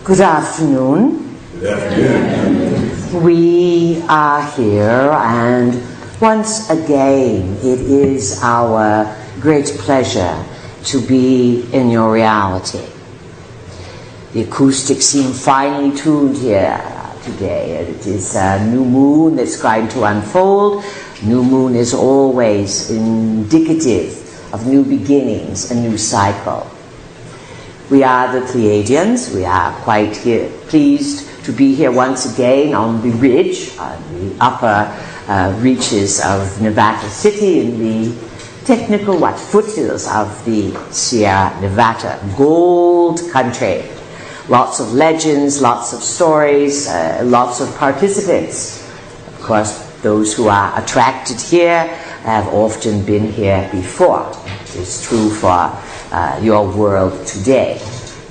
Good afternoon. Good afternoon. We are here, and once again it is our great pleasure to be in your reality. The acoustics seem finely tuned here today. It is a new moon that's going to unfold. New moon is always indicative of new beginnings, a new cycle. We are the Pleiadians. We are quite pleased to be here once again on the ridge, on the upper reaches of Nevada City in the technical foothills of the Sierra Nevada, gold country. Lots of legends, lots of stories, lots of participants. Of course, those who are attracted here have often been here before. It is true for your world today.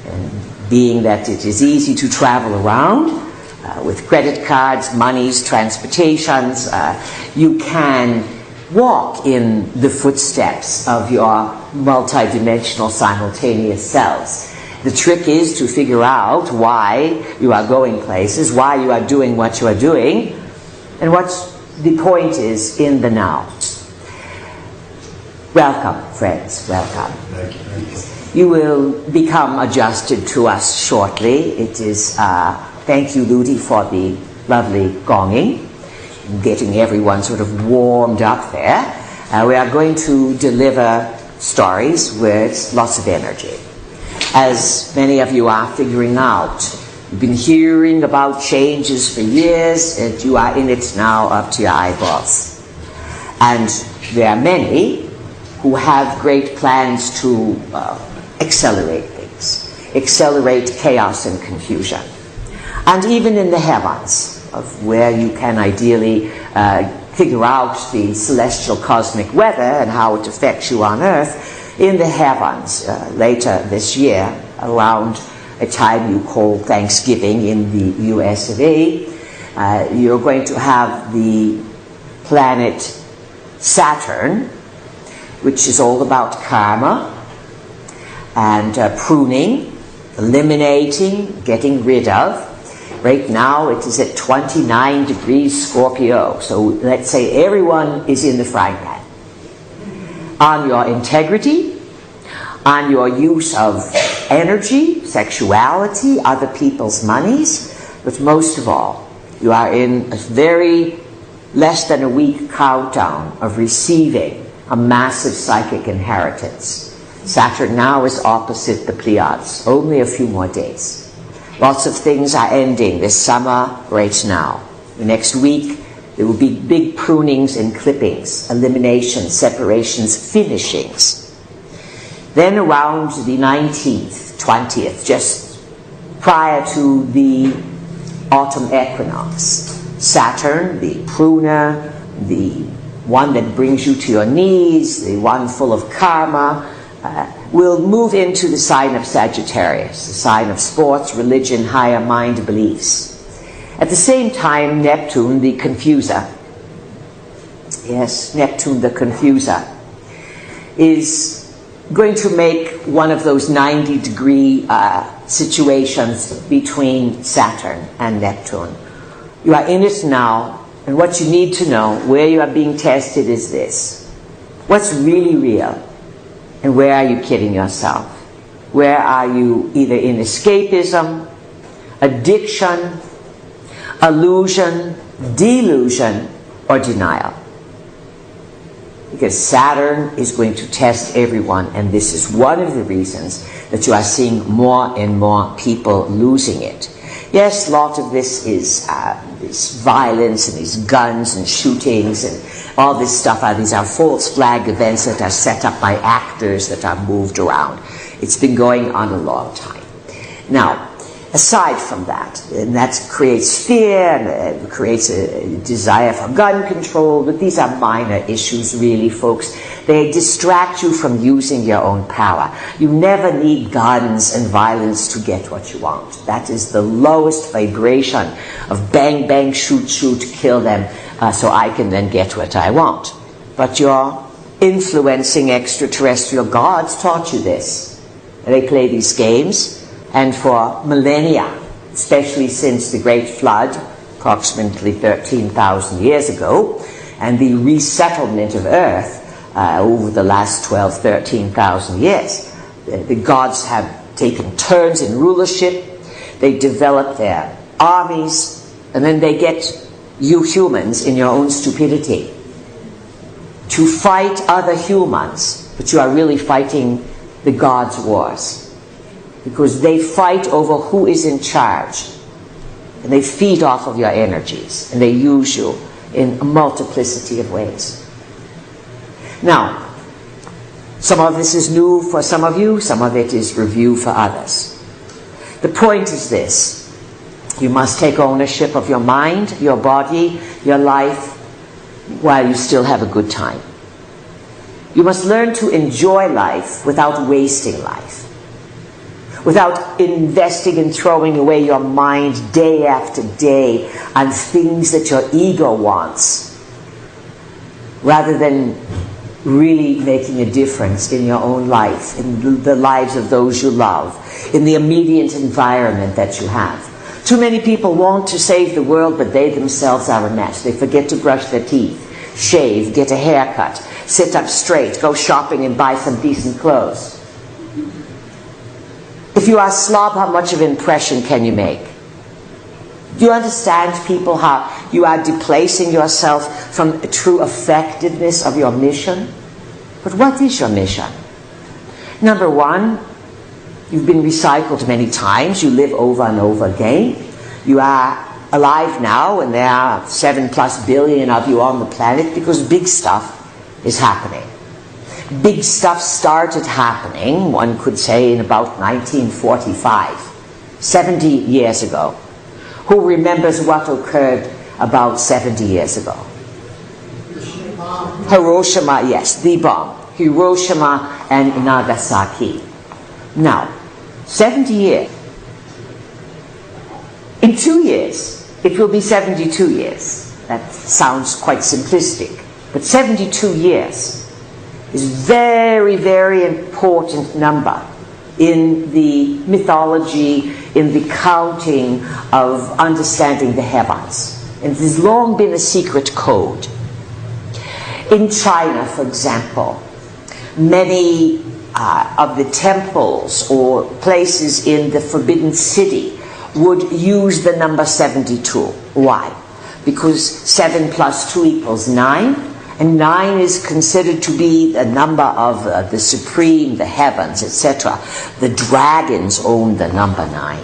And being that it is easy to travel around with credit cards, monies, transportations, you can walk in the footsteps of your multidimensional simultaneous selves. The trick is to figure out why you are going places, why you are doing what you are doing, and what the point is in the now. Welcome, friends, welcome. Thank you. You will become adjusted to us shortly. It is, thank you, Ludi, for the lovely gonging, getting everyone sort of warmed up there. We are going to deliver stories with lots of energy. As many of you are figuring out, you've been hearing about changes for years, and you are in it now up to your eyeballs. And there are many who have great plans to accelerate things, accelerate chaos and confusion. And even in the heavens, of where you can ideally figure out the celestial cosmic weather and how it affects you on Earth, in the heavens later this year, around a time you call Thanksgiving in the US of A, you're going to have the planet Saturn, which is all about karma and pruning, eliminating, getting rid of. Right now it is at 29 degrees Scorpio. So let's say everyone is in the frying pan. On your integrity, on your use of energy, sexuality, other people's monies, but most of all, you are in a very less than a week countdown of receiving a massive psychic inheritance. Saturn now is opposite the Pleiades, only a few more days. Lots of things are ending this summer right now. The next week, there will be big prunings and clippings, eliminations, separations, finishings. Then around the 19th, 20th, just prior to the autumn equinox, Saturn, the pruner, the one that brings you to your knees, the one full of karma, will move into the sign of Sagittarius, the sign of sports, religion, higher mind beliefs. At the same time, Neptune, the confuser, yes, Neptune the confuser, is going to make one of those 90-degree situations between Saturn and Neptune. You are in it now, and what you need to know, where you are being tested, is this. What's really real? And where are you kidding yourself? Where are you either in escapism, addiction, illusion, delusion, or denial? Because Saturn is going to test everyone, and this is one of the reasons that you are seeing more and more people losing it. Yes, a lot of this is this violence and these guns and shootings and all this stuff. These are false flag events that are set up by actors that are moved around. It's been going on a long time. Now, aside from that, and that creates fear and creates a desire for gun control, but these are minor issues really, folks. They distract you from using your own power. You never need guns and violence to get what you want. That is the lowest vibration of bang, bang, shoot, shoot, kill them, so I can then get what I want. But your influencing extraterrestrial gods taught you this. They play these games, and for millennia especially since the Great Flood, approximately 13,000 years ago, and the resettlement of Earth over the last 12, 13,000 years. The gods have taken turns in rulership, they develop their armies, and then they get you humans in your own stupidity to fight other humans, but you are really fighting the gods' wars, because they fight over who is in charge, and they feed off of your energies, and they use you in a multiplicity of ways. Now, some of this is new for some of you, some of it is review for others. The point is this: you must take ownership of your mind, your body, your life, while you still have a good time. You must learn to enjoy life without wasting life, without investing and throwing away your mind day after day on things that your ego wants, rather than really making a difference in your own life, in the lives of those you love, in the immediate environment that you have. Too many people want to save the world, but they themselves are a mess. They forget to brush their teeth, shave, get a haircut, sit up straight, go shopping and buy some decent clothes. If you are a slob, how much of an impression can you make? Do you understand, people, how you are displacing yourself from true effectiveness of your mission? But what is your mission? Number one, you've been recycled many times. You live over and over again. You are alive now, and there are 7+ billion of you on the planet because big stuff is happening. Big stuff started happening, one could say, in about 1945, 70 years ago. Who remembers what occurred about 70 years ago? Hiroshima, yes, the bomb. Hiroshima and Nagasaki. Now, 70 years. In 2 years, it will be 72 years. That sounds quite simplistic. But 72 years is very, very important number in the mythology, in the counting of understanding the heavens. And it has long been a secret code. In China, for example, many of the temples or places in the Forbidden City would use the number 72. Why? Because 7 + 2 = 9, and 9 is considered to be the number of the supreme, the heavens, etc. The dragons own the number 9.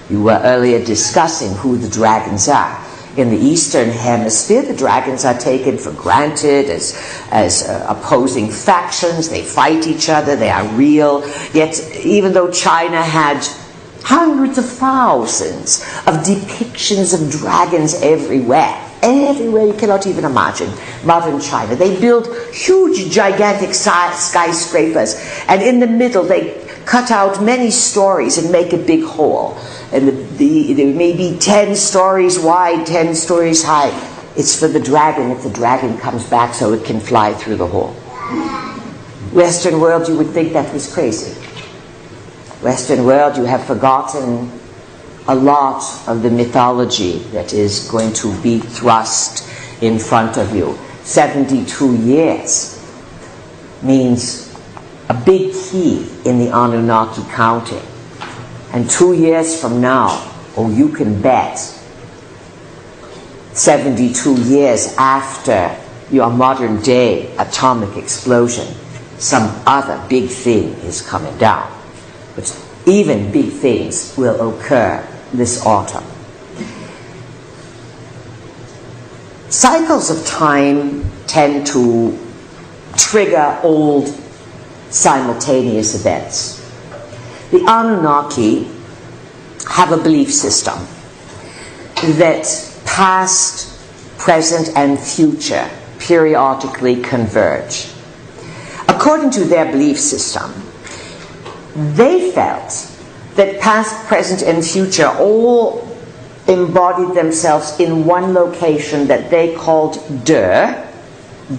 You were earlier discussing who the dragons are. In the Eastern Hemisphere, the dragons are taken for granted as opposing factions. They fight each other. They are real. Yet, even though China had hundreds of thousands of depictions of dragons everywhere you cannot even imagine, modern China, they build huge, gigantic skyscrapers, and in the middle they cut out many stories and make a big hole. And there may be 10 stories wide, 10 stories high. It's for the dragon, if the dragon comes back, so it can fly through the hole. Western world, you would think that was crazy. Western world, you have forgotten a lot of the mythology that is going to be thrust in front of you. 72 years means a big key in the Anunnaki counting. And 2 years from now, you can bet, 72 years after your modern day atomic explosion, some other big thing is coming down. But even big things will occur this autumn. Cycles of time tend to trigger old simultaneous events. The Anunnaki have a belief system that past, present, and future periodically converge. According to their belief system, they felt that past, present, and future all embodied themselves in one location that they called Dur,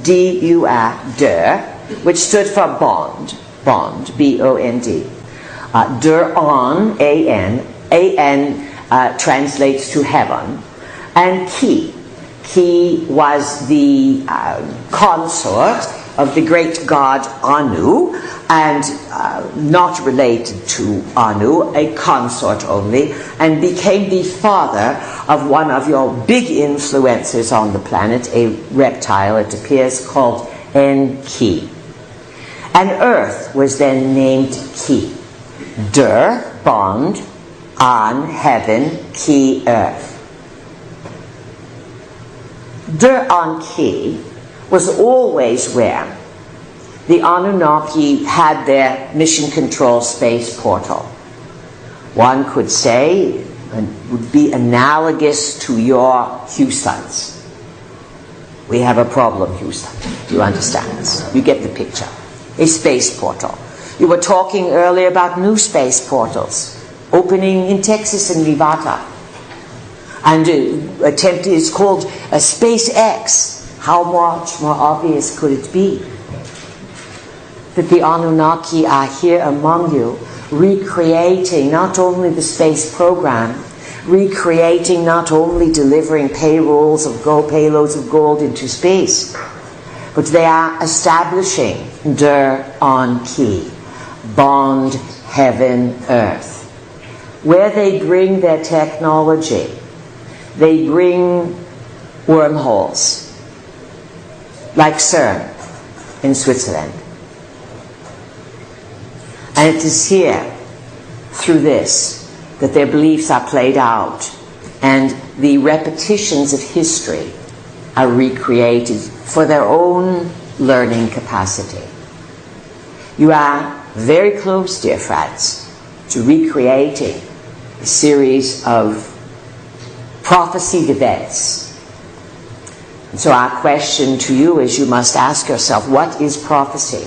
D-U-R, Dur, which stood for bond, B-O-N-D. Dur-on, A-N, A-N translates to heaven. And Ki. Ki was the consort of the great god Anu, and not related to Anu, a consort only, and became the father of one of your big influencers on the planet, a reptile, it appears, called Enki. And Earth was then named Ki. Der, bond, An, heaven, Ki, earth. Der An Ki was always where the Anunnaki had their mission control space portal. One could say it would be analogous to your Houstons. We have a problem, Houston. You understand this? You get the picture. A space portal. You were talking earlier about new space portals opening in Texas and Nevada. And it's called a SpaceX. How much more obvious could it be that the Anunnaki are here among you, recreating not only the space program, recreating not only delivering payloads of gold into space, but they are establishing Der An Ki, bond, heaven, earth, where they bring their technology. They bring wormholes, like CERN in Switzerland. And it is here, through this, that their beliefs are played out, and the repetitions of history are recreated for their own learning capacity. You are very close, dear friends, to recreating a series of prophesied events. And so our question to you is, you must ask yourself, what is prophecy?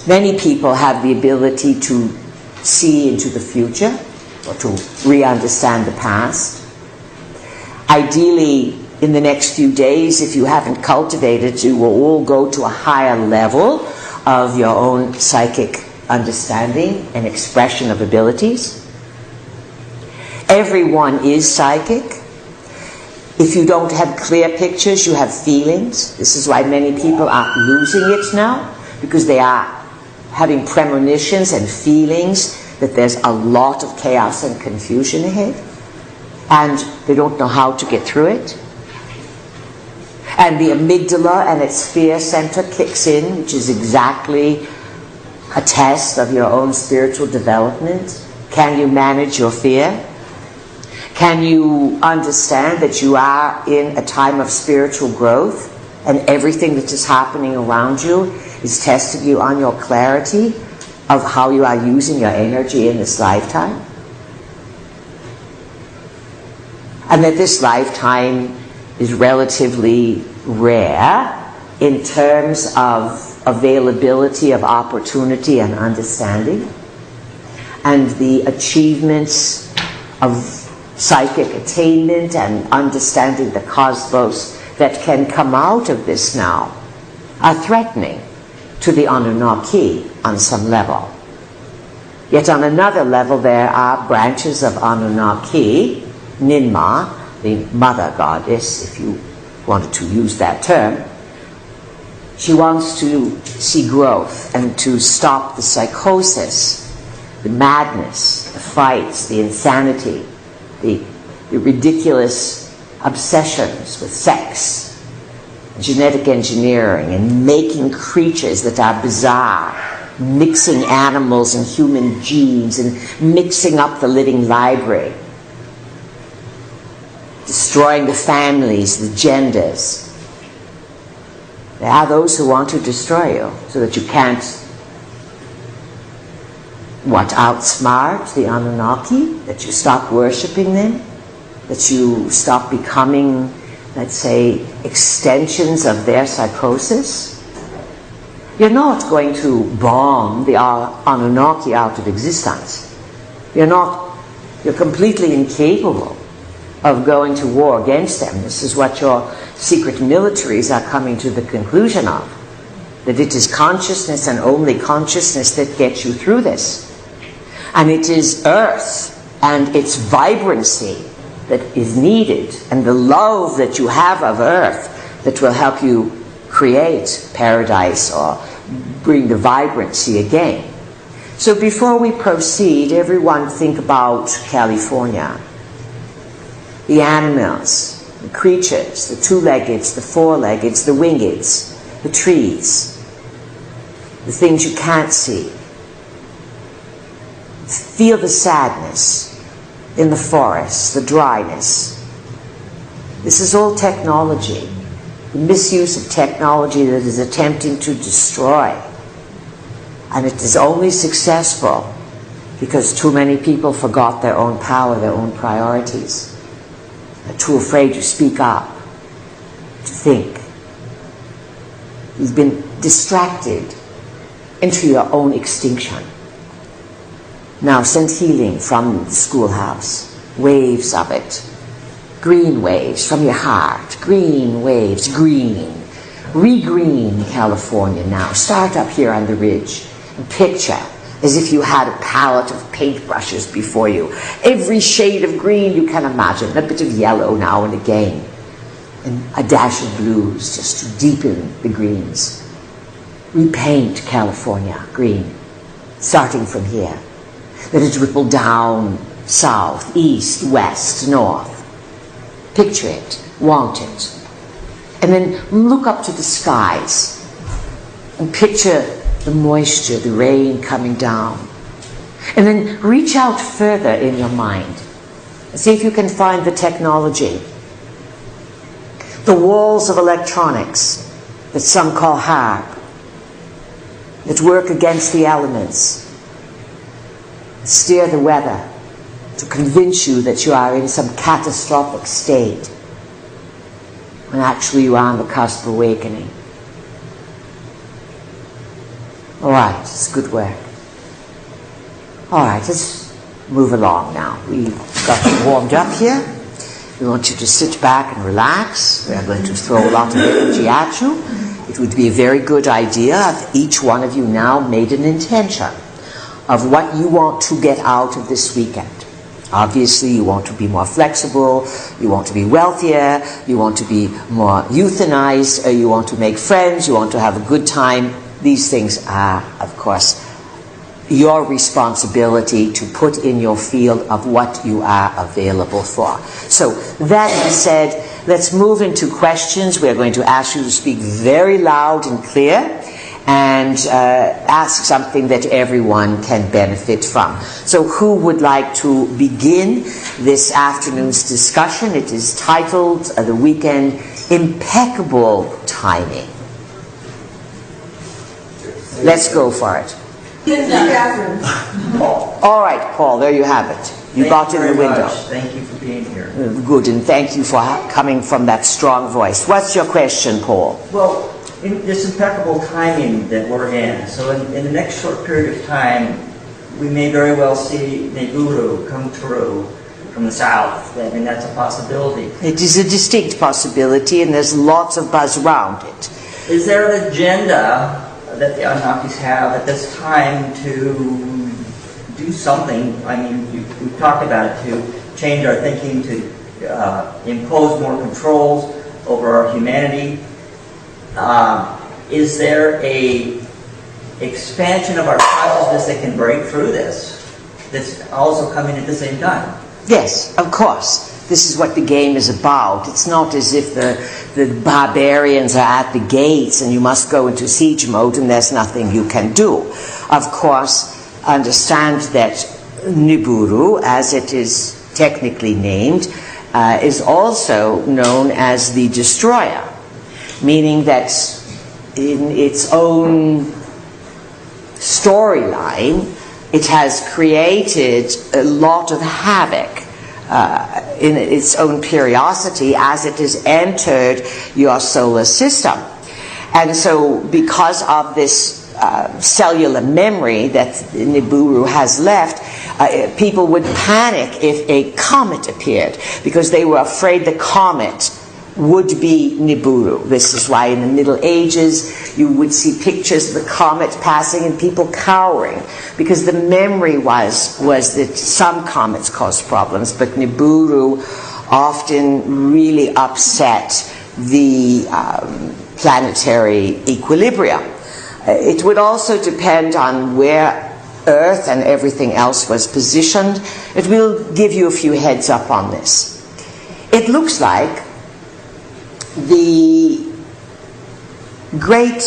Many people have the ability to see into the future or to re-understand the past. Ideally, in the next few days, if you haven't cultivated, you will all go to a higher level of your own psychic understanding and expression of abilities. Everyone is psychic. If you don't have clear pictures, you have feelings. This is why many people are losing it now, because they are having premonitions and feelings that there's a lot of chaos and confusion ahead, and they don't know how to get through it. And the amygdala and its fear center kicks in, which is exactly a test of your own spiritual development. Can you manage your fear? Can you understand that you are in a time of spiritual growth, and everything that is happening around you is testing you on your clarity of how you are using your energy in this lifetime? And that this lifetime is relatively rare in terms of availability of opportunity and understanding, and the achievements of psychic attainment and understanding the cosmos that can come out of this now are threatening to the Anunnaki on some level. Yet on another level, there are branches of Anunnaki, Ninmah, the mother goddess, if you wanted to use that term. She wants to see growth and to stop the psychosis, the madness, the fights, the insanity, the ridiculous obsessions with sex, genetic engineering, and making creatures that are bizarre, mixing animals and human genes and mixing up the living library, destroying the families, the genders. There are those who want to destroy you so that you can't, outsmart the Anunnaki, that you stop worshipping them, that you stop becoming, let's say, extensions of their psychosis. You're not going to bomb the Anunnaki out of existence. You're completely incapable of going to war against them. This is what your secret militaries are coming to the conclusion of, that it is consciousness and only consciousness that gets you through this. And it is Earth and its vibrancy that is needed, and the love that you have of Earth that will help you create paradise or bring the vibrancy again. So before we proceed, everyone think about California. The animals, the creatures, the two-leggeds, the four-leggeds, the wingeds, the trees, the things you can't see. Feel the sadness in the forest, the dryness. This is all technology, the misuse of technology that is attempting to destroy. And it is only successful because too many people forgot their own power, their own priorities. They're too afraid to speak up, to think. You've been distracted into your own extinction. Now send healing from the schoolhouse, waves of it. Green waves from your heart, green waves, green. Re-green California now. Start up here on the ridge and picture as if you had a palette of paintbrushes before you. Every shade of green you can imagine, a bit of yellow now and again, and a dash of blues just to deepen the greens. Repaint California green, starting from here. Let it ripple down, south, east, west, north. Picture it, want it. And then look up to the skies and picture the moisture, the rain coming down. And then reach out further in your mind. See if you can find the technology. The walls of electronics that some call harp, that work against the elements, steer the weather to convince you that you are in some catastrophic state when actually you are on the cusp of awakening. All right, it's good work. All right, let's move along now. We've got you warmed up here. We want you to sit back and relax. We are going to throw a lot of energy at you. It would be a very good idea if each one of you now made an intention of what you want to get out of this weekend. Obviously, you want to be more flexible, you want to be wealthier, you want to be more euthanized, you want to make friends, you want to have a good time. These things are, of course, your responsibility to put in your field of what you are available for. So, that said, let's move into questions. We're going to ask you to speak very loud and clear and ask something that everyone can benefit from. So who would like to begin this afternoon's discussion? It is titled, The Weekend, Impeccable Timing. Let's go for it. All right, Paul, there you have it. You got in the window. Thank you for being here. Good, and thank you for coming from that strong voice. What's your question, Paul? Well, in this impeccable timing that we're in, so in the next short period of time, we may very well see Nibiru come through from the south. I mean, that's a possibility. It is a distinct possibility, and there's lots of buzz around it. Is there an agenda that the Anunnakis have at this time to do something? I mean, we've talked about it, to change our thinking, to impose more controls over our humanity. Is there a expansion of our consciousness that can break through this, that's also coming at the same time? Yes, of course. This is what the game is about. It's not as if the barbarians are at the gates and you must go into siege mode and there's nothing you can do. Of course, understand that Nibiru, as it is technically named, is also known as the Destroyer, meaning that in its own storyline, it has created a lot of havoc in its own periodicity as it has entered your solar system. And so because of this cellular memory that Nibiru has left, people would panic if a comet appeared, because they were afraid the comet would be Nibiru. This is why in the Middle Ages you would see pictures of the comet passing and people cowering, because the memory was that some comets caused problems, but Nibiru often really upset the planetary equilibrium. It would also depend on where Earth and everything else was positioned. It will give you a few heads up on this. It looks like the great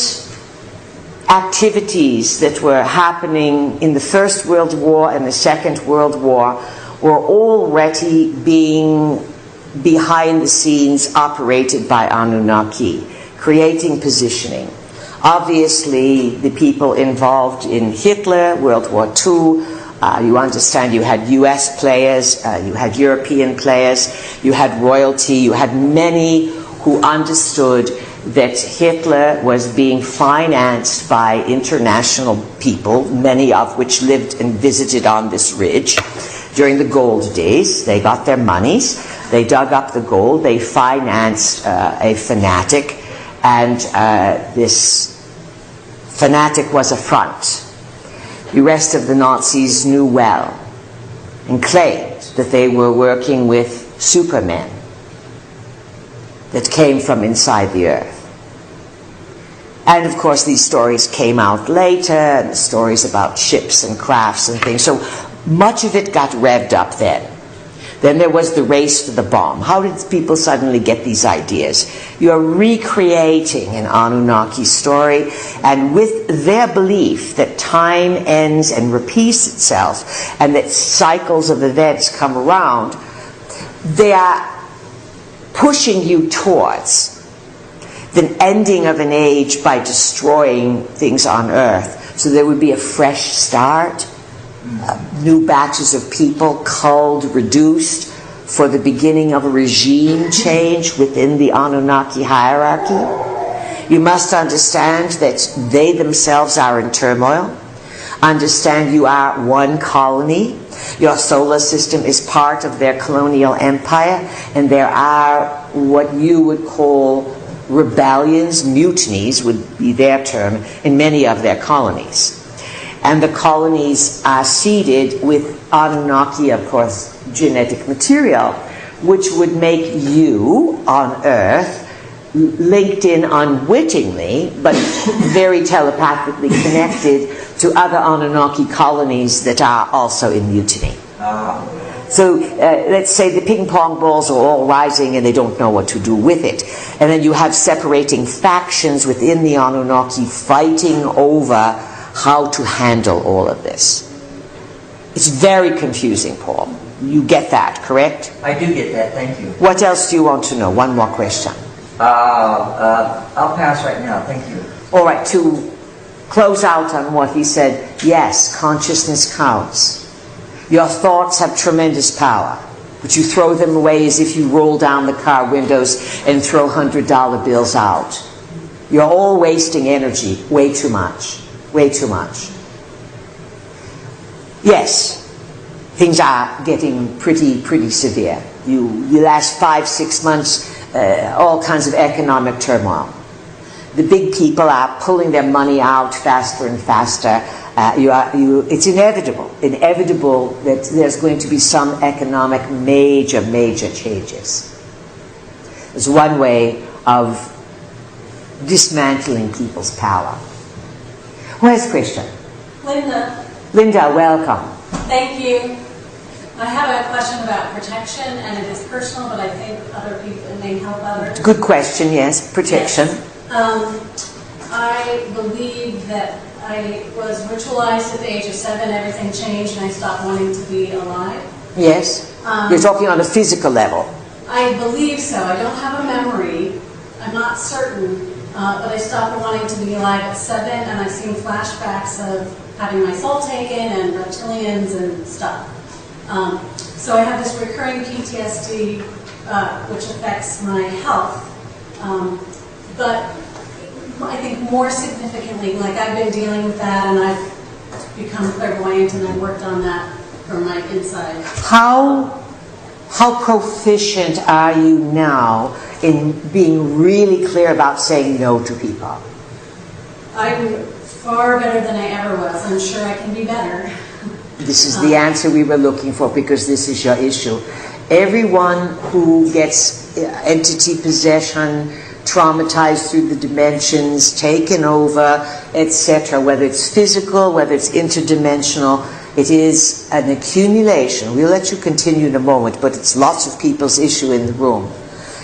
activities that were happening in the First World War and the Second World War were already being behind the scenes operated by Anunnaki, creating positioning. Obviously, the people involved in Hitler, World War II, you understand you had US players, you had European players, you had royalty, you had many who understood that Hitler was being financed by international people, many of which lived and visited on this ridge during the gold days. They got their monies, they dug up the gold, they financed a fanatic, and this fanatic was a front. The rest of the Nazis knew well and claimed that they were working with supermen that came from inside the earth. And of course these stories came out later, and the stories about ships and crafts and things. So much of it got revved up then. Then there was the race for the bomb. How did people suddenly get these ideas? You are recreating an Anunnaki story, and with their belief that time ends and repeats itself, and that cycles of events come around, they are pushing you towards the ending of an age by destroying things on Earth. So there would be a fresh start. New batches of people culled, reduced for the beginning of a regime change within the Anunnaki hierarchy. You must understand that they themselves are in turmoil. Understand you are one colony. Your solar system is part of their colonial empire, and there are what you would call rebellions, mutinies would be their term, in many of their colonies. And the colonies are seeded with Anunnaki, of course, genetic material, which would make you on Earth linked in unwittingly, but very telepathically connected to other Anunnaki colonies that are also in mutiny. So let's say the ping pong balls are all rising and they don't know what to do with it. And then you have separating factions within the Anunnaki fighting over how to handle all of this. It's very confusing, Paul. You get that, correct? I do get that, thank you. What else do you want to know? One more question. I'll pass right now, thank you. All right, to close out on what he said, yes, consciousness counts. Your thoughts have tremendous power, but you throw them away as if you roll down the car windows and throw $100 bills out. You're all wasting energy, way too much. Way too much. Yes, things are getting pretty severe. You last 5-6 months, all kinds of economic turmoil. The big people are pulling their money out faster and faster. It's inevitable that there's going to be some economic major changes. It's one way of dismantling people's power. Where's Christian? Linda. Linda, welcome. Thank you. I have a question about protection, and it is personal, but I think other people, it may help others. Good question, yes. Protection. Yes. I believe that I was ritualized at the age of 7, everything changed, and I stopped wanting to be alive. Yes. You're talking on a physical level. I believe so. I don't have a memory. I'm not certain. But I stopped wanting to be alive at 7, and I've seen flashbacks of having my soul taken and reptilians and stuff. So I have this recurring PTSD, which affects my health. But I think more significantly, like I've been dealing with that, and I've become clairvoyant, and I've worked on that from my inside. How how proficient are you now in being really clear about saying no to people? I'm far better than I ever was. I'm sure I can be better. This is the answer we were looking for, because this is your issue. Everyone who gets entity possession, traumatized through the dimensions, taken over, etc., whether it's physical, whether it's interdimensional, it is an accumulation. We'll let you continue in a moment, but it's lots of people's issue in the room.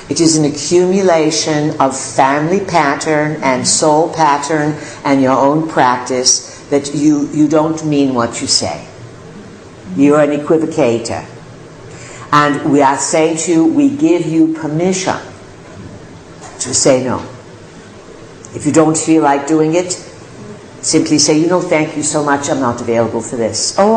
It is an accumulation of family pattern and soul pattern and your own practice that you don't mean what you say. You're an equivocator. And we are saying to you, we give you permission to say no. If you don't feel like doing it, simply say, thank you so much, I'm not available for this. Oh,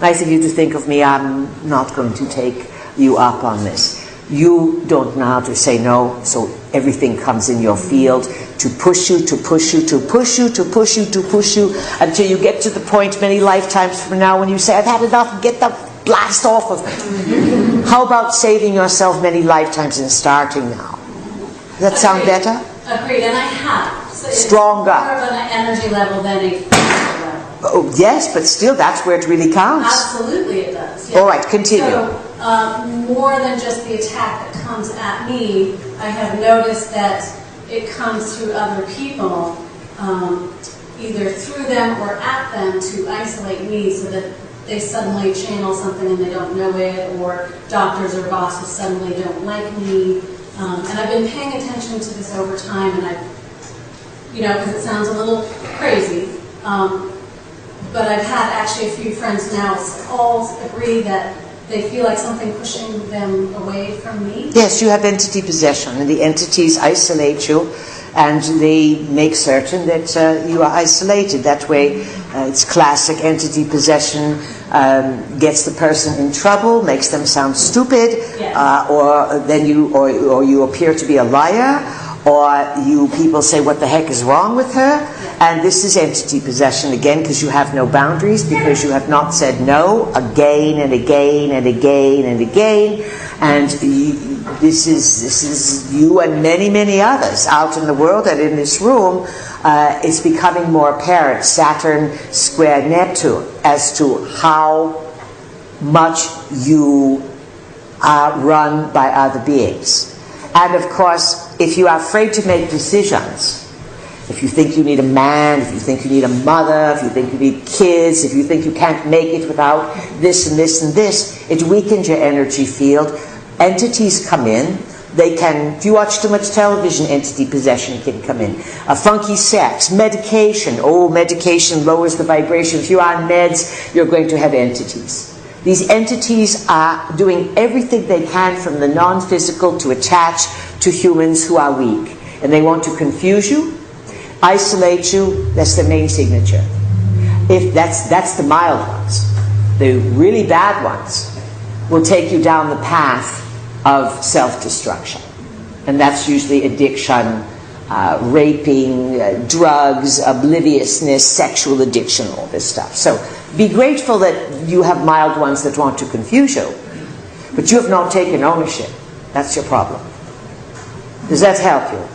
nice of you to think of me, I'm not going to take you up on this. You don't know how to say no, so everything comes in your field to push you, to push you, to push you, to push you, to push you, until you get to the point many lifetimes from now when you say, I've had enough, get the blast off of me. How about saving yourself many lifetimes and starting now? Does that sound better? Agreed, and I have. So it's stronger. More of an energy level than a physical level. Oh, yes, but still, that's where it really counts. Absolutely it does. Yes. All right, continue. So, more than just the attack that comes at me, I have noticed that it comes through other people, either through them or at them, to isolate me so that they suddenly channel something and they don't know it, or doctors or bosses suddenly don't like me. And I've been paying attention to this over time, and because it sounds a little crazy, but I've had actually a few friends now all agree that they feel like something pushing them away from me. Yes, you have entity possession, and the entities isolate you, and they make certain that you are isolated. That way, it's classic entity possession. Gets the person in trouble, makes them sound stupid, yes. or you appear to be a liar, or people say, what the heck is wrong with her? Yes. And this is entity possession again, because you have no boundaries, because you have not said no again and again and again and again. And this is you and many, many others out in the world and in this room. It's becoming more apparent, Saturn square Neptune, as to how much you are run by other beings. And of course, if you are afraid to make decisions, if you think you need a man, if you think you need a mother, if you think you need kids, if you think you can't make it without this and this and this, it weakens your energy field. Entities come in. They can, if you watch too much television, entity possession can come in. Funky sex, medication. Oh, medication lowers the vibration. If you're on meds, you're going to have entities. These entities are doing everything they can from the non-physical to attach to humans who are weak. And they want to confuse you, isolate you. That's their main signature. If that's the mild ones. The really bad ones will take you down the path of self-destruction. And that's usually addiction, raping, drugs, obliviousness, sexual addiction, all this stuff. So be grateful that you have mild ones that want to confuse you. But you have not taken ownership. That's your problem. Does that help you?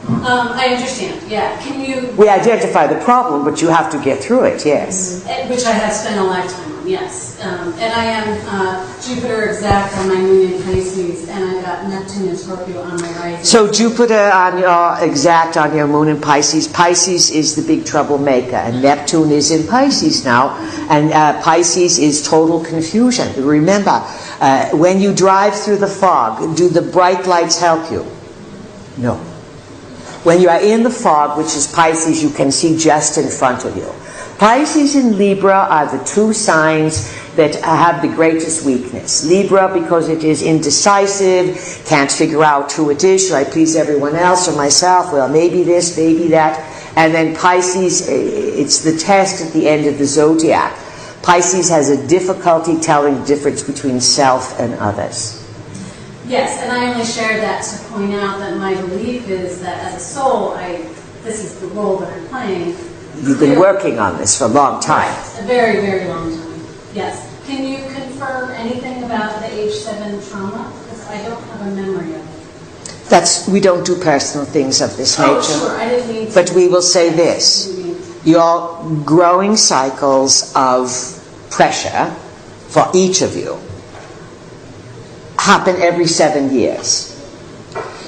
I understand, yeah. Can you... We identify the problem, but you have to get through it, yes. Which I have spent a lifetime on, yes. And I am Jupiter exact on my moon in Pisces, and I've got Neptune and Scorpio on my rising. So Jupiter on your exact on your moon in Pisces. Pisces is the big troublemaker, and Neptune is in Pisces now, and Pisces is total confusion. Remember, when you drive through the fog, do the bright lights help you? No. When you are in the fog, which is Pisces, you can see just in front of you. Pisces and Libra are the two signs that have the greatest weakness. Libra, because it is indecisive, can't figure out who it is. Should I please everyone else or myself? Well, maybe this, maybe that. And then Pisces, it's the test at the end of the zodiac. Pisces has a difficulty telling the difference between self and others. Yes, and I only share that to point out that my belief is that as a soul, this is the role that I'm playing. You've been working on this for a long time. Right, a very, very long time. Yes. Can you confirm anything about the age 7 trauma? Because I don't have a memory of it. We don't do personal things of this nature. Oh, sure, I didn't mean to. But we will say this. Your growing cycles of pressure for each of you happen every 7 years.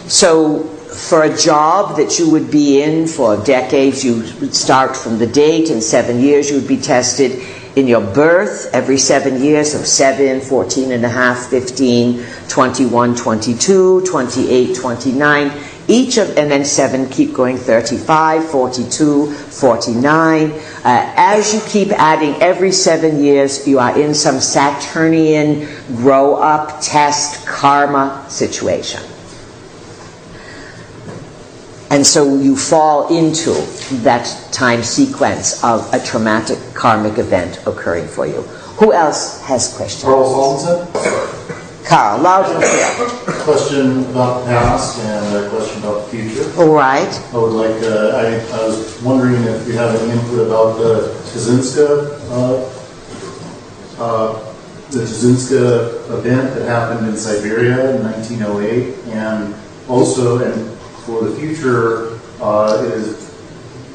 So for a job that you would be in for decades, you would start from the date. In 7 years, you would be tested in your birth every 7 years, so 7, 14 and a half, 15, 21, 22, 28, 29. And then 7 keep going, 35, 42, 49. As you keep adding every 7 years, you are in some Saturnian grow up, test, karma situation. And so you fall into that time sequence of a traumatic karmic event occurring for you. Who else has questions? Carl Holmsen. Carl, loud and clear. Question about the past and a question about the future. All right. I would like. I was wondering if you have any input about the Tzinska event that happened in Siberia in 1908, and also, and for the future,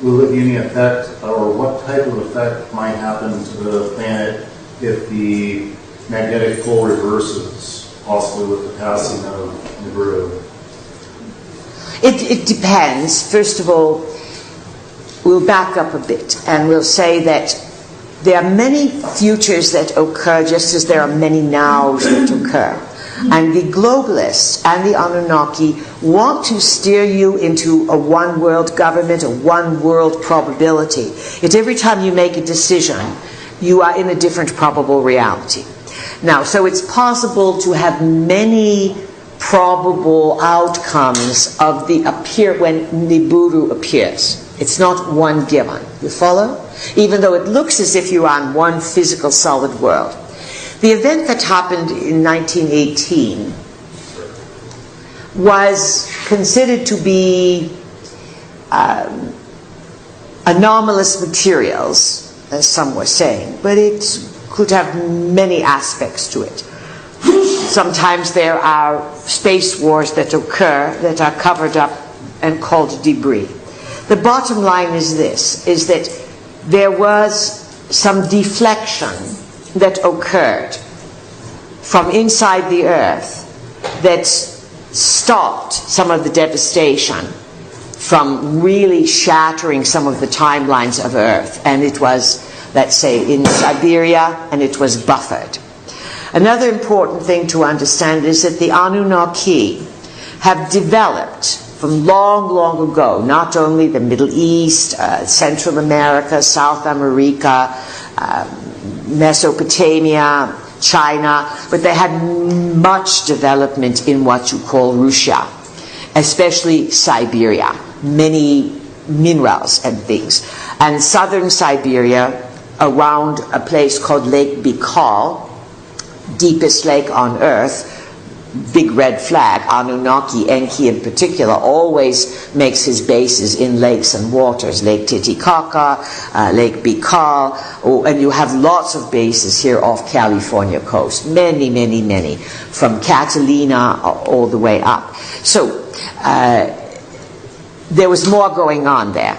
will it be any effect, or what type of effect might happen to the planet if the magnetic pole reverses, possibly with the passing of Nibiru? It depends. First of all, we'll back up a bit and we'll say that there are many futures that occur just as there are many nows that occur. And the globalists and the Anunnaki want to steer you into a one-world government, a one-world probability. It's every time you make a decision, you are in a different probable reality. Now, so it's possible to have many probable outcomes of when Nibiru appears. It's not one given. You follow? Even though it looks as if you're on one physical solid world. The event that happened in 1918 was considered to be anomalous materials, as some were saying, but it could have many aspects to it. Sometimes there are space wars that occur that are covered up and called debris. The bottom line is this, is that there was some deflection that occurred from inside the earth that stopped some of the devastation from really shattering some of the timelines of Earth. And it was, let's say, in Siberia, and it was buffered. Another important thing to understand is that the Anunnaki have developed from long, long ago, not only the Middle East, Central America, South America, Mesopotamia, China, but they had much development in what you call Russia, especially Siberia, many minerals and things. And southern Siberia, around a place called Lake Baikal, deepest lake on Earth, big red flag, Anunnaki, Enki in particular, always makes his bases in lakes and waters. Lake Titicaca, Lake Baikal, and you have lots of bases here off California coast. Many, many, many. From Catalina all the way up. So, there was more going on there.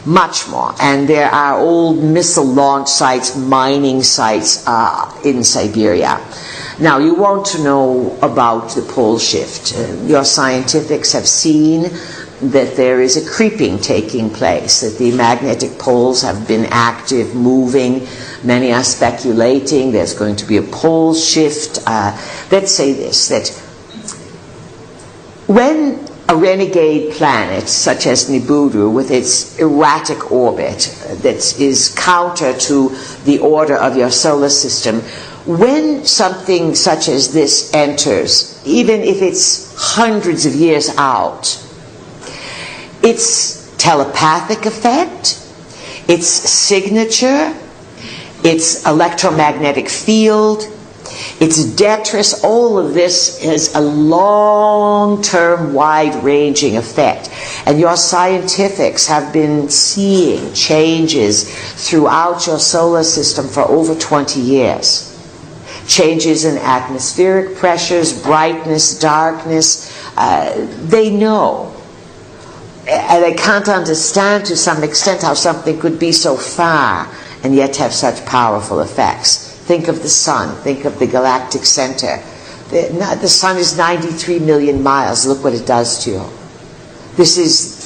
Much more. And there are old missile launch sites, mining sites in Siberia. Now, you want to know about the pole shift. Your scientifics have seen that there is a creeping taking place, that the magnetic poles have been active, moving. Many are speculating there's going to be a pole shift. Let's say this, that when a renegade planet such as Nibiru, with its erratic orbit that is counter to the order of your solar system, when something such as this enters, even if it's hundreds of years out, its telepathic effect, its signature, its electromagnetic field, its detritus, all of this has a long-term, wide-ranging effect. And your scientifics have been seeing changes throughout your solar system for over 20 years. changes in atmospheric pressures, brightness, darkness. They know. And they can't understand to some extent how something could be so far and yet have such powerful effects. Think of the sun. Think of the galactic center. The sun is 93 million miles. Look what it does to you.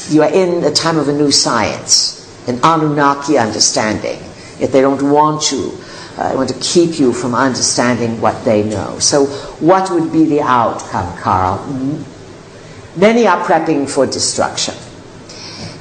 You are in the time of a new science, an Anunnaki understanding. Yet they don't want you. They want to keep you from understanding what they know. So what would be the outcome, Carl? Many are prepping for destruction.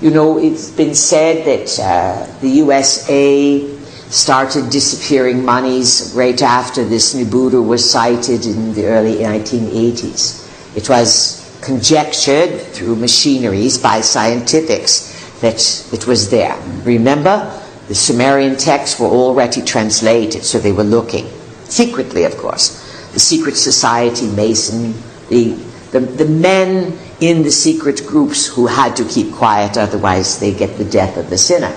You know, it's been said that the USA started disappearing monies right after this Nibiru was sighted in the early 1980s. It was conjectured through machineries by scientifics that it was there. Remember, the Sumerian texts were already translated, so they were looking. Secretly, of course. The secret society, Mason, the men in the secret groups who had to keep quiet, otherwise they get the death of the sinner,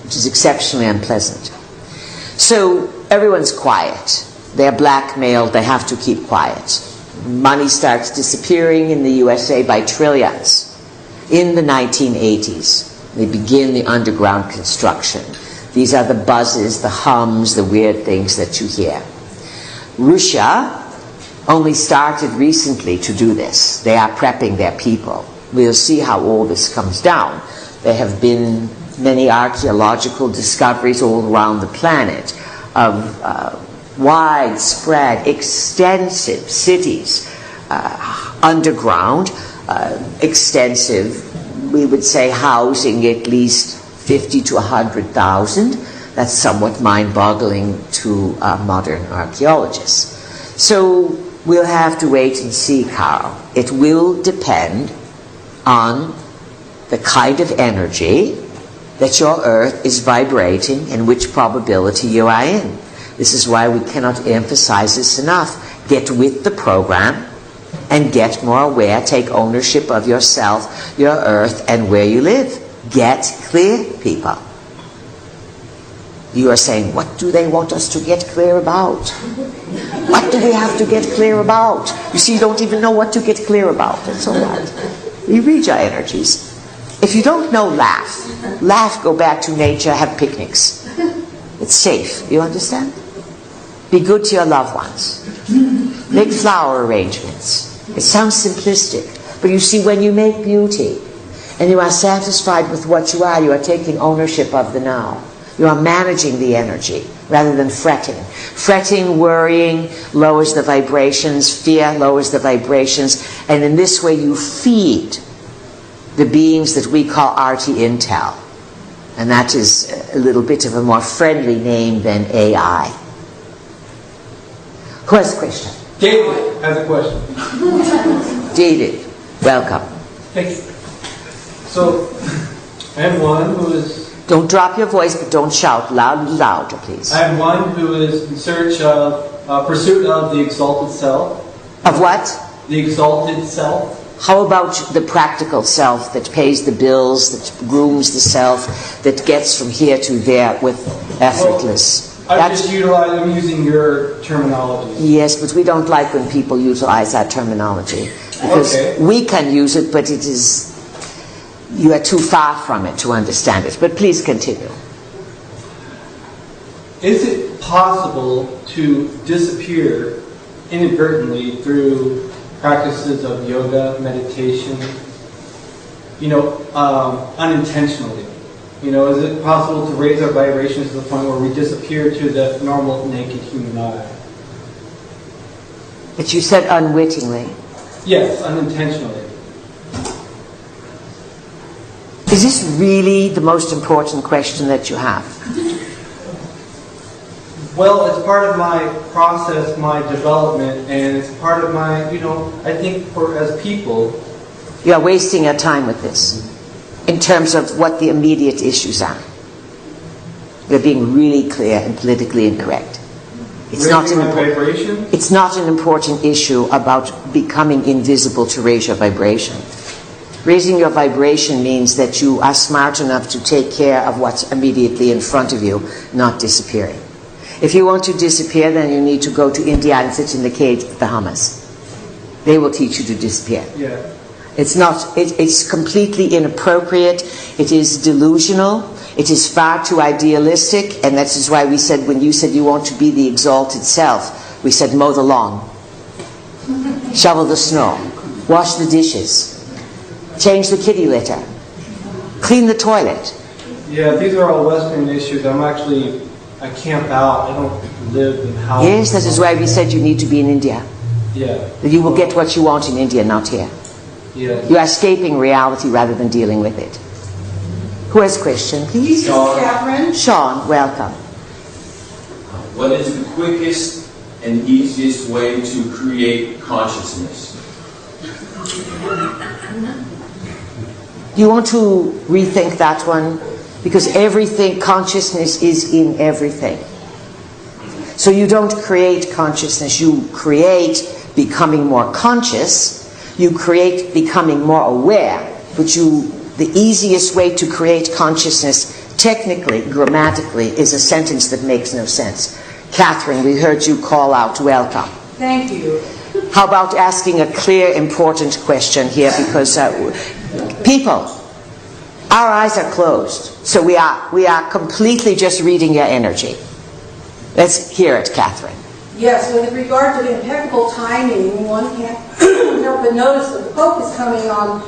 which is exceptionally unpleasant. So everyone's quiet. They're blackmailed. They have to keep quiet. Money starts disappearing in the USA by trillions. In the 1980s, they begin the underground construction. These are the buzzes, the hums, the weird things that you hear. Russia only started recently to do this. They are prepping their people. We'll see how all this comes down. There have been many archaeological discoveries all around the planet of widespread, extensive cities, underground, extensive, we would say, housing at least 50 to 100,000. That's somewhat mind-boggling to modern archaeologists. So we'll have to wait and see, Carl. It will depend on the kind of energy that your Earth is vibrating and which probability you are in. This is why we cannot emphasize this enough. Get with the program and get more aware. Take ownership of yourself, your Earth, and where you live. Get clear, people. You are saying, what do they want us to get clear about? What do we have to get clear about? You see, you don't even know what to get clear about. That's all right. You read your energies. If you don't know, laugh. Laugh, go back to nature, have picnics. It's safe, you understand? Be good to your loved ones. Make flower arrangements. It sounds simplistic, but you see, when you make beauty and you are satisfied with what you are taking ownership of the now. You are managing the energy rather than fretting. Fretting, worrying lowers the vibrations. Fear lowers the vibrations. And in this way you feed the beings that we call RT Intel. And that is a little bit of a more friendly name than AI. Who has a question? David has a question. David, welcome. Thank you. So, I have one who is... Don't drop your voice, but don't shout. Louder, please. I have one who is in search of, pursuit of the exalted self. Of what? The exalted self. How about the practical self that pays the bills, that grooms the self, that gets from here to there with effortless? Well, I'm using your terminology. Yes, but we don't like when people utilize that terminology. Because we can use it, but it is... You are too far from it to understand it. But please continue. Is it possible to disappear inadvertently through practices of yoga, meditation, unintentionally? Is it possible to raise our vibrations to the point where we disappear to the normal naked human eye? But you said unwittingly. Yes, unintentionally. Is this really the most important question that you have? Well, it's part of my process, my development, and it's part of my, I think as people... You are wasting your time with this, in terms of what the immediate issues are. You're being really clear and politically incorrect. It's not an important issue about becoming invisible to raise your vibration. Raising your vibration means that you are smart enough to take care of what's immediately in front of you, not disappearing. If you want to disappear, then you need to go to India and sit in the cage with the hummus. They will teach you to disappear. Yeah. It's completely inappropriate. It is delusional. It is far too idealistic, and that is why we said, when you said you want to be the exalted self, we said mow the lawn, shovel the snow, wash the dishes, change the kitty litter, clean the toilet. Yeah, these are all Western issues. I camp out. I don't live in houses. Yes, that is why we said you need to be in India. Yeah. That you will get what you want in India, not here. Yeah. You are escaping reality rather than dealing with it. Who has a question, please? Sean. Catherine. Sean, welcome. What is the quickest and easiest way to create consciousness? You want to rethink that one? Because everything, consciousness is in everything. So you don't create consciousness, you create becoming more conscious, you create becoming more aware, but the easiest way to create consciousness, technically, grammatically, is a sentence that makes no sense. Catherine, we heard you call out, welcome. Thank you. How about asking a clear, important question here, because people, our eyes are closed, so we are completely just reading your energy. Let's hear it, Catherine. Yes, with regard to the impeccable timing, one can't help but notice that the Pope is coming on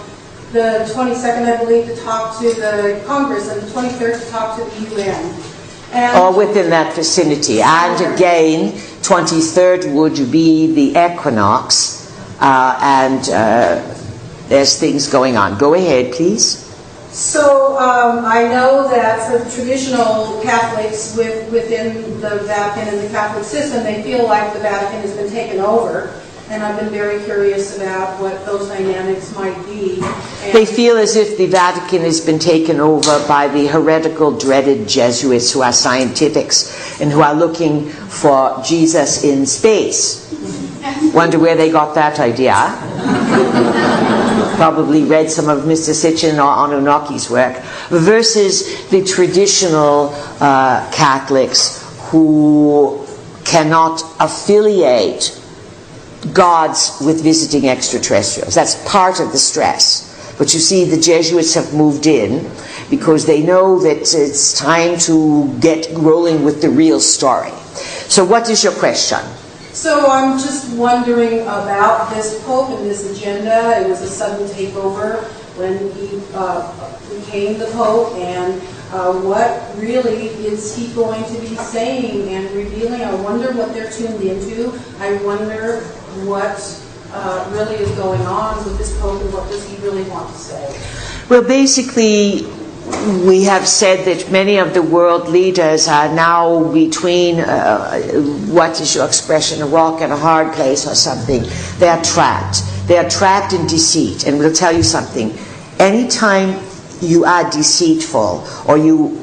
the 22nd, I believe, to talk to the Congress, and the 23rd to talk to the UN. Or within that vicinity. And again, 23rd would be the equinox, and there's things going on. Go ahead, please. So I know that for the traditional Catholics within the Vatican and the Catholic system, they feel like the Vatican has been taken over. And I've been very curious about what those dynamics might be. And they feel as if the Vatican has been taken over by the heretical, dreaded Jesuits who are scientifics and who are looking for Jesus in space. Wonder where they got that idea. Probably read some of Mr. Sitchin or Anunnaki's work. Versus the traditional Catholics who cannot affiliate gods with visiting extraterrestrials. That's part of the stress. But you see, the Jesuits have moved in because they know that it's time to get rolling with the real story. So what is your question? so I'm just wondering about this Pope and this agenda. It was a sudden takeover when he became the Pope, and what really is he going to be saying and revealing? I wonder what they're tuned into. I wonder what really is going on with this Pope, and what does he really want to say? Well, basically, we have said that many of the world leaders are now between, what is your expression, a rock and a hard place or something. They are trapped. They are trapped in deceit. And we'll tell you something. Anytime you are deceitful or you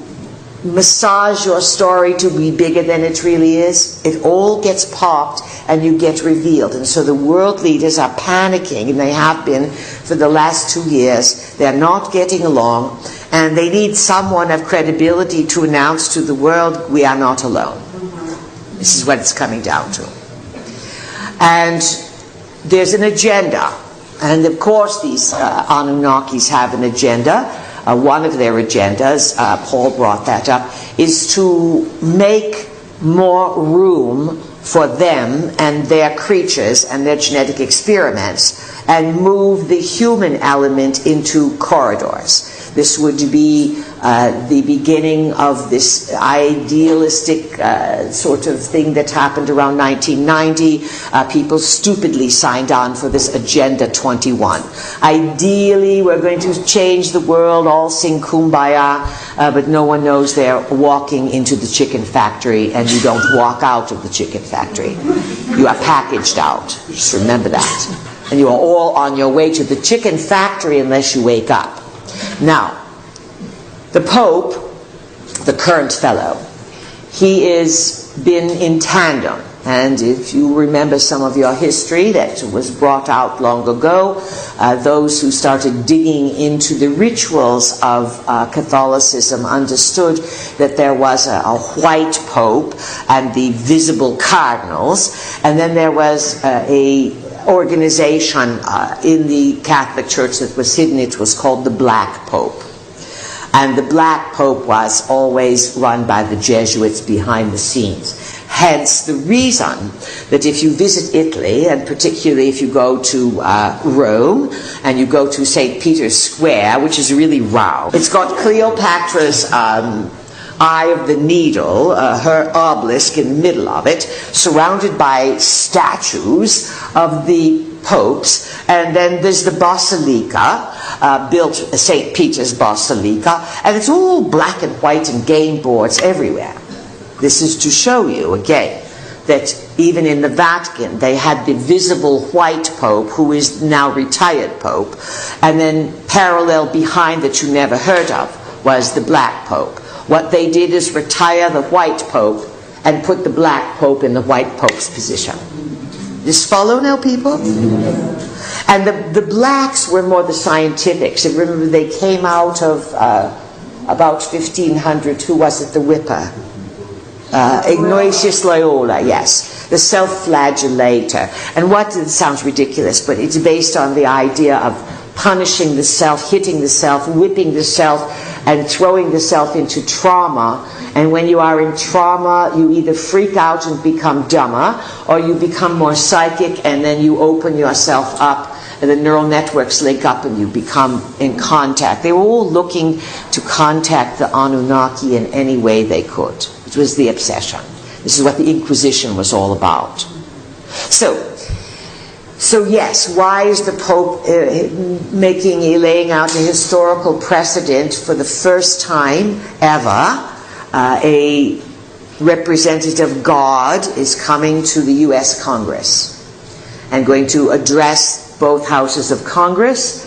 massage your story to be bigger than it really is, it all gets popped and you get revealed. And so the world leaders are panicking, and they have been for the last 2 years. They're not getting along, and they need someone of credibility to announce to the world, we are not alone. This is what it's coming down to. And there's an agenda. And of course these Anunnakis have an agenda. One of their agendas, Paul brought that up, is to make more room for them and their creatures and their genetic experiments, and move the human element into corridors. This would be the beginning of this idealistic sort of thing that happened around 1990. People stupidly signed on for this Agenda 21. Ideally, we're going to change the world, all sing Kumbaya, but no one knows they're walking into the chicken factory, and you don't walk out of the chicken factory. You are packaged out. Just remember that. And you are all on your way to the chicken factory unless you wake up. Now, the Pope, the current fellow, he has been in tandem And if you remember some of your history that was brought out long ago, those who started digging into the rituals of Catholicism understood that there was a white pope and the visible cardinals, and then there was a organization in the Catholic Church that was hidden. It was called the Black Pope. And the Black Pope was always run by the Jesuits behind the scenes. Hence the reason that if you visit Italy, and particularly if you go to Rome, and you go to St. Peter's Square, which is really round, it's got Cleopatra's Eye of the Needle, her obelisk in the middle of it, surrounded by statues of the popes, and then there's the Basilica, built St. Peter's Basilica, and it's all black and white and game boards everywhere. This is to show you, again, that even in the Vatican, they had the visible white pope, who is now retired pope, and then parallel behind that you never heard of was the black pope. What they did is retire the white pope and put the black pope in the white pope's position. This follow now, people? And the blacks were more the scientifics. And remember, they came out of about 1500, who was it, the whipper? Ignatius Loyola, yes. The self-flagellator. And what, it sounds ridiculous, but it's based on the idea of punishing the self, hitting the self, whipping the self, and throwing the self into trauma. And when you are in trauma, you either freak out and become dumber, or you become more psychic, and then you open yourself up, and the neural networks link up, and you become in contact. They were all looking to contact the Anunnaki in any way they could. It was the obsession. This is what the Inquisition was all about. So yes, why is the Pope laying out a historical precedent for the first time ever? A representative God is coming to the U.S. Congress and going to address both houses of Congress,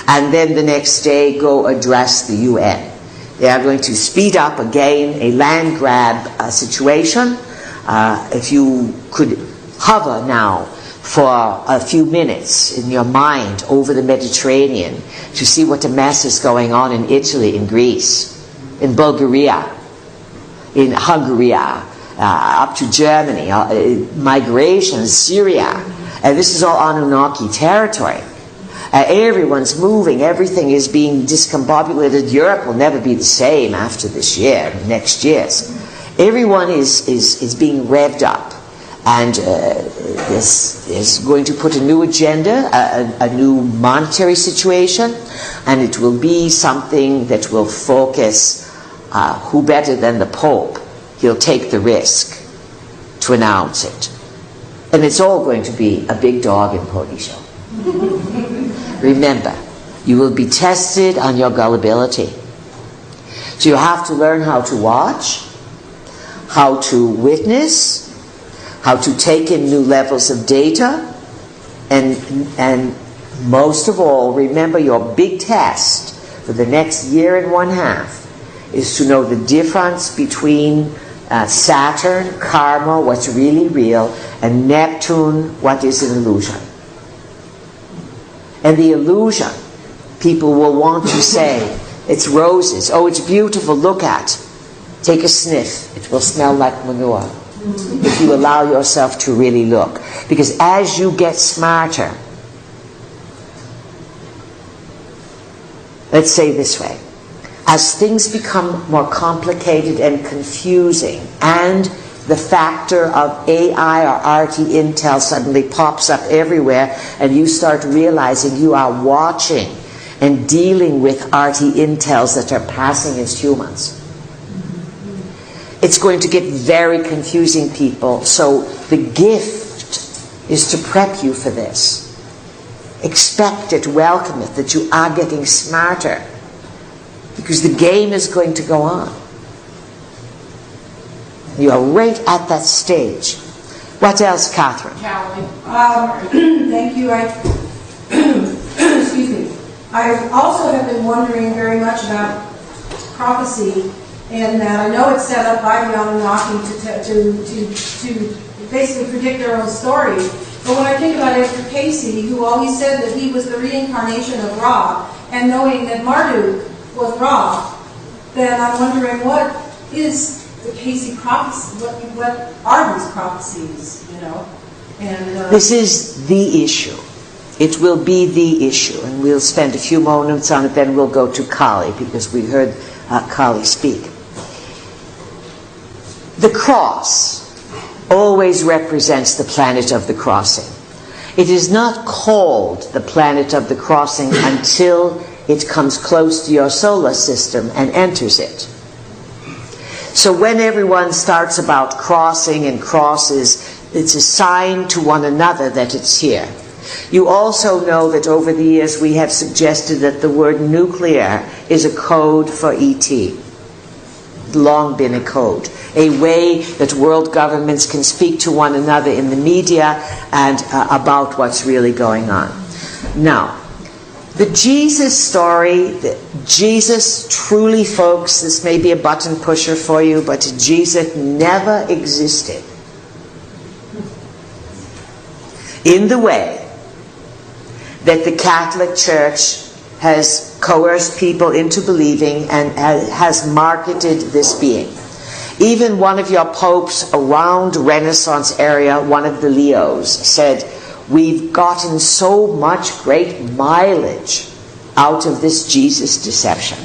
and then the next day go address the UN. They are going to speed up again a land grab situation. If you could hover now for a few minutes in your mind over the Mediterranean to see what a mess is going on in Italy, in Greece, in Bulgaria, in Hungary, up to Germany, migration, Syria. And this is all Anunnaki territory. Everyone's moving. Everything is being discombobulated. Europe will never be the same after this year, next year's. Everyone is being revved up. And this is going to put a new agenda, a new monetary situation, and it will be something that will focus, who better than the Pope? He'll take the risk to announce it. And it's all going to be a big dog and pony show. Remember, you will be tested on your gullibility. So you have to learn how to watch, how to witness, how to take in new levels of data, and most of all, remember your big test for the next year and 1/2 is to know the difference between Saturn, karma, what's really real, and Neptune, what is an illusion. And the illusion, people will want to say, it's roses, oh, it's beautiful, look at. Take a sniff, it will smell like manure. If you allow yourself to really look. Because as you get smarter, let's say this way, as things become more complicated and confusing, and the factor of AI or RT intel suddenly pops up everywhere, and you start realizing you are watching and dealing with RT intels that are passing as humans. It's going to get very confusing, people. So the gift is to prep you for this. Expect it, welcome it, that you are getting smarter. Because the game is going to go on. You are right at that stage. What else, Catherine? Thank you. Excuse me. I also have been wondering very much about prophecy, and that I know it's set up by the Anunnaki to basically predict their own story. But when I think about Edgar Casey, who always said that he was the reincarnation of Ra, and knowing that Marduk was Ra, then I'm wondering, what is the Casey prophecy? What are these prophecies, you know? And this is the issue. It will be the issue, and we'll spend a few moments on it, then we'll go to Kali, because we heard Kali speak. The cross always represents the planet of the crossing. It is not called the planet of the crossing until it comes close to your solar system and enters it. So when everyone starts about crossing and crosses, it's a sign to one another that it's here. You also know that over the years we have suggested that the word nuclear is a code for ET. Long been a code. A way that world governments can speak to one another in the media and about what's really going on. Now, the Jesus story, Jesus truly, folks, this may be a button pusher for you, but Jesus never existed in the way that the Catholic Church has coerced people into believing and has marketed this being. Even one of your popes around Renaissance area, one of the Leos, said, we've gotten so much great mileage out of this Jesus deception.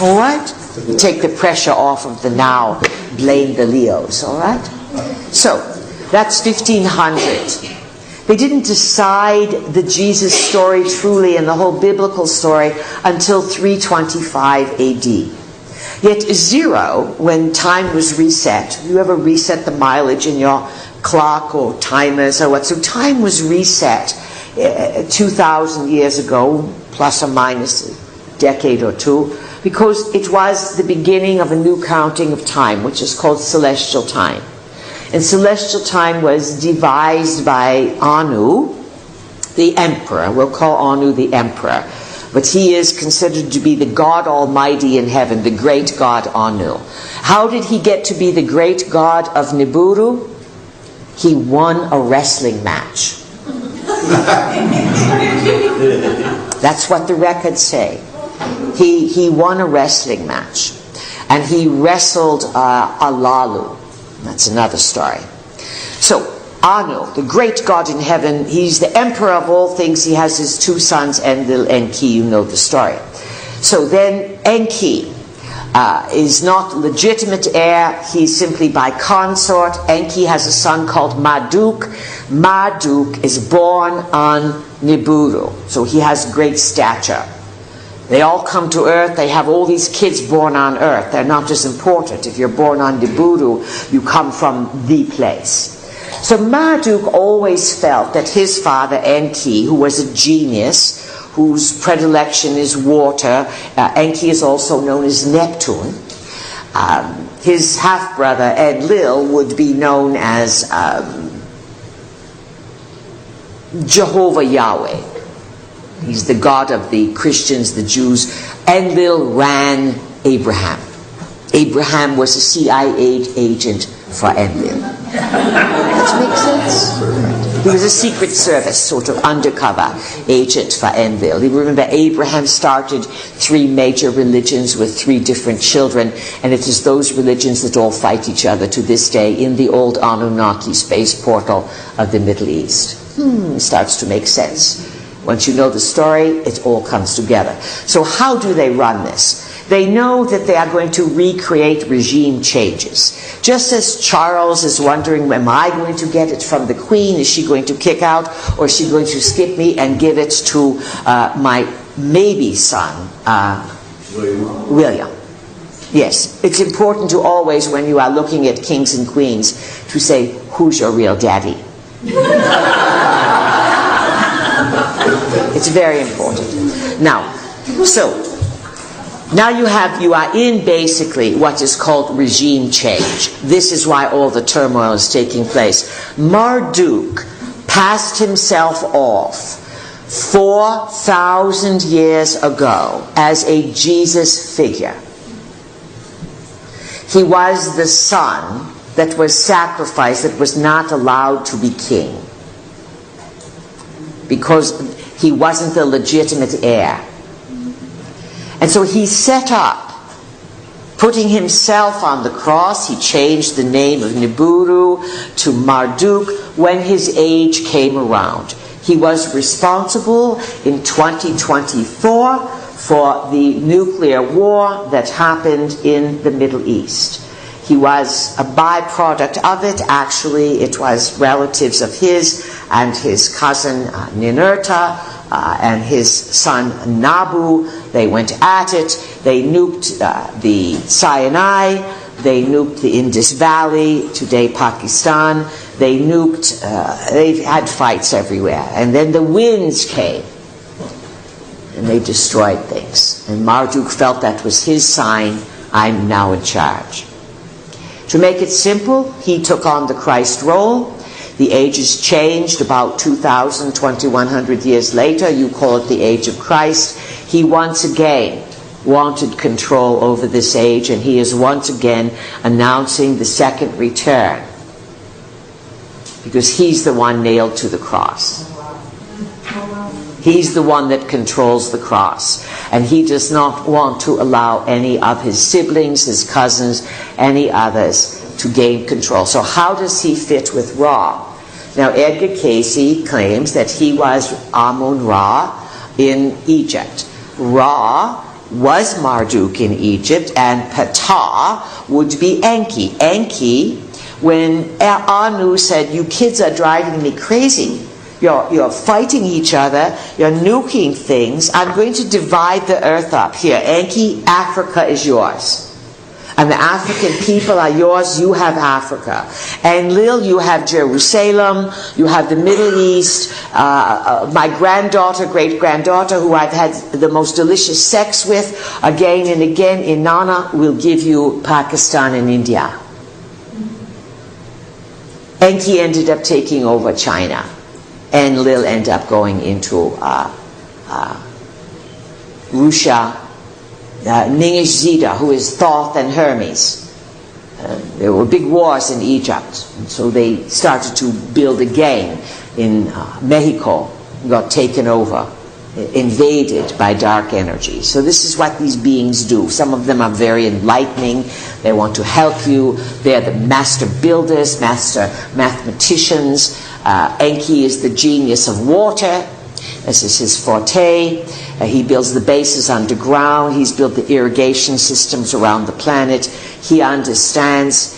All right? Take the pressure off of the now, blame the Leos, all right? So, that's 1500. They didn't decide the Jesus story truly and the whole biblical story until 325 AD. Yet zero, when time was reset, you ever reset the mileage in your clock or timers or what? So time was reset 2,000 years ago, plus or minus a decade or two, because it was the beginning of a new counting of time, which is called celestial time. And celestial time was devised by Anu, the emperor. We'll call Anu the emperor. But he is considered to be the God Almighty in heaven, the great God Anu. How did he get to be the great God of Nibiru? He won a wrestling match. That's what the records say. He won a wrestling match. And he wrestled Alalu. That's another story. So, Anu, the great God in heaven, he's the emperor of all things. He has his two sons, Enlil and Enki. You know the story. So then Enki is not legitimate heir. He's simply by consort. Enki has a son called Marduk. Marduk is born on Nibiru. So he has great stature. They all come to Earth. They have all these kids born on Earth. They're not as important. If you're born on Nibiru, you come from the place. So Marduk always felt that his father Enki, who was a genius, whose predilection is water, Enki is also known as Neptune. His half-brother Enlil would be known as Jehovah Yahweh. He's the God of the Christians, the Jews. Enlil ran Abraham. Abraham was a CIA agent for Enlil. That makes sense? He was a secret service, sort of undercover agent for Enlil. You remember Abraham started 3 major religions with 3 different children, and it is those religions that all fight each other to this day in the old Anunnaki space portal of the Middle East. Starts to make sense. Once you know the story, it all comes together. So how do they run this? They know that they are going to recreate regime changes. Just as Charles is wondering, am I going to get it from the Queen? Is she going to kick out? Or is she going to skip me and give it to my maybe son, William? Yes, it's important to always, when you are looking at kings and queens, to say, who's your real daddy? It's very important. Now, now you are in basically what is called regime change. This is why all the turmoil is taking place. Marduk passed himself off 4,000 years ago as a Jesus figure. He was the son that was sacrificed, that was not allowed to be king, because he wasn't the legitimate heir. And so he set up, putting himself on the cross. He changed the name of Nibiru to Marduk when his age came around. He was responsible in 2024 for the nuclear war that happened in the Middle East. He was a byproduct of it. Actually, it was relatives of his and his cousin Ninurta and his son Nabu. They went at it. They nuked the Sinai. They nuked the Indus Valley, today Pakistan. They nuked, they've had fights everywhere. And then the winds came and they destroyed things. And Marduk felt that was his sign, I'm now in charge. To make it simple, he took on the Christ role. The ages changed about 2,000, 2,100 years later. You call it the age of Christ. He once again wanted control over this age, and he is once again announcing the second return, because he's the one nailed to the cross. He's the one that controls the cross, and he does not want to allow any of his siblings, his cousins, any others to gain control. So how does he fit with Ra? Now, Edgar Cayce claims that he was Amun-Ra in Egypt. Ra was Marduk in Egypt, and Ptah would be Enki. Enki, when Anu said, you kids are driving me crazy, you're fighting each other, you're nuking things, I'm going to divide the earth up. Here, Enki, Africa is yours. And the African people are yours, you have Africa. Enlil, you have Jerusalem, you have the Middle East. My granddaughter, great-granddaughter, who I've had the most delicious sex with, again and again, Inanna, will give you Pakistan and India. Enki ended up taking over China. Enlil ended up going into Russia. Ningish-Zida, who is Thoth and Hermes. There were big wars in Egypt, and so they started to build again in Mexico, got taken over, invaded by dark energy. So this is what these beings do. Some of them are very enlightening. They want to help you. They're the master builders, master mathematicians. Enki is the genius of water. This is his forte. He builds the bases underground. He's built the irrigation systems around the planet. He understands.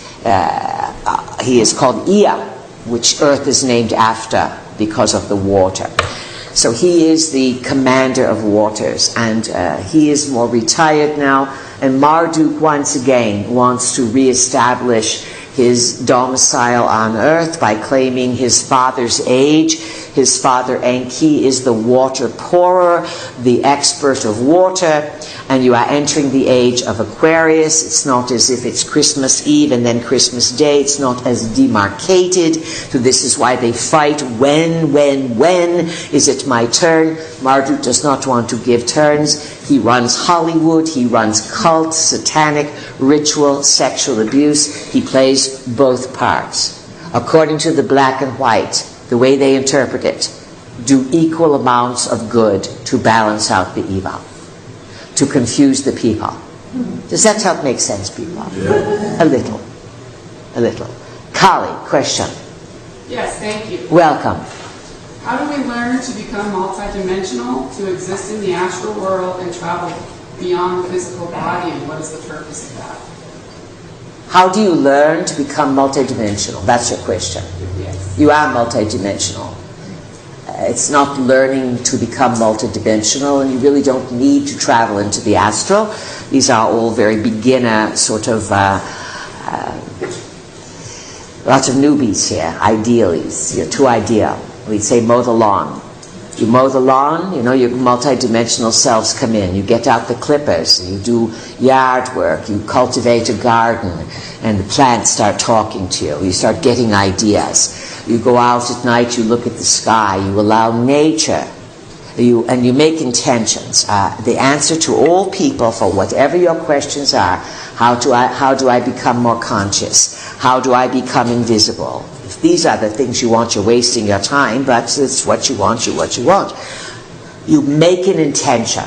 He is called Ea, which Earth is named after because of the water. So he is the commander of waters, and he is more retired now. And Marduk once again wants to reestablish his domicile on earth by claiming his father's age. His father Enki is the water pourer, the expert of water, and you are entering the age of Aquarius. It's not as if it's Christmas Eve and then Christmas Day. It's not as demarcated. So this is why they fight. When is it my turn? Marduk does not want to give turns. He runs Hollywood. He runs cults, satanic, ritual, sexual abuse. He plays both parts. According to the black and white, the way they interpret it, do equal amounts of good to balance out the evil, to confuse the people. Does that help make sense, people? Yeah. A little. Kali, question. Yes, thank you. Welcome. How do we learn to become multidimensional, to exist in the astral world and travel beyond the physical body, and what is the purpose of that? How do you learn to become multidimensional? That's your question. Yes. You are multidimensional. It's not learning to become multidimensional, and you really don't need to travel into the astral. These are all very beginner sort of lots of newbies here, idealies. You're too ideal. We'd say mow the lawn. You mow the lawn, your multidimensional selves come in. You get out the clippers, you do yard work, you cultivate a garden, and the plants start talking to you. You start getting ideas. You go out at night, you look at the sky, you allow nature, and you make intentions. The answer to all people, for whatever your questions are, How do I become more conscious? How do I become invisible? If these are the things you want, you're wasting your time, but it's what you want, what you want. You make an intention,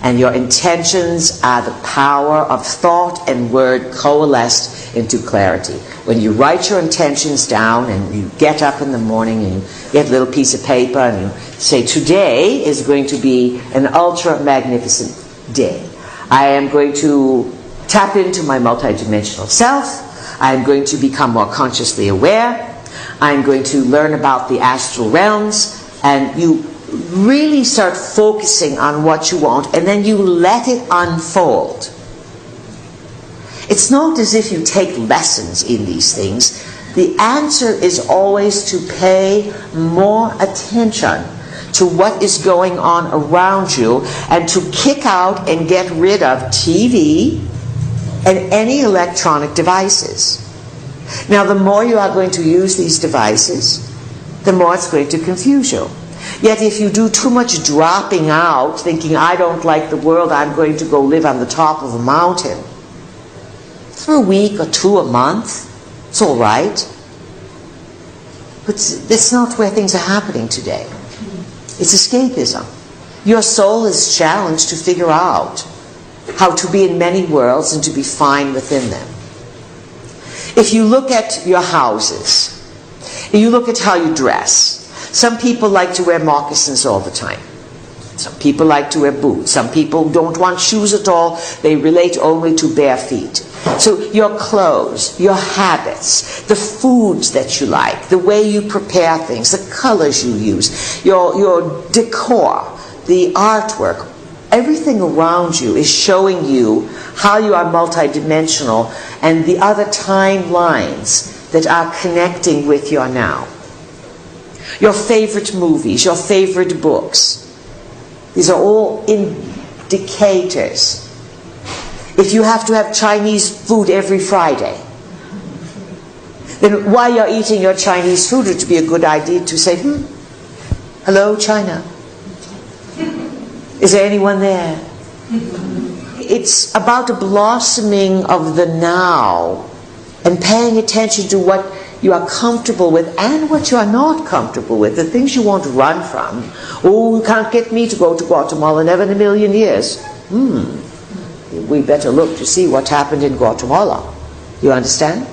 and your intentions are the power of thought and word coalesced into clarity. When you write your intentions down and you get up in the morning and you get a little piece of paper and you say, today is going to be an ultra magnificent day. I am going to tap into my multidimensional self. I am going to become more consciously aware. I am going to learn about the astral realms. And you really start focusing on what you want, and then you let it unfold. It's not as if you take lessons in these things. The answer is always to pay more attention to what is going on around you and to kick out and get rid of TV and any electronic devices. Now, the more you are going to use these devices, the more it's going to confuse you. Yet if you do too much dropping out, thinking, I don't like the world, I'm going to go live on the top of a mountain, for a week or two, a month, it's all right. But that's not where things are happening today. It's escapism. Your soul is challenged to figure out how to be in many worlds and to be fine within them. If you look at your houses, you look at how you dress. Some people like to wear moccasins all the time. Some people like to wear boots. Some people don't want shoes at all. They relate only to bare feet. So your clothes, your habits, the foods that you like, the way you prepare things, the colors you use, your decor, the artwork, everything around you is showing you how you are multidimensional and the other timelines that are connecting with your now. Your favorite movies, your favorite books. These are all indicators. If you have to have Chinese food every Friday, then while you're eating your Chinese food, it would be a good idea to say, hello, China. Is there anyone there? It's about a blossoming of the now and paying attention to what you are comfortable with and what you are not comfortable with, the things you want to run from. Oh, you can't get me to go to Guatemala, never in a million years. We better look to see what happened in Guatemala. You understand?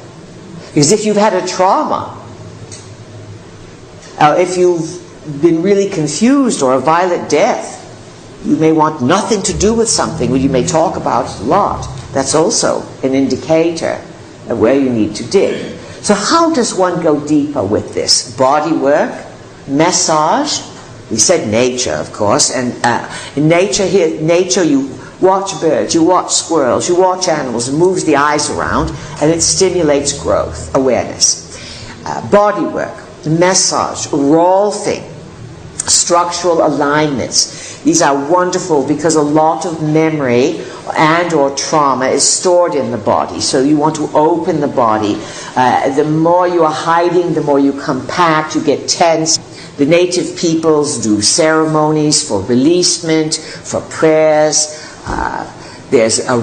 Because if you've had a trauma, if you've been really confused or a violent death, you may want nothing to do with something, you may talk about it a lot. That's also an indicator of where you need to dig. So how does one go deeper with this? Body work, massage. We said nature, of course. And in nature, you watch birds, you watch squirrels, you watch animals. It moves the eyes around, and it stimulates growth, awareness. Body work, massage, rolfing, structural alignments. These are wonderful because a lot of memory and or trauma is stored in the body. So you want to open the body. The more you are hiding, the more you compact, you get tense. The native peoples do ceremonies for releasement, for prayers. There's a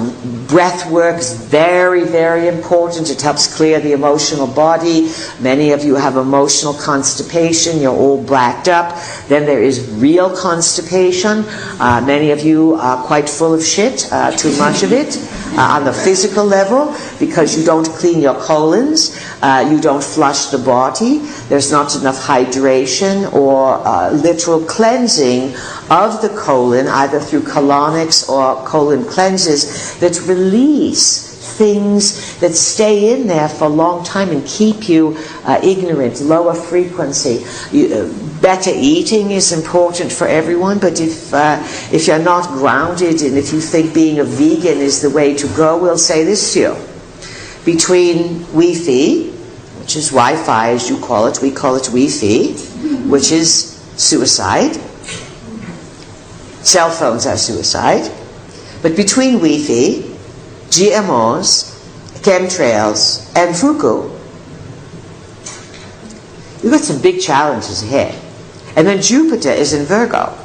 breath work, is very, very important. It helps clear the emotional body. Many of you have emotional constipation. You're all blacked up. Then there is real constipation. Many of you are quite full of shit, too much of it, on the physical level, because you don't clean your colons. You don't flush the body. There's not enough hydration or literal cleansing of the colon, either through colonics or colon cleanses that release things that stay in there for a long time and keep you ignorant, lower frequency. Better eating is important for everyone, but if you're not grounded and if you think being a vegan is the way to go, we'll say this to you. Between Wi-Fi, which is Wi-Fi as you call it, we call it Wi-Fi, which is suicide. Cell phones are suicide. But between Wi-Fi, GMOs, chemtrails, and Fuku, you've got some big challenges ahead. And then Jupiter is in Virgo.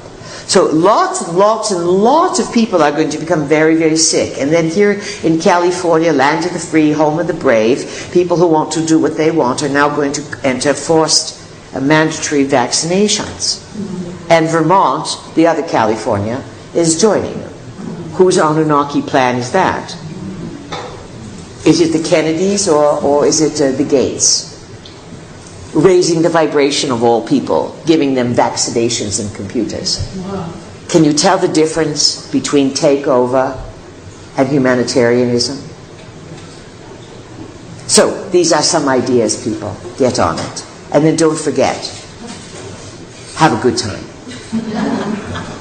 So lots and lots and lots of people are going to become very, very sick. And then here in California, land of the free, home of the brave, people who want to do what they want are now going to enter forced mandatory vaccinations. And Vermont, the other California, is joining them. Whose Anunnaki plan is that? Is it the Kennedys or is it the Gates? Raising the vibration of all people, giving them vaccinations and computers. Wow. Can you tell the difference between takeover and humanitarianism? So, these are some ideas, people. Get on it. And then don't forget, have a good time.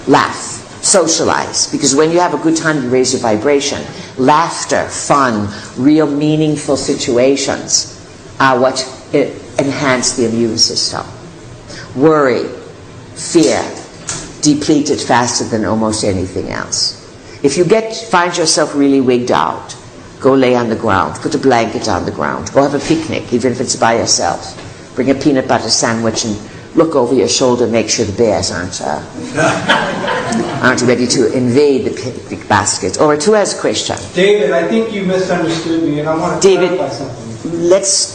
Laugh. Socialize. Because when you have a good time, you raise your vibration. Laughter, fun, real meaningful situations are what enhance the immune system. Worry, fear, deplete it faster than almost anything else. If you find yourself really wigged out, go lay on the ground, put a blanket on the ground, go have a picnic, even if it's by yourself. Bring a peanut butter sandwich and look over your shoulder, make sure the bears aren't ready to invade the picnic basket. Or who has a question? David, I think you misunderstood me, and I want to clarify something.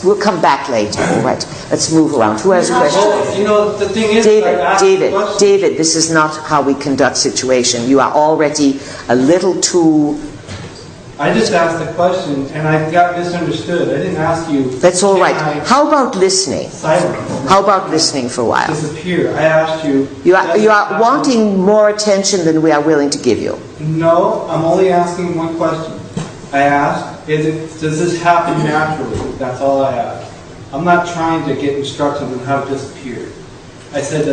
We'll come back later. All right. Let's move around. Who has a question? Well, you know, the thing is, David, this is not how we conduct situation. You are already a little too... I just asked a question, and I got misunderstood. I didn't ask you... That's all right. How about listening? Silent. How about listening for a while? Disappear. I asked you... You are wanting more attention than we are willing to give you. No, I'm only asking one question. I asked, does this happen naturally? That's all I asked. I'm not trying to get instructions on how to disappear. I said,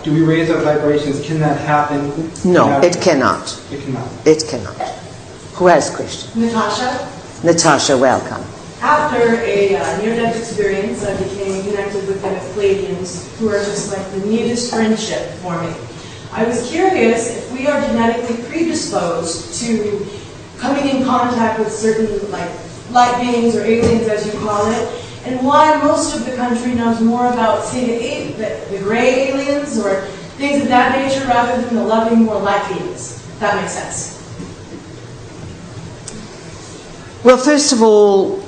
do we raise our vibrations? Can that happen? No, naturally? it cannot. It cannot. It cannot. Who has a question? Natasha. Natasha, welcome. After a near-death experience, I became connected with the Pleiadians, who are just like the neatest friendship for me. I was curious if we are genetically predisposed to coming in contact with certain like light beings or aliens, as you call it, and why most of the country knows more about, say, the gray aliens or things of that nature rather than the loving, more light beings. If that makes sense. Well, first of all,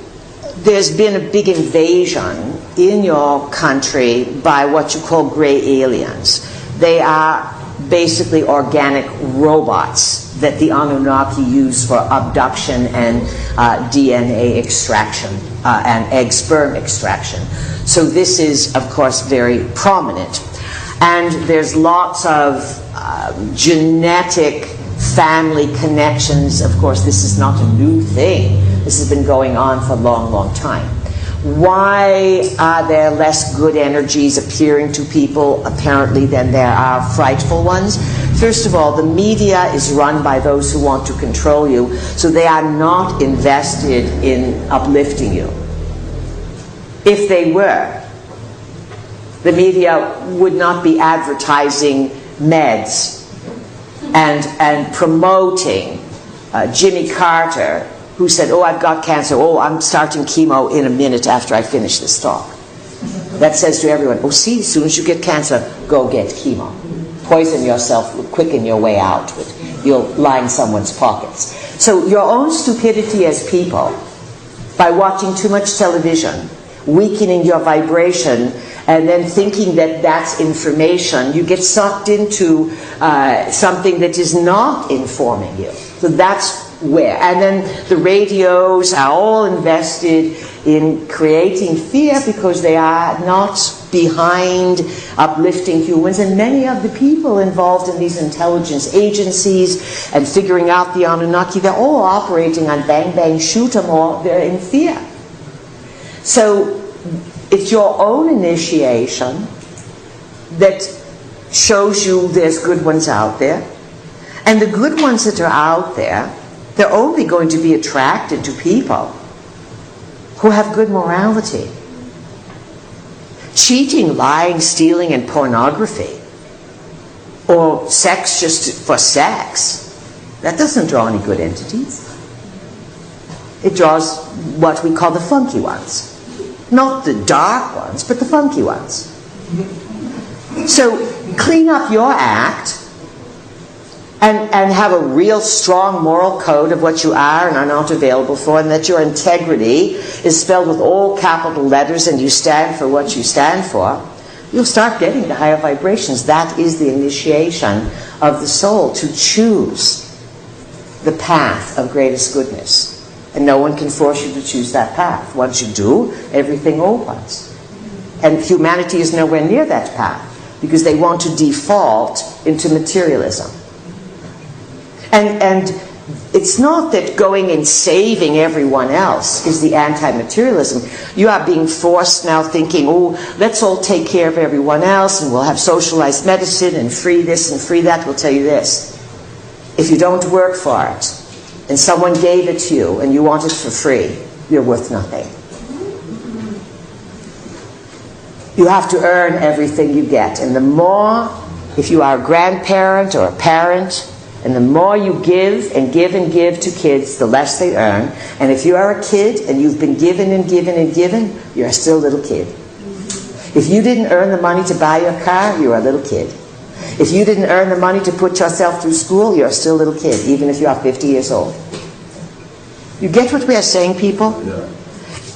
there's been a big invasion in your country by what you call gray aliens. They are basically organic robots that the Anunnaki use for abduction and DNA extraction and egg sperm extraction. So this is, of course, very prominent. And there's lots of genetic family connections. Of course, this is not a new thing. This has been going on for a long, long time. Why are there less good energies appearing to people, apparently, than there are frightful ones? First of all, the media is run by those who want to control you, so they are not invested in uplifting you. If they were, the media would not be advertising meds and promoting Jimmy Carter, who said, oh, I've got cancer. Oh, I'm starting chemo in a minute after I finish this talk. That says to everyone, oh, see, as soon as you get cancer, go get chemo. Poison yourself, quicken your way out. You'll line someone's pockets. So your own stupidity as people, by watching too much television, weakening your vibration, and then thinking that that's information, you get sucked into something that is not informing you. So that's where. And then the radios are all invested in creating fear because they are not behind uplifting humans. And many of the people involved in these intelligence agencies and figuring out the Anunnaki, they're all operating on bang, bang, shoot 'em, or they're in fear. So it's your own initiation that shows you there's good ones out there. And the good ones that are out there, they're only going to be attracted to people who have good morality. Cheating, lying, stealing, and pornography, or sex just for sex, that doesn't draw any good entities. It draws what we call the funky ones. Not the dark ones, but the funky ones. So clean up your act and have a real strong moral code of what you are and are not available for, and that your integrity is spelled with all capital letters and you stand for what you stand for, you'll start getting the higher vibrations. That is the initiation of the soul, to choose the path of greatest goodness. And no one can force you to choose that path. Once you do, everything opens. And humanity is nowhere near that path, because they want to default into materialism. And it's not that going and saving everyone else is the anti-materialism. You are being forced now thinking, oh, let's all take care of everyone else and we'll have socialized medicine and free this and free that. We'll tell you this. If you don't work for it and someone gave it to you and you want it for free, you're worth nothing. You have to earn everything you get. And the more, if you are a grandparent or a parent, and the more you give and give and give to kids, the less they earn. And if you are a kid and you've been given and given and given, you're still a little kid. If you didn't earn the money to buy your car, you're a little kid. If you didn't earn the money to put yourself through school, you're still a little kid, even if you are 50 years old. You get what we are saying, people? Yeah.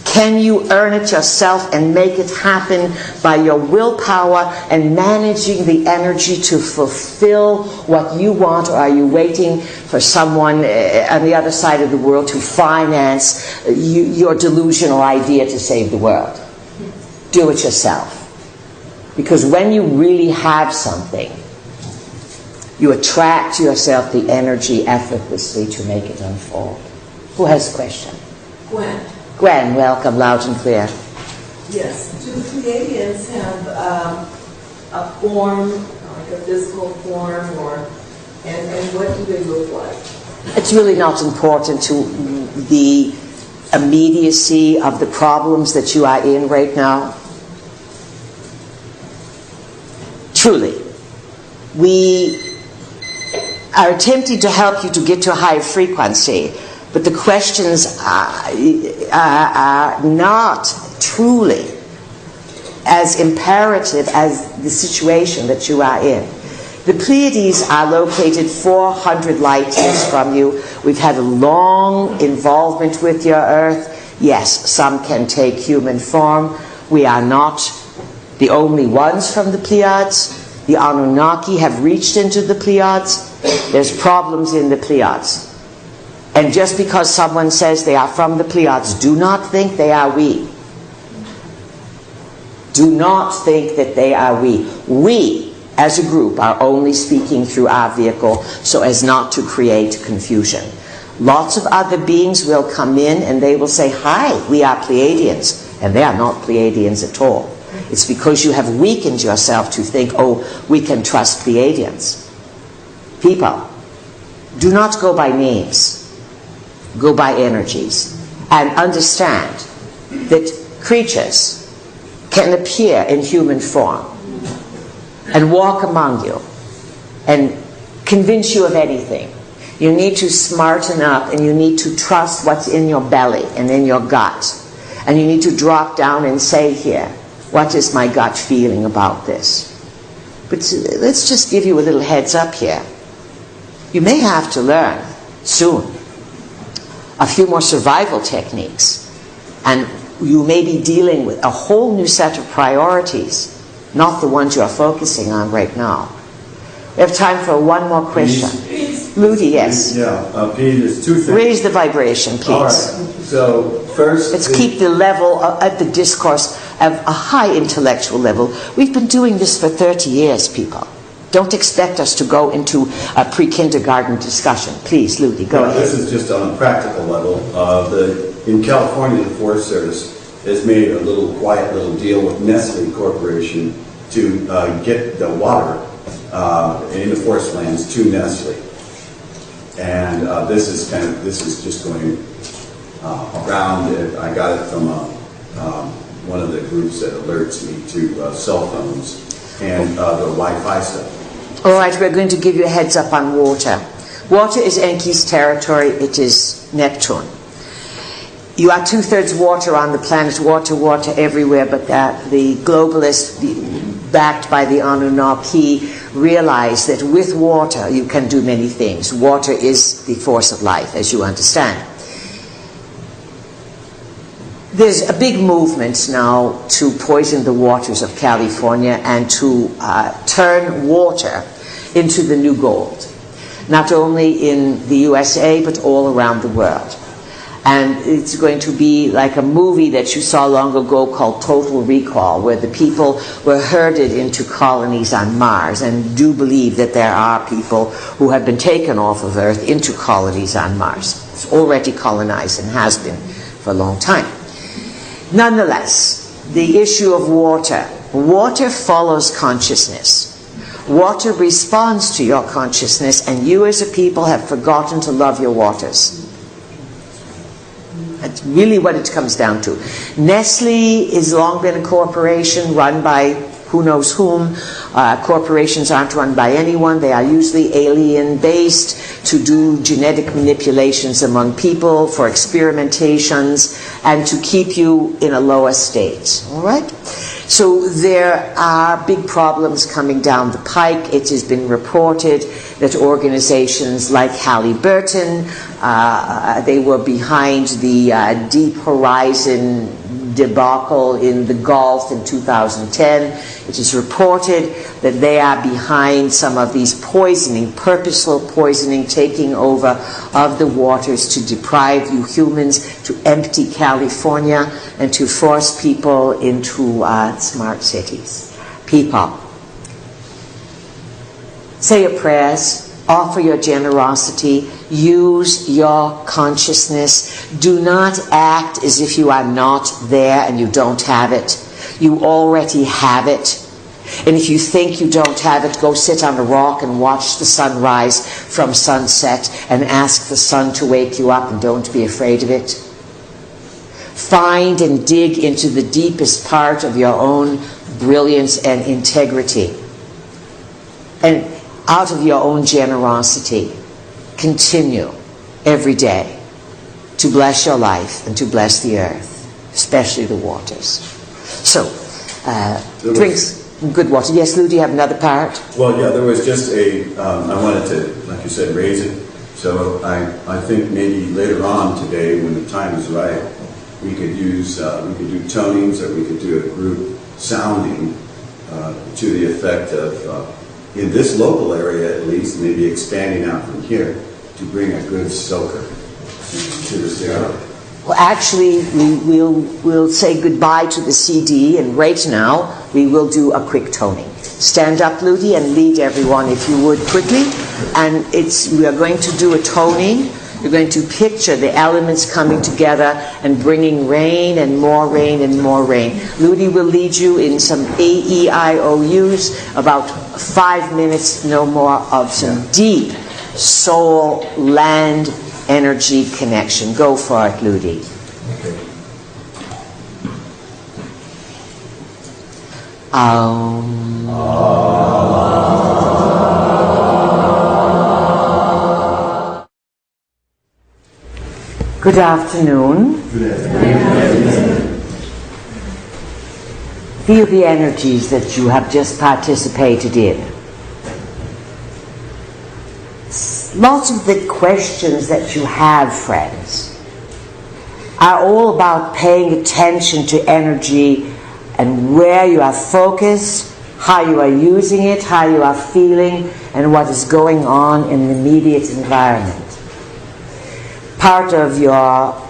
Can you earn it yourself and make it happen by your willpower and managing the energy to fulfill what you want, or are you waiting for someone on the other side of the world to finance your delusional idea to save the world? Do it yourself. Because when you really have something, you attract to yourself the energy effortlessly to make it unfold. Who has a question? Gwen. Gwen, welcome, loud and clear. Yes. Do the Pleiadians have a form, like a physical form, and what do they look like? It's really not important to the immediacy of the problems that you are in right now. Truly. We are attempting to help you to get to a higher frequency. But the questions are not truly as imperative as the situation that you are in. The Pleiades are located 400 light years from you. We've had a long involvement with your Earth. Yes, some can take human form. We are not the only ones from the Pleiades. The Anunnaki have reached into the Pleiades. There's problems in the Pleiades. And just because someone says they are from the Pleiades, do not think they are we. Do not think that they are we. We, as a group, are only speaking through our vehicle so as not to create confusion. Lots of other beings will come in and they will say, hi, we are Pleiadians. And they are not Pleiadians at all. It's because you have weakened yourself to think, oh, we can trust Pleiadians. People, do not go by names. Go by energies. And understand that creatures can appear in human form and walk among you and convince you of anything. You need to smarten up and you need to trust what's in your belly and in your gut. And you need to drop down and say here, what is my gut feeling about this? But let's just give you a little heads up here. You may have to learn soon a few more survival techniques, and you may be dealing with a whole new set of priorities, not the ones you are focusing on right now. We have time for one more question. Ludi, yes. Yeah, Pete, there's two things. Raise the vibration, please. All right. So first, let's keep the level at the discourse of a high intellectual level. We've been doing this for 30 years, people. Don't expect us to go into a pre-kindergarten discussion. Please, Ludi, go ahead. This is just on a practical level. In California, the Forest Service has made a quiet little deal with Nestle Corporation to get the water in the forest lands to Nestle. And this is just going around. I got it from one of the groups that alerts me to cell phones and the Wi-Fi stuff. All right, we're going to give you a heads up on water. Water is Enki's territory. It is Neptune. You are 2/3 water on the planet, water everywhere, but the globalists backed by the Anunnaki, realize that with water you can do many things. Water is the force of life, as you understand. There's a big movement now to poison the waters of California and to turn water into the new gold, not only in the USA but all around the world. And it's going to be like a movie that you saw long ago called Total Recall, where the people were herded into colonies on Mars, and do believe that there are people who have been taken off of Earth into colonies on Mars. It's already colonized and has been for a long time. Nonetheless, the issue of water. Water follows consciousness. Water responds to your consciousness, and you as a people have forgotten to love your waters. That's really what it comes down to. Nestle has long been a corporation run by who knows whom. Corporations aren't run by anyone. They are usually alien-based to do genetic manipulations among people for experimentations and to keep you in a lower state. All right? So there are big problems coming down the pike. It has been reported that organizations like Halliburton, they were behind the Deep Horizon debacle in the Gulf in 2010. It is reported that they are behind some of these poisoning, purposeful poisoning, taking over of the waters to deprive you humans, to empty California, and to force people into smart cities. People, say your prayers, offer your generosity, use your consciousness. Do not act as if you are not there and you don't have it. You already have it. And if you think you don't have it, go sit on a rock and watch the sun rise from sunset and ask the sun to wake you up, and don't be afraid of it. Find and dig into the deepest part of your own brilliance and integrity. And out of your own generosity, continue every day to bless your life and to bless the earth, especially the waters. So, drinks good water. Yes, Lou, do you have another part? Well, yeah, there was just I wanted to, like you said, raise it. So I think maybe later on today, when the time is right, we could use, we could do tonings, or we could do a group sounding to the effect of, in this local area at least, maybe expanding out from here to bring a good soaker to this area. Well, actually, we'll say goodbye to the CD, and right now we will do a quick toning. Stand up, Ludi, and lead everyone, if you would, quickly. And we are going to do a toning. You're going to picture the elements coming together and bringing rain and more rain and more rain. Ludi will lead you in some AEIOUs, about 5 minutes, no more, of some deep soul, land, energy connection. Go for it, Ludi. Good afternoon. Feel the energies that you have just participated in. Lots of the questions that you have, friends, are all about paying attention to energy and where you are focused, how you are using it, how you are feeling, and what is going on in the immediate environment. Part of your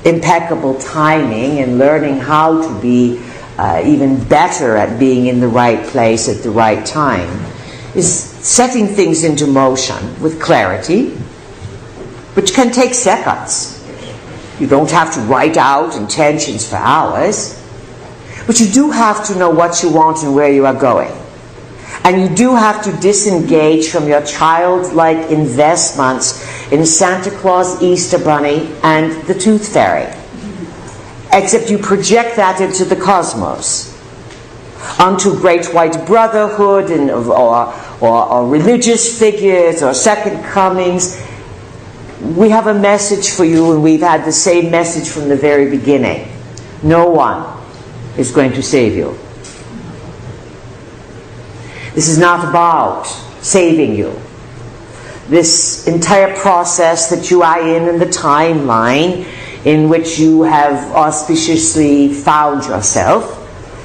impeccable timing and learning how to be even better at being in the right place at the right time is setting things into motion with clarity, which can take seconds. You don't have to write out intentions for hours, but you do have to know what you want and where you are going. And you do have to disengage from your childlike investments in Santa Claus, Easter Bunny, and the Tooth Fairy. Except you project that into the cosmos, onto Great White Brotherhood and, or religious figures or second comings. We have a message for you, and we've had the same message from the very beginning. No one is going to save you. This is not about saving you. This entire process that you are in the timeline in which you have auspiciously found yourself,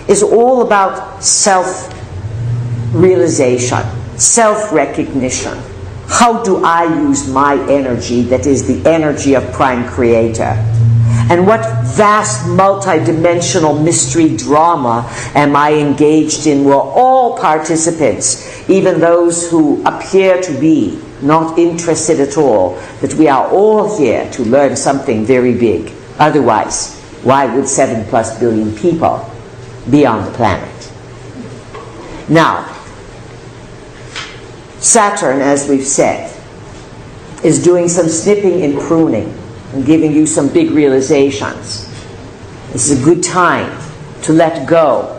is all about self-realization, self-recognition. How do I use my energy that is the energy of Prime Creator? And what vast multi-dimensional mystery drama am I engaged in where all participants, even those who appear to be not interested at all, that we are all here to learn something very big. Otherwise, why would 7+ billion people be on the planet? Now, Saturn, as we've said, is doing some snipping and pruning and giving you some big realizations. This is a good time to let go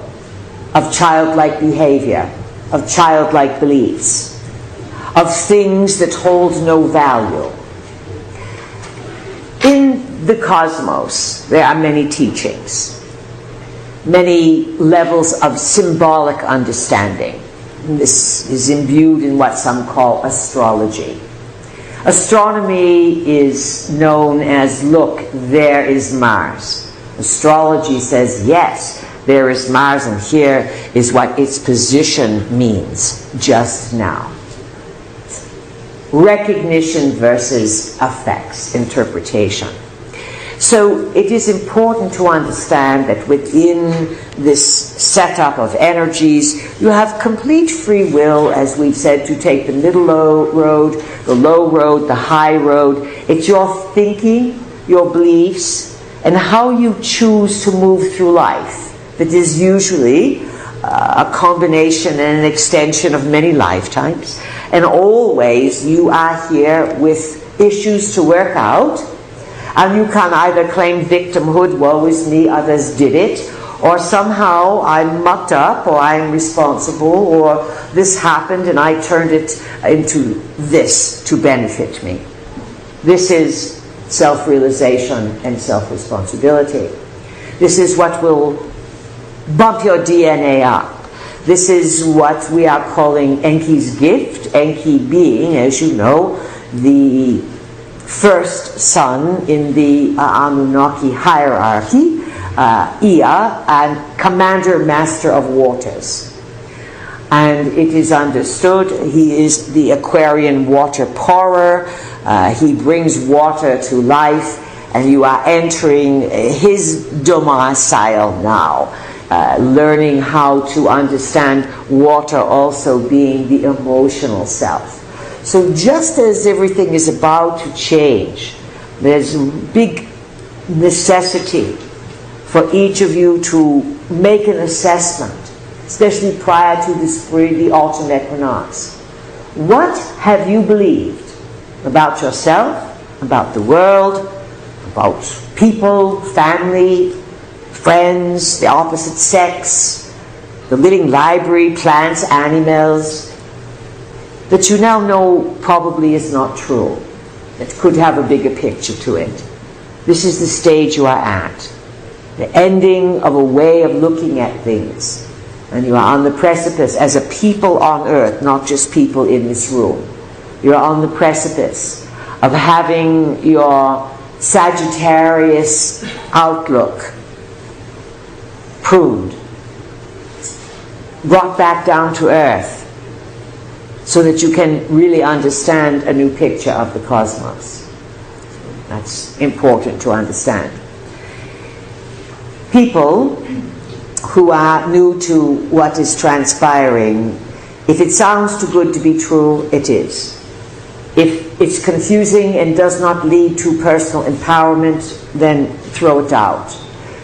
of childlike behavior, of childlike beliefs, of things that hold no value. In the cosmos, there are many teachings, many levels of symbolic understanding. This is imbued in what some call astrology. Astronomy is known as, look, there is Mars. Astrology says, yes, there is Mars, and here is what its position means just now. Recognition versus effects, interpretation. So it is important to understand that within this setup of energies, you have complete free will, as we've said, to take the middle road, the low road, the high road. It's your thinking, your beliefs, and how you choose to move through life. That is usually a combination and an extension of many lifetimes. And always you are here with issues to work out. And you can either claim victimhood, woe is me, others did it, or somehow I'm mucked up, or I'm responsible, or this happened and I turned it into this to benefit me. This is self-realization and self-responsibility. This is what will bump your DNA up. This is what we are calling Enki's gift, Enki being, as you know, the first son in the Anunnaki hierarchy, Ea, and commander master of waters. And it is understood he is the Aquarian water pourer. He brings water to life, and you are entering his domicile now, learning how to understand water also being the emotional self. So just as everything is about to change, there's a big necessity for each of you to make an assessment, especially prior to the spring, the autumn equinox. What have you believed about yourself, about the world, about people, family, friends, the opposite sex, the living library, plants, animals, that you now know probably is not true, that could have a bigger picture to it? This is the stage you are at, the ending of a way of looking at things. And you are on the precipice as a people on earth, not just people in this room. You're on the precipice of having your Sagittarius outlook pruned, brought back down to earth, so that you can really understand a new picture of the cosmos. That's important to understand. People who are new to what is transpiring, if it sounds too good to be true, it is. If it's confusing and does not lead to personal empowerment, then throw it out.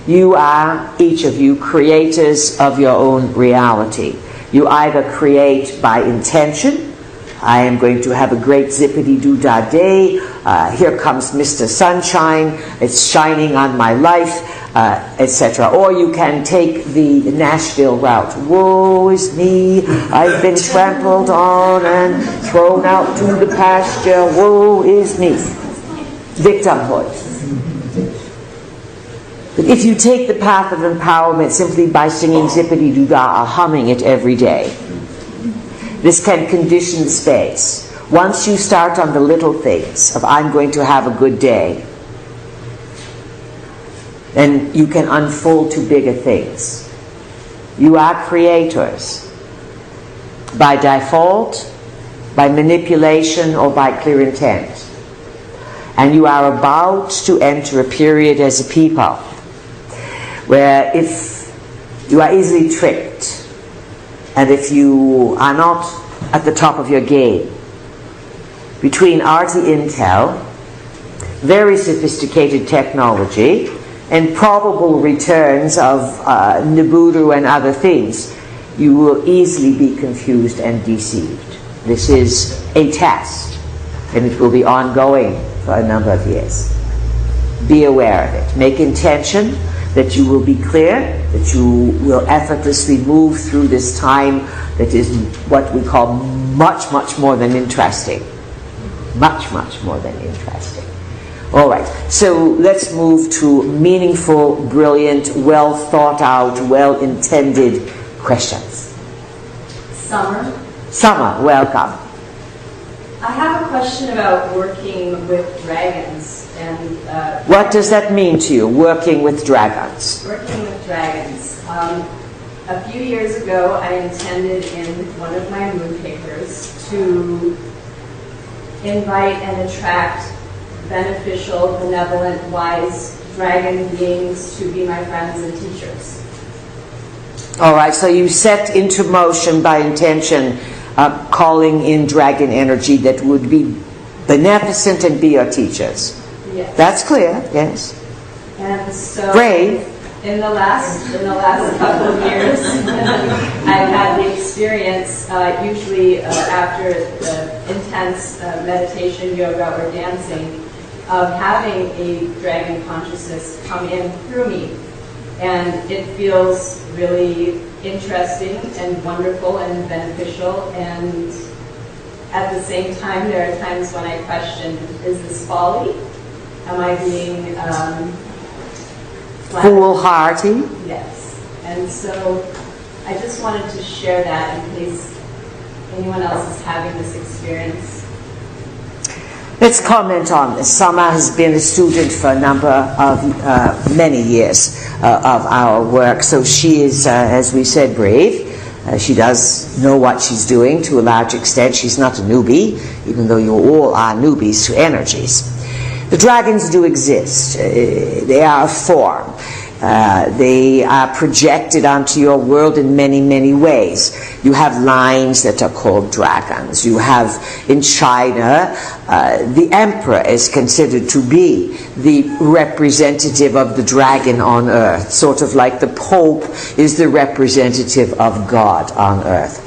You are, each of you, creators of your own reality. You either create by intention. I am going to have a great zippity-doo-dah day. Here comes Mr. Sunshine. It's shining on my life, etc. Or you can take the Nashville route. Woe is me. I've been trampled on and thrown out to the pasture. Woe is me. Victimhood. But if you take the path of empowerment simply by singing zippity-doo-dah or humming it every day, This can condition the space. Once you start on the little things of I'm going to have a good day, then you can unfold to bigger things. You are creators. By default, by manipulation, or by clear intent. And you are about to enter a period as a people where if you are easily tricked, and if you are not at the top of your game, between arty intel, very sophisticated technology, and probable returns of Nibiru and other things, you will easily be confused and deceived. This is a test, and it will be ongoing for a number of years. Be aware of it. Make intention that you will be clear, that you will effortlessly move through this time that is what we call much, much more than interesting. Much, much more than interesting. All right, so let's move to meaningful, brilliant, well thought out, well intended questions. Summer. Summer, welcome. I have a question about working with dragons and. What does that mean to you, working with dragons? Working with dragons. A few years ago, I intended in one of my moon papers to invite and attract beneficial, benevolent, wise dragon beings to be my friends and teachers. All right, so you set into motion by intention calling in dragon energy that would be beneficent and be your teachers. Yes. That's clear, yes. And so brave. In the last couple of years, I've had the experience, usually after intense meditation, yoga, or dancing, of having a dragon consciousness come in through me. And it feels really interesting and wonderful and beneficial. And at the same time, there are times when I question, is this folly? Am I being foolhardy? Yes. And so I just wanted to share that in case anyone else is having this experience. Let's comment on this. Summer has been a student for a number of many years of our work, so she is, as we said, brave. She does know what she's doing to a large extent. She's not a newbie, even though you all are newbies to energies. The dragons do exist. They are a form. They are projected onto your world in many, many ways. You have lines that are called dragons. You have, in China, the emperor is considered to be the representative of the dragon on earth, sort of like the Pope is the representative of God on earth.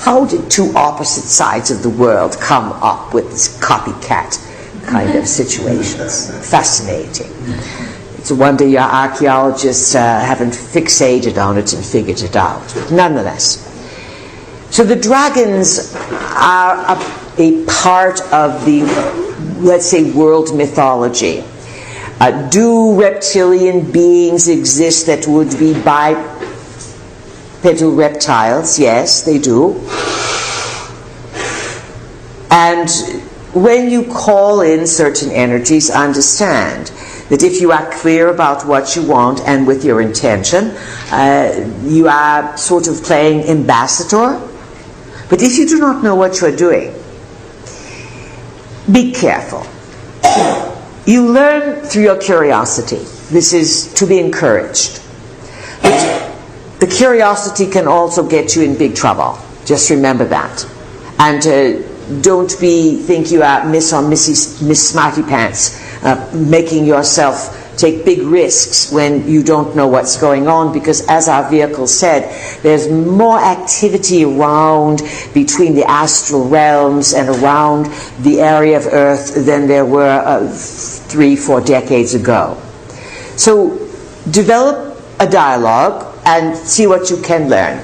How did two opposite sides of the world come up with this copycat kind of situations? Fascinating. It's a wonder your archaeologists haven't fixated on it and figured it out. Nonetheless. So the dragons are a part of the, let's say, world mythology. Do reptilian beings exist that would be bipedal reptiles? Yes, they do. And when you call in certain energies, understand that if you are clear about what you want and with your intention, you are sort of playing ambassador. But if you do not know what you are doing, be careful. You learn through your curiosity. This is to be encouraged. But the curiosity can also get you in big trouble. Just remember that. And don't think you are Miss Smarty Pants, making yourself take big risks when you don't know what's going on, because as our vehicle said, there's more activity around between the astral realms and around the area of Earth than there were 3-4 decades ago. So develop a dialogue and see what you can learn.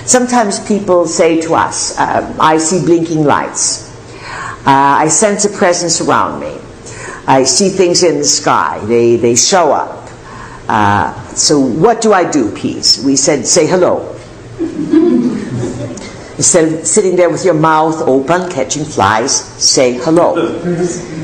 Sometimes people say to us, I see blinking lights. I sense a presence around me. I see things in the sky. They show up. So what do I do, please? We said, say hello. Instead of sitting there with your mouth open, catching flies, say hello.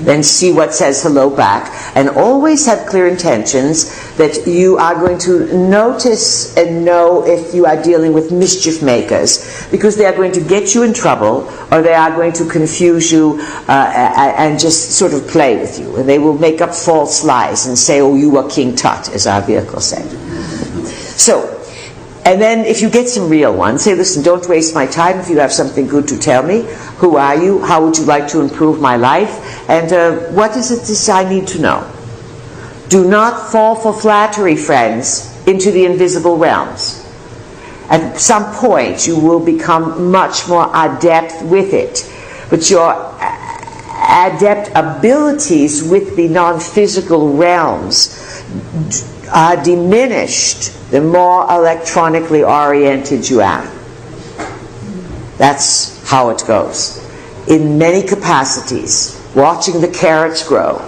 Then see what says hello back. And always have clear intentions that you are going to notice and know if you are dealing with mischief makers, because they are going to get you in trouble, or they are going to confuse you and just sort of play with you. And they will make up false lies and say, oh, you are King Tut, as our vehicle said. So, and then if you get some real ones, say, listen, don't waste my time. If you have something good to tell me, who are you? How would you like to improve my life? And what is it this I need to know? Do not fall for flattery, friends, into the invisible realms. At some point, you will become much more adept with it. But your adept abilities with the non-physical realms are diminished the more electronically oriented you are. That's how it goes. In many capacities, watching the carrots grow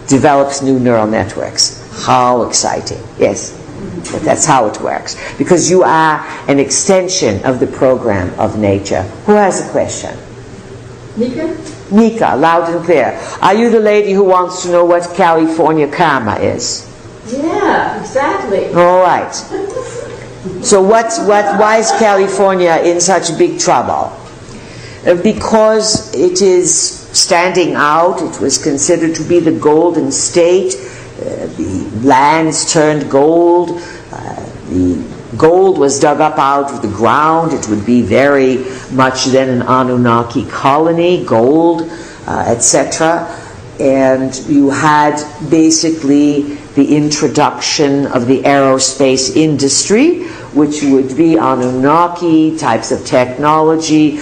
develops new neural networks. How exciting. Yes, but that's how it works. Because you are an extension of the program of nature. Who has a question? Nika? Nika, loud and clear. Are you the lady who wants to know what California karma is? Yeah, exactly. All right. So why is California in such big trouble? Because it is standing out. It was considered to be the golden state. The lands turned gold. The gold was dug up out of the ground. It would be very much then an Anunnaki colony, gold, etc. And you had basically the introduction of the aerospace industry, which would be Anunnaki types of technology,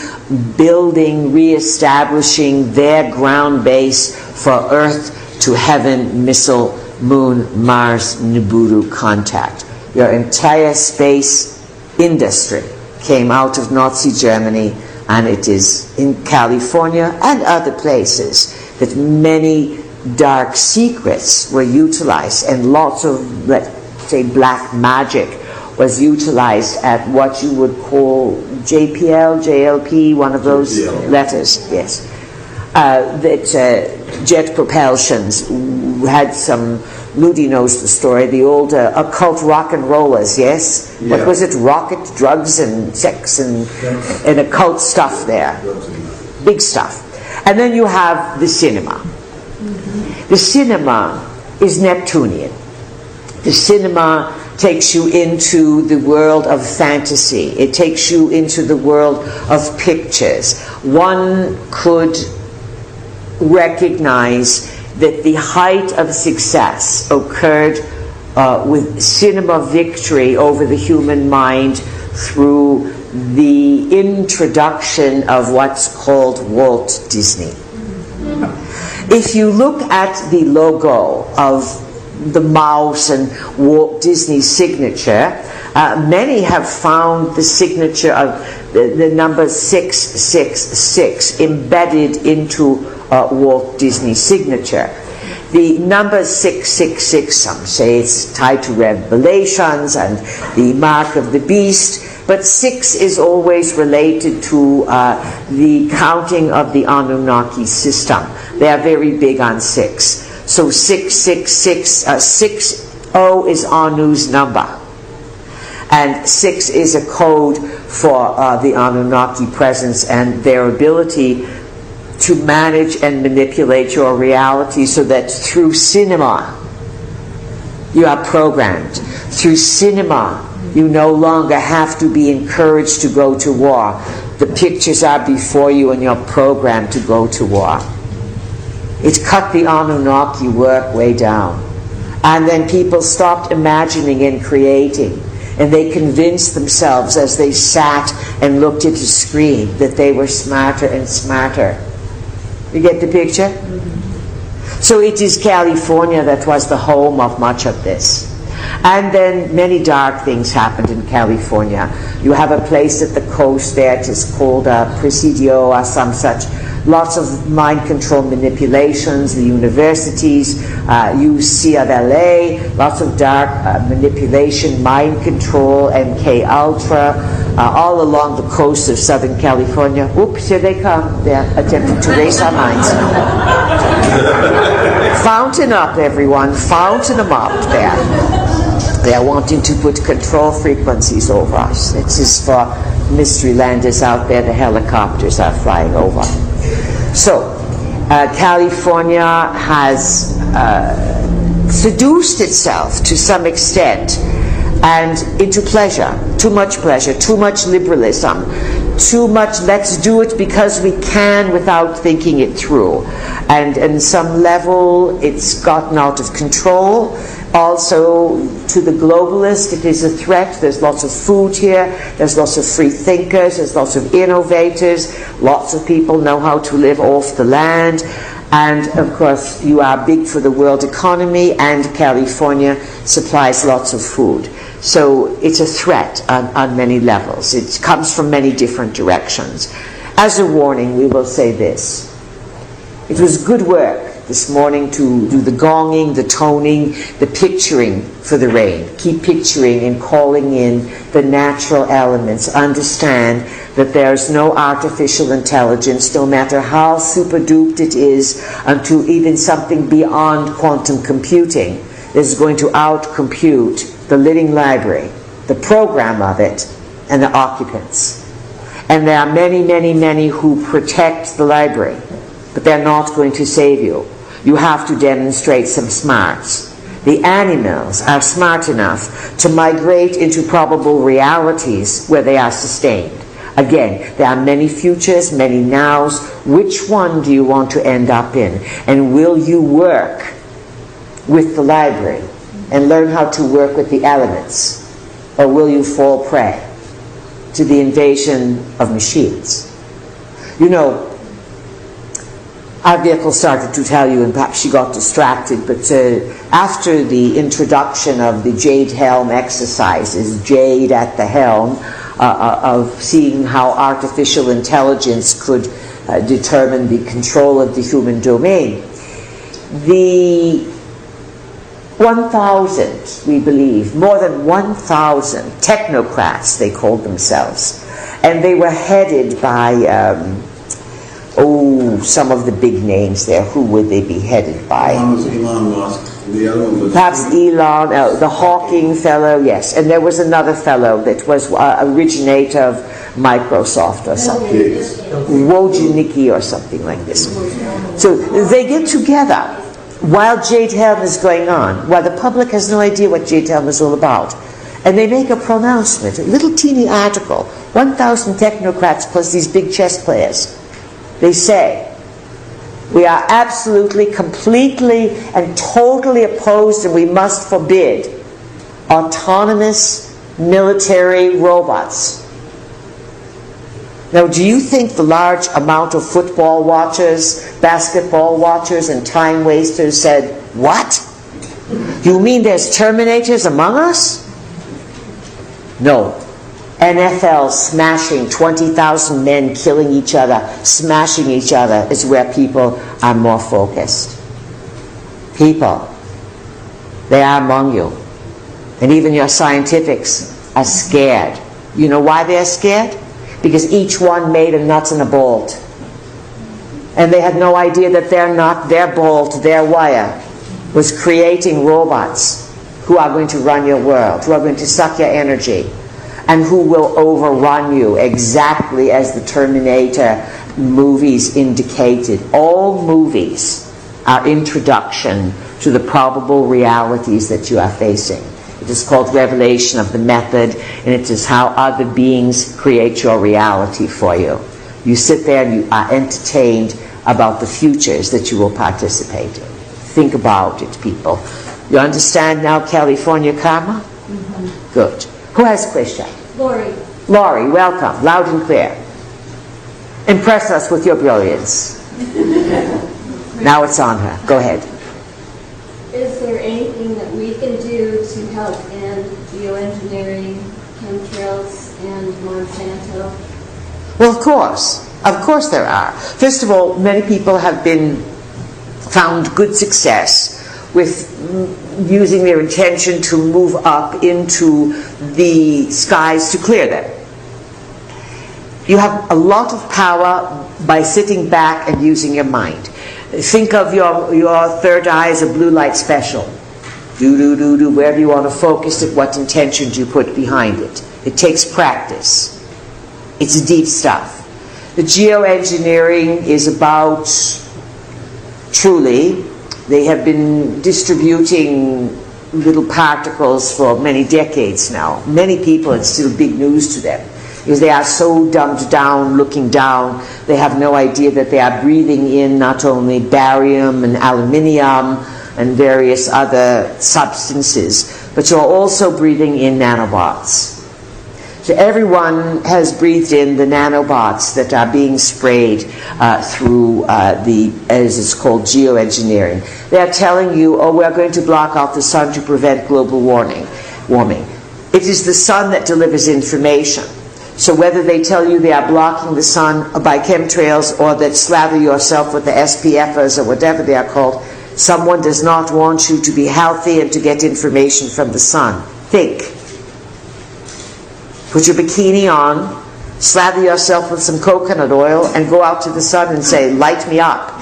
building, re-establishing their ground base for Earth to heaven missile, moon, Mars, Nibiru contact. Your entire space industry came out of Nazi Germany, and it is in California and other places that many dark secrets were utilized, and lots of, let's say, black magic was utilized at what you would call JPL, JLP, one of those letters, yes. That jet propulsions had some, Ludi knows the story, the old occult rock and rollers, yes? Yeah. What was it? Rocket, drugs, and sex, and occult stuff there. Big stuff. And then you have the cinema. The cinema is Neptunian. The cinema takes you into the world of fantasy. It takes you into the world of pictures. One could recognize that the height of success occurred with cinema victory over the human mind through the introduction of what's called Walt Disney. If you look at the logo of the mouse and Walt Disney's signature, many have found the signature of the number 666 embedded into Walt Disney's signature. The number 666, some say it's tied to Revelations and the mark of the beast, but 6 is always related to the counting of the Anunnaki system. They are very big on 6. So 666, 60 is Anu's number. And 6 is a code for the Anunnaki presence and their ability to manage and manipulate your reality, so that through cinema you are programmed. Through cinema you no longer have to be encouraged to go to war. The pictures are before you and you're programmed to go to war. It cut the Anunnaki work way down. And then people stopped imagining and creating. And they convinced themselves as they sat and looked at the screen that they were smarter and smarter. You get the picture? Mm-hmm. So it is California that was the home of much of this. And then many dark things happened in California. You have a place at the coast there, it is called Presidio or some such. Lots of mind control manipulations, the universities, UC of LA, lots of dark manipulation, mind control, MK Ultra, all along the coast of Southern California. Oops, here they come. They're attempting to race our minds. Fountain up, everyone. Fountain them up there. They are wanting to put control frequencies over us. This is for mystery landers out there. The helicopters are flying over. So, California has seduced itself to some extent and into pleasure, too much liberalism, too much let's do it because we can without thinking it through. And in some level it's gotten out of control. Also, to the globalist, it is a threat. There's lots of food here, there's lots of free thinkers, there's lots of innovators, lots of people know how to live off the land, and of course you are big for the world economy, and California supplies lots of food. So it's a threat on many levels. It comes from many different directions. As a warning, we will say this. It was good work this morning to do the gonging, the toning, the picturing for the rain. Keep picturing and calling in the natural elements. Understand that there's no artificial intelligence, no matter how super duped it is, unto even something beyond quantum computing, is going to outcompute the living library, the program of it, and the occupants. And there are many, many, many who protect the library, but they're not going to save you. You have to demonstrate some smarts. The animals are smart enough to migrate into probable realities where they are sustained. Again, there are many futures, many nows. Which one do you want to end up in? And will you work with the library and learn how to work with the elements? Or will you fall prey to the invasion of machines? You know, our vehicle started to tell you, and perhaps she got distracted, but after the introduction of the Jade Helm exercises, Jade at the helm, of seeing how artificial intelligence could determine the control of the human domain, the 1,000, we believe, more than 1,000 technocrats, they called themselves, and they were headed by some of the big names there. Who would they be headed by? One was Elon Musk. The other one was... Perhaps Elon, the Hawking fellow, yes. And there was another fellow that was originator of Microsoft or something. Wojnicki or something like this. So they get together while Jade Helm is going on, while the public has no idea what Jade Helm is all about. And they make a pronouncement, a little teeny article, 1,000 technocrats plus these big chess players. They say, we are absolutely, completely, and totally opposed, and we must forbid autonomous military robots. Now, do you think the large amount of football watchers, basketball watchers, and time wasters said, what? You mean there's Terminators among us? No. NFL smashing, 20,000 men killing each other, smashing each other is where people are more focused. People, they are among you. And even your scientifics are scared. You know why they're scared? Because each one made a nut and a bolt. And they had no idea that their nut, their bolt, their wire was creating robots who are going to run your world, who are going to suck your energy, and who will overrun you exactly as the Terminator movies indicated. All movies are introduction to the probable realities that you are facing. It is called revelation of the method, and it is how other beings create your reality for you. You sit there and you are entertained about the futures that you will participate in. Think about it, people. You understand now California karma? Mm-hmm. Good. Who has a question? Lori. Laurie, welcome. Loud and clear. Impress us with your brilliance. Now it's on her. Go ahead. Is there anything that we can do to help geoengineering, chemtrails, and Monsanto? Well, of course. Of course there are. First of all, many people have found good success with using their intention to move up into the skies to clear them. You have a lot of power by sitting back and using your mind. Think of your third eye as a blue light special. Do, wherever you want to focus it, what intention do you put behind it? It takes practice. It's deep stuff. The geoengineering is about, truly, they have been distributing little particles for many decades now. Many people, it's still big news to them, because they are so dumbed down, looking down, they have no idea that they are breathing in not only barium and aluminium and various other substances, but you're also breathing in nanobots. So everyone has breathed in the nanobots that are being sprayed through as it's called, geoengineering. They are telling you, oh, we're going to block out the sun to prevent global warming. It is the sun that delivers information. So whether they tell you they are blocking the sun by chemtrails or that slather yourself with the SPFers or whatever they are called, someone does not want you to be healthy and to get information from the sun. Think. Put your bikini on, slather yourself with some coconut oil, and go out to the sun and say, light me up.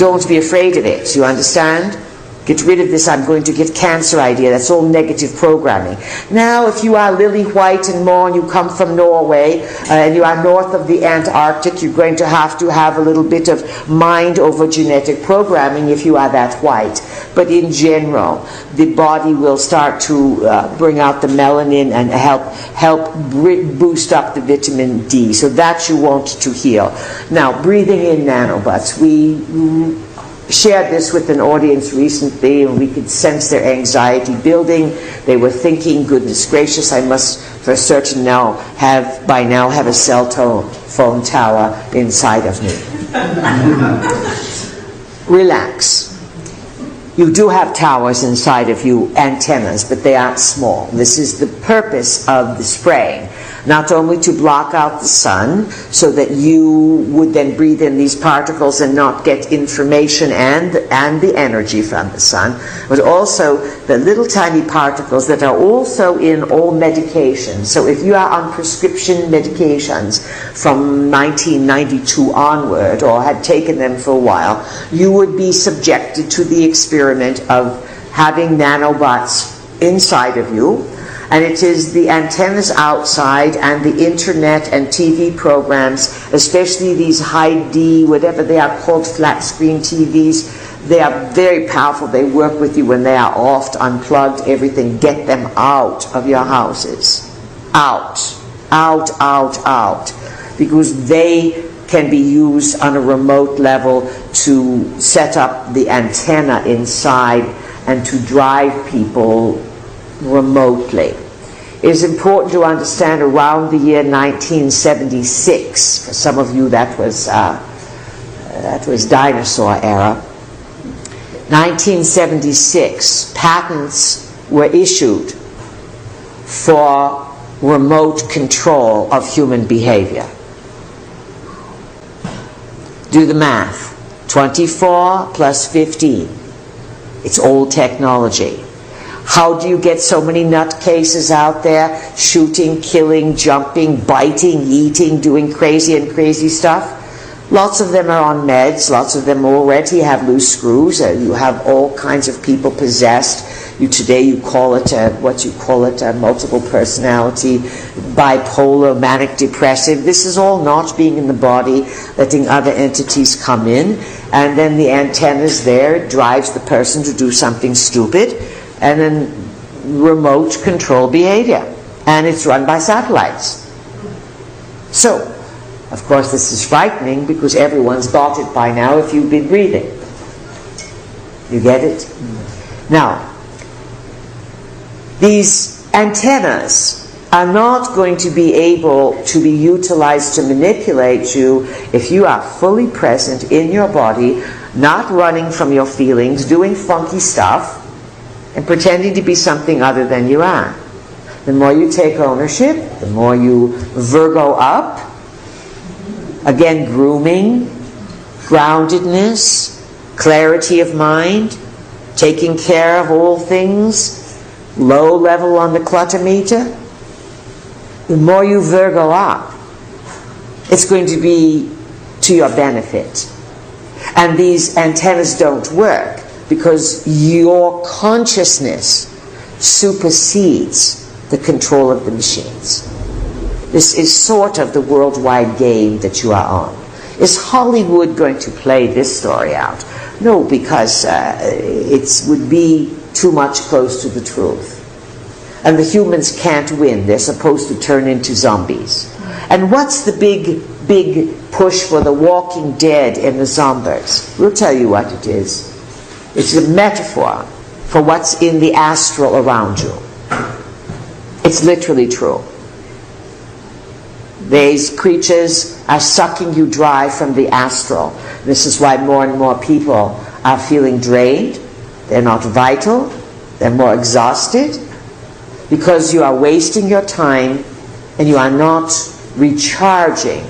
Don't be afraid of it, you understand? Get rid of this I'm going to get cancer idea. That's all negative programming. Now, if you are lily white and more and you come from Norway and you are north of the Antarctic, you're going to have a little bit of mind over genetic programming if you are that white. But in general, the body will start to bring out the melanin and help boost up the vitamin D. So that you want to heal. Now, breathing in nanobots. We shared this with an audience recently, and we could sense their anxiety building. They were thinking, goodness gracious, I must for certain by now have a cell phone tower inside of me. Relax. You do have towers inside of you, antennas, but they aren't small. This is the purpose of the spraying. Not only to block out the sun so that you would then breathe in these particles and not get information and the energy from the sun, but also the little tiny particles that are also in all medications. So if you are on prescription medications from 1992 onward, or had taken them for a while, you would be subjected to the experiment of having nanobots inside of you. And it is the antennas outside and the internet and TV programs, especially these high D, whatever they are called, flat screen TVs. They are very powerful. They work with you when they are off, unplugged, everything. Get them out of your houses. Out. Because they can be used on a remote level to set up the antenna inside and to drive people remotely. It is important to understand around the year 1976, for some of you that was dinosaur era. 1976, patents were issued for remote control of human behavior. Do the math. 24 plus 15. It's old technology. How do you get so many nutcases out there shooting, killing, jumping, biting, eating, doing crazy stuff? Lots of them are on meds. Lots of them already have loose screws. You have all kinds of people possessed. Today you call it multiple personality, bipolar, manic depressive. This is all not being in the body, letting other entities come in, and then the antennas there drives the person to do something stupid. And then remote control behavior. And it's run by satellites. So, of course, this is frightening because everyone's got it by now if you've been breathing. You get it? Now, these antennas are not going to be able to be utilized to manipulate you if you are fully present in your body, not running from your feelings, doing funky stuff. and pretending to be something other than you are. The more you take ownership, the more you Virgo up. Again, grooming, groundedness, clarity of mind, taking care of all things, low level on the clutter meter. The more you Virgo up, it's going to be to your benefit. And these antennas don't work because your consciousness supersedes the control of the machines. This is sort of the worldwide game that you are on. Is Hollywood going to play this story out? No, because it would be too much close to the truth. And the humans can't win. They're supposed to turn into zombies. And what's the big push for the walking dead and the zombies? We'll tell you what it is. It's a metaphor for what's in the astral around you. It's literally true. These creatures are sucking you dry from the astral. This is why more and more people are feeling drained. They're not vital. They're more exhausted. Because you are wasting your time and you are not recharging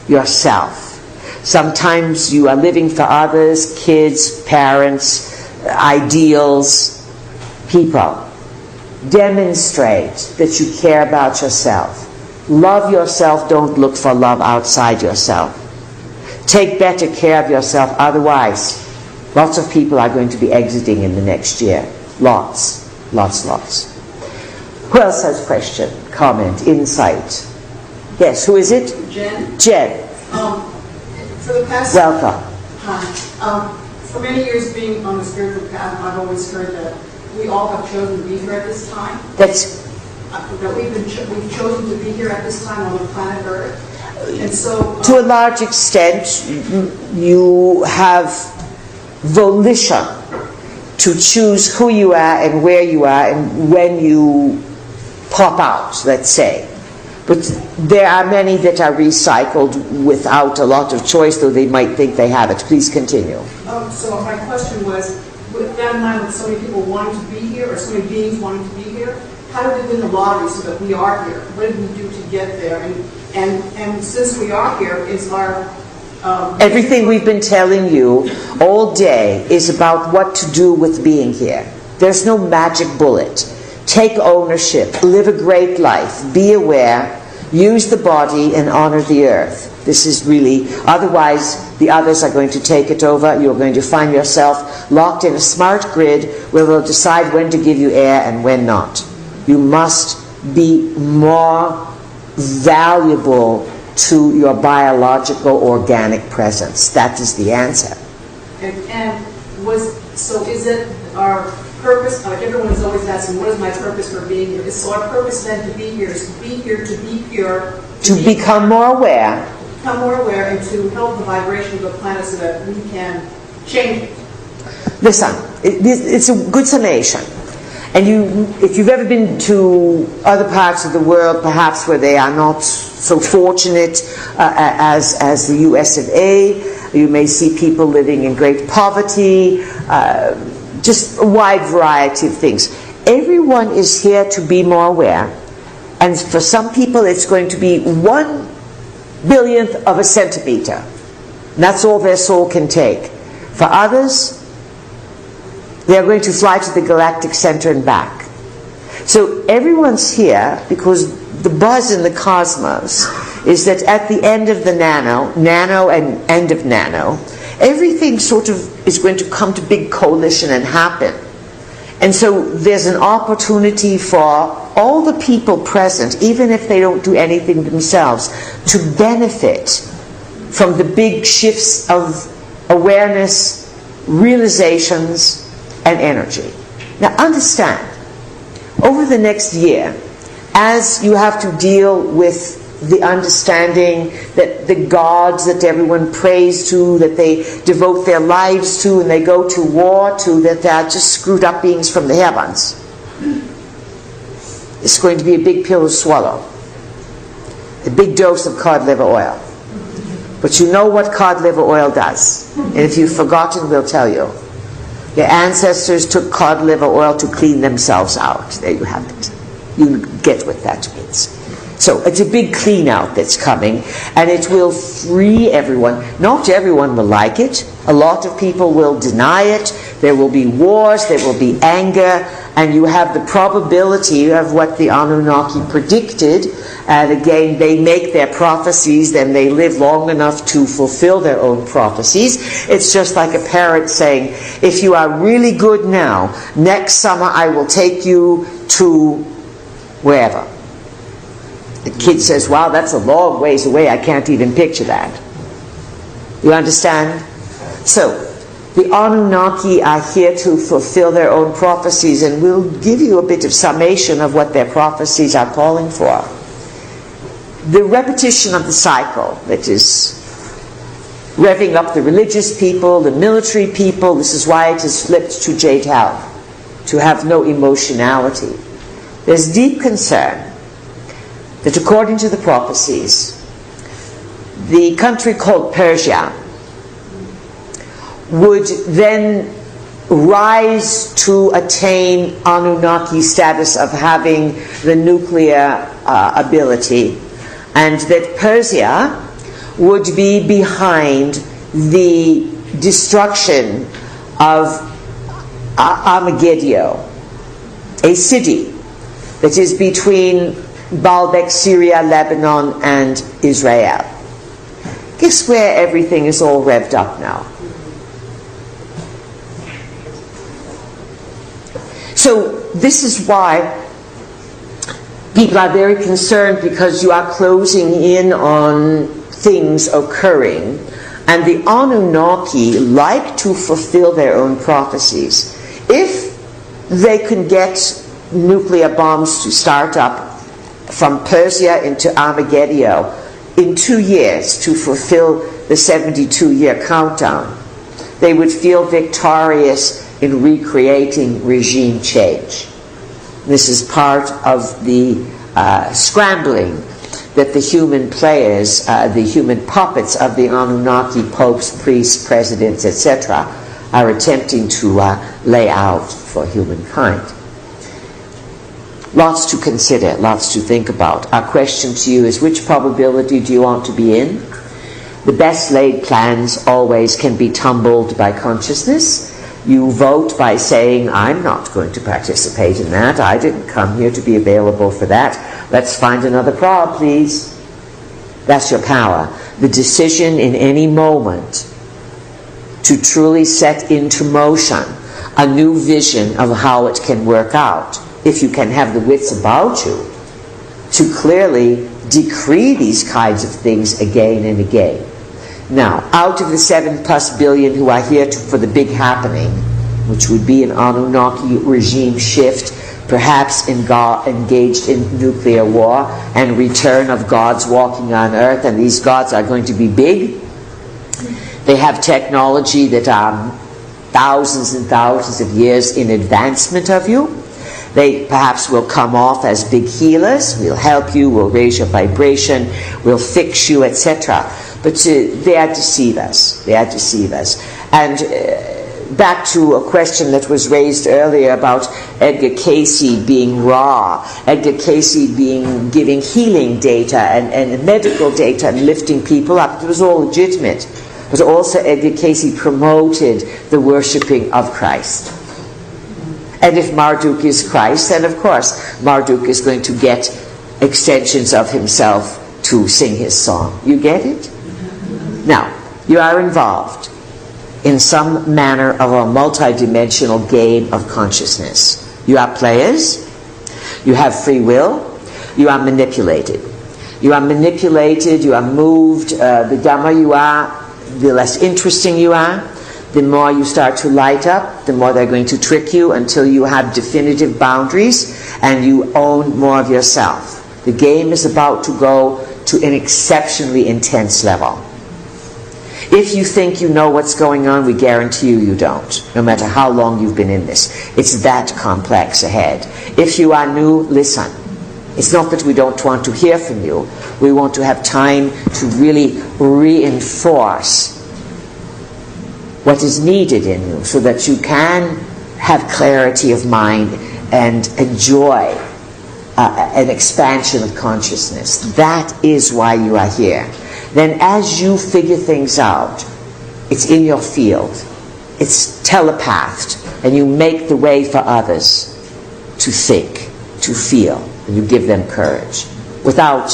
yourself. Sometimes you are living for others, kids, parents, ideals, people. Demonstrate that you care about yourself. Love yourself, don't look for love outside yourself. Take better care of yourself, otherwise lots of people are going to be exiting in the next year. Lots. Who else has a question, comment, insight? Yes, who is it? Jen. Jen. For the past... Welcome. Hi. For many years being on the spiritual path, I've always heard that we all have chosen to be here at this time. That's... that we've chosen to be here at this time on the planet Earth. And so... to a large extent, you have volition to choose who you are and where you are and when you pop out, let's say. But there are many that are recycled without a lot of choice, though they might think they have it. Please continue. So my question was, with that in mind, with so many people wanting to be here, or so many beings wanting to be here, how did we win the lottery so that we are here? What did we do to get there? And since we are here, is our... everything we've been telling you all day is about what to do with being here. There's no magic bullet. Take ownership. Live a great life. Be aware. Use the body and honor the earth. This is really... otherwise, the others are going to take it over. You're going to find yourself locked in a smart grid where they'll decide when to give you air and when not. You must be more valuable to your biological organic presence. That is the answer. So is it our purpose, like everyone is always asking, what is my purpose for being here? So our purpose then to be here is to be here, to be pure. To become more aware. Become more aware and to help the vibration of the planet so that we can change it. Listen, it's a good summation. And if you've ever been to other parts of the world, perhaps where they are not so fortunate as the US of A, you may see people living in great poverty, just a wide variety of things. Everyone is here to be more aware. And for some people, it's going to be 1/10000000th of a centimeter. And that's all their soul can take. For others, they're going to fly to the galactic center and back. So everyone's here because the buzz in the cosmos is that at the end of the nano and end of nano, everything sort of is going to come to big coalition and happen. And so there's an opportunity for all the people present, even if they don't do anything themselves, to benefit from the big shifts of awareness, realizations, and energy. Now understand, over the next year, as you have to deal with the understanding that the gods that everyone prays to, that they devote their lives to, and they go to war to, that they are just screwed up beings from the heavens. It's going to be a big pill to swallow. A big dose of cod liver oil. But you know what cod liver oil does. And if you've forgotten, we'll tell you. Their ancestors took cod liver oil to clean themselves out. There you have it. You get what that means. So it's a big clean out that's coming, and it will free everyone. Not everyone will like it. A lot of people will deny it. There will be wars, there will be anger, and you have the probability of what the Anunnaki predicted. And again, they make their prophecies, then they live long enough to fulfill their own prophecies. It's just like a parent saying, if you are really good now, next summer I will take you to wherever. The kid says, wow, that's a long ways away. I can't even picture that. You understand? So, the Anunnaki are here to fulfill their own prophecies, and we'll give you a bit of summation of what their prophecies are calling for. The repetition of the cycle, that is revving up the religious people, the military people. This is why it is flipped to jade hell, to have no emotionality. There's deep concern that according to the prophecies, the country called Persia would then rise to attain Anunnaki status of having the nuclear ability, and that Persia would be behind the destruction of Armageddon, a city that is between Baalbek, Syria, Lebanon, and Israel. Guess where everything is all revved up now? So this is why people are very concerned, because you are closing in on things occurring, and the Anunnaki like to fulfill their own prophecies. If they can get nuclear bombs to start up from Persia into Armageddon in 2 years to fulfill the 72-year countdown, they would feel victorious in recreating regime change. This is part of the scrambling that the human players, the human puppets of the Anunnaki, popes, priests, presidents, etc., are attempting to lay out for humankind. Lots to consider, lots to think about. Our question to you is, which probability do you want to be in? The best laid plans always can be tumbled by consciousness. You vote by saying, I'm not going to participate in that. I didn't come here to be available for that. Let's find another prob, please. That's your power. The decision in any moment to truly set into motion a new vision of how it can work out, if you can have the wits about you to clearly decree these kinds of things again and again. Now, out of the 7+ billion who are here for the big happening, which would be an Anunnaki regime shift, perhaps engaged in nuclear war and return of gods walking on earth, and these gods are going to be big. They have technology that are thousands and thousands of years in advancement of you. They perhaps will come off as big healers. We'll help you, we'll raise your vibration, we'll fix you, etc. But they are deceivers. They are deceivers. And back to a question that was raised earlier about Edgar Cayce being raw, Edgar Cayce giving healing data and medical data and lifting people up. It was all legitimate. But also Edgar Cayce promoted the worshipping of Christ. And if Marduk is Christ, then of course Marduk is going to get extensions of himself to sing his song. You get it? Now, you are involved in some manner of a multidimensional game of consciousness. You are players, you have free will, you are manipulated. You are manipulated, you are moved. The dumber you are, the less interesting you are. The more you start to light up, the more they're going to trick you until you have definitive boundaries and you own more of yourself. The game is about to go to an exceptionally intense level. If you think you know what's going on, we guarantee you don't, no matter how long you've been in this. It's that complex ahead. If you are new, listen. It's not that we don't want to hear from you. We want to have time to really reinforce what is needed in you so that you can have clarity of mind and enjoy an expansion of consciousness. That is why you are here. Then as you figure things out, it's in your field, it's telepathed, and you make the way for others to think, to feel, and you give them courage without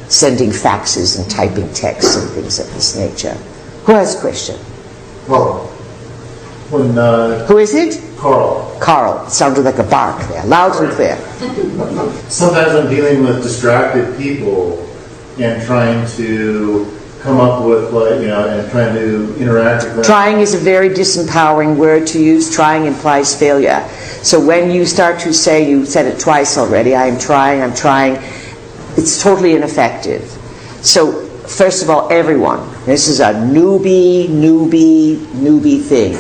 sending faxes and typing texts and things of this nature. Who has a question? Well, when who is it? Carl. Carl. It sounded like a bark there, loud and clear. Sometimes I'm dealing with distracted people and trying to come up with, and trying to interact with them. Trying is a very disempowering word to use. Trying implies failure. So when you start to say, you said it twice already, I'm trying, it's totally ineffective. So first of all, everyone, this is a newbie thing.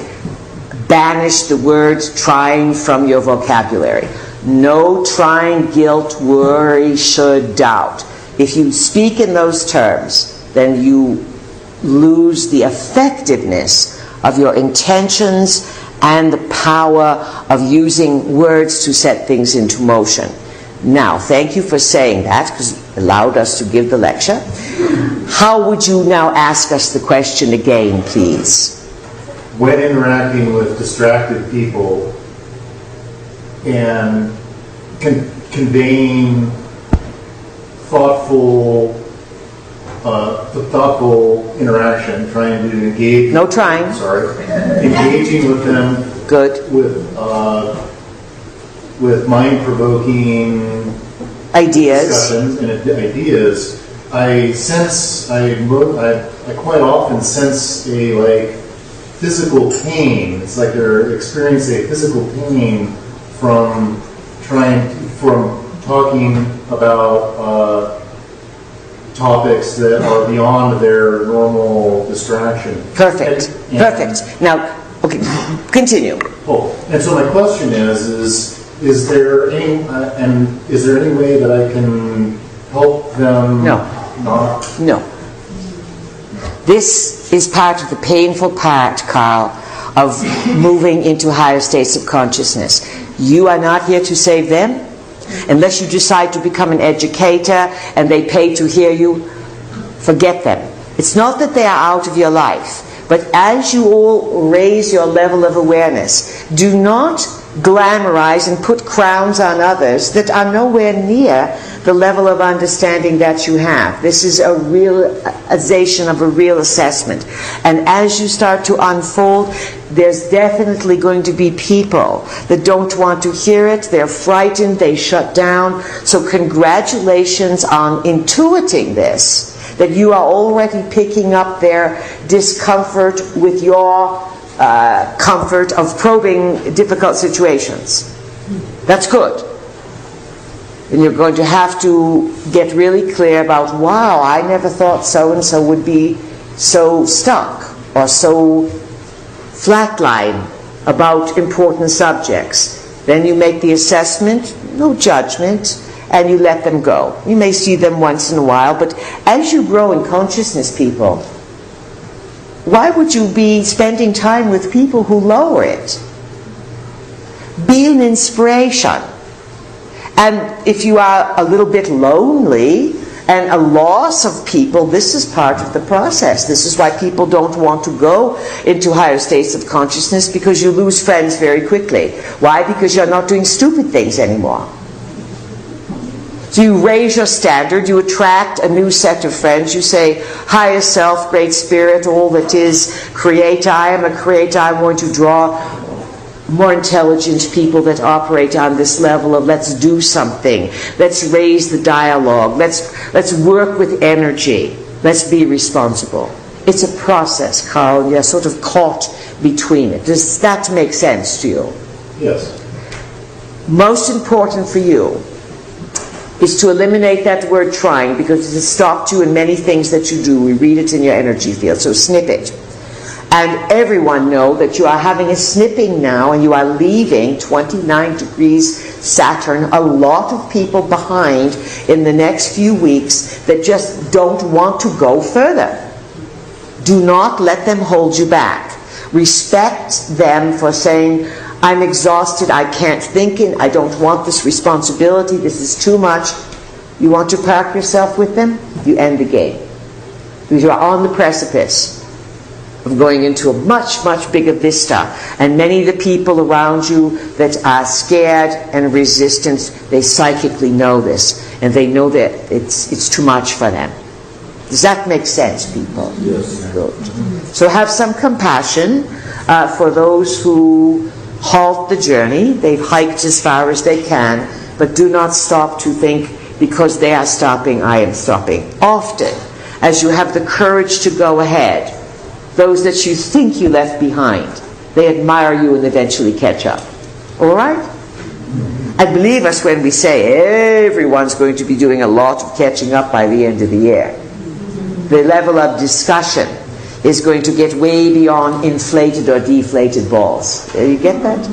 Banish the words trying from your vocabulary. No trying, guilt, worry, should, doubt. If you speak in those terms, then you lose the effectiveness of your intentions and the power of using words to set things into motion. Now, thank you for saying that, because it allowed us to give the lecture. How would you now ask us the question again, please? When interacting with distracted people and conveying thoughtful interaction, trying to engage. No trying. Sorry, engaging with them. Good. With mind-provoking ideas. Discussions and ideas. I quite often sense a physical pain. It's like they're experiencing a physical pain from talking about topics that are beyond their normal distraction. Perfect. Perfect. Now, okay, continue. Oh, and so my question is there any way that I can help them? No. No. This is part of the painful part, Carl, of moving into higher states of consciousness. You are not here to save them. Unless you decide to become an educator and they pay to hear you, forget them. It's not that they are out of your life, but as you all raise your level of awareness, do not glamorize and put crowns on others that are nowhere near the level of understanding that you have. This is a realization of a real assessment. And as you start to unfold, there's definitely going to be people that don't want to hear it, they're frightened, they shut down. So congratulations on intuiting this, that you are already picking up their discomfort with your comfort of probing difficult situations. That's good. And you're going to have to get really clear about, wow, I never thought so-and-so would be so stuck or so flatline about important subjects. Then you make the assessment, no judgment, and you let them go. You may see them once in a while, but as you grow in consciousess, people, why would you be spending time with people who lower it? Be an inspiration. And if you are a little bit lonely and a loss of people, this is part of the process. This is why people don't want to go into higher states of consciousness, because you lose friends very quickly. Why? Because you're not doing stupid things anymore. So you raise your standard, you attract a new set of friends, you say, higher self, great spirit, all that is, creator, I am a creator, I want to draw more intelligent people that operate on this level of let's do something, let's raise the dialogue, let's work with energy, let's be responsible. It's a process, Carl, and you're sort of caught between it. Does that make sense to you? Yes. Most important for you is to eliminate that word trying, because it has stopped you in many things that you do. We read it in your energy field, so snip it. And everyone know that you are having a snipping now, and you are leaving 29 degrees Saturn, a lot of people behind in the next few weeks that just don't want to go further. Do not let them hold you back. Respect them for saying, I'm exhausted, I can't think, I don't want this responsibility, this is too much. You want to park yourself with them? You end the game. Because you are on the precipice of going into a much, much bigger vista. And many of the people around you that are scared and resistant, they psychically know this. And they know that it's too much for them. Does that make sense, people? Yes. Good. So have some compassion for those who halt the journey. They've hiked as far as they can, but do not stop to think, because they are stopping, I am stopping. Often, as you have the courage to go ahead, those that you think you left behind, they admire you and eventually catch up. All right? And believe us when we say everyone's going to be doing a lot of catching up by the end of the year. The level of discussion is going to get way beyond inflated or deflated balls. You get that?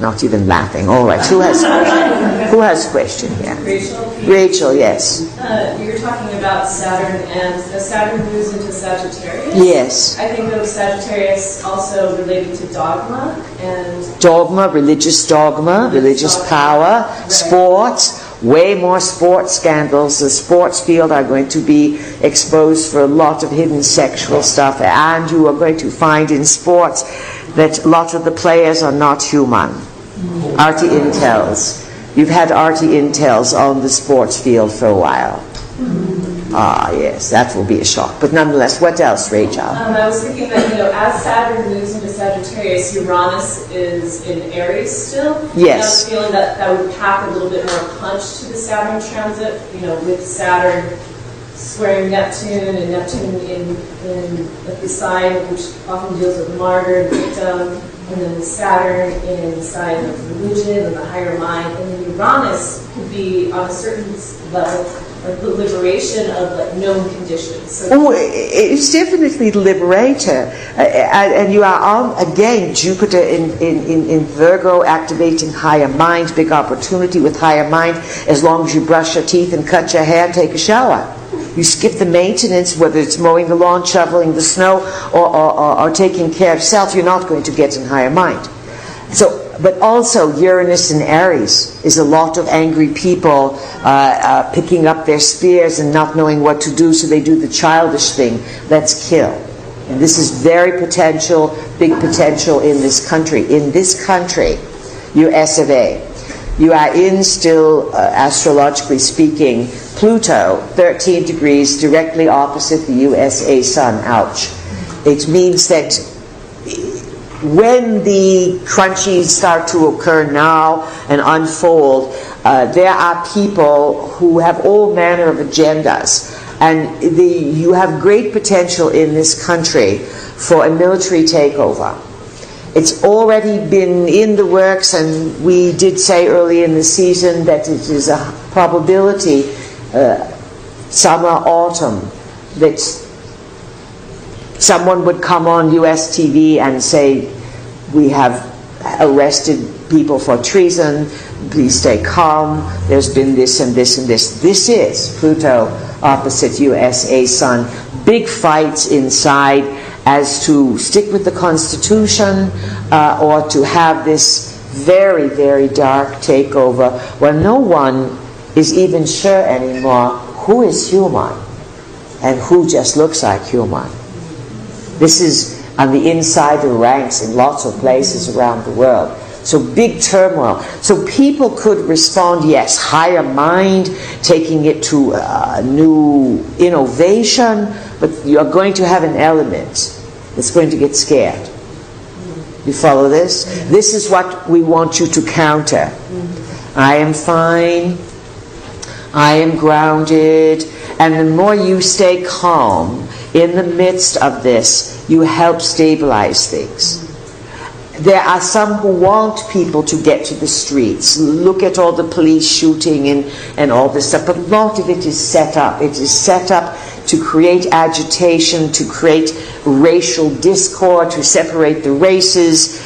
Not even laughing. All right. Who has a question here? Rachel? Rachel, yes. You were talking about Saturn, and Saturn moves into Sagittarius. Yes. I think of Sagittarius also related to dogma and... Dogma, religious power, right. Sports. Way more sports scandals. The sports field are going to be exposed for a lot of hidden sexual stuff, and you are going to find in sports that a lot of the players are not human. Artie Intels. You've had Artie Intels on the sports field for a while. Ah, yes, that will be a shock. But nonetheless, what else, Rachel? I was thinking that, as Saturn moves into Sagittarius, Uranus is in Aries still. Yes. And I was feeling that would pack a little bit more punch to the Saturn transit, with Saturn squaring Neptune, and Neptune in the sign which often deals with martyr and victim, and then Saturn in the sign of religion and the higher mind, and then Uranus could be on a certain level like the liberation of known conditions. So it's definitely the liberator, and you are on again Jupiter in Virgo, activating higher mind, big opportunity with higher mind. As long as you brush your teeth and cut your hair, take a shower. You skip the maintenance, whether it's mowing the lawn, shoveling the snow, or taking care of self. You're not going to get in higher mind. So, but also Uranus in Aries is a lot of angry people picking up their spears and not knowing what to do, so they do the childish thing. Let's kill. And this is very potential, big potential in this country. In this country, you're S of A. You are in still, astrologically speaking, Pluto, 13 degrees, directly opposite the USA Sun. Ouch. It means that when the crunchies start to occur now and unfold, there are people who have all manner of agendas, and you have great potential in this country for a military takeover. It's already been in the works, and we did say early in the season that it is a probability, summer, autumn, that someone would come on US TV and say, we have arrested people for treason, please stay calm, there's been this and this and this. This is Pluto opposite USA Sun. Big fights inside as to stick with the Constitution or to have this very, very dark takeover where no one is even sure anymore who is human and who just looks like human. This is on the insider ranks in lots of places around the world. So big turmoil. So people could respond, yes, higher mind, taking it to a new innovation, but you're going to have an element that's going to get scared. You follow this? This is what we want you to counter. I am fine. I am grounded. And the more you stay calm in the midst of this, you help stabilize things. There are some who want people to get to the streets. Look at all the police shooting and all this stuff. But a lot of it is set up. It is set up to create agitation, to create racial discord, to separate the races.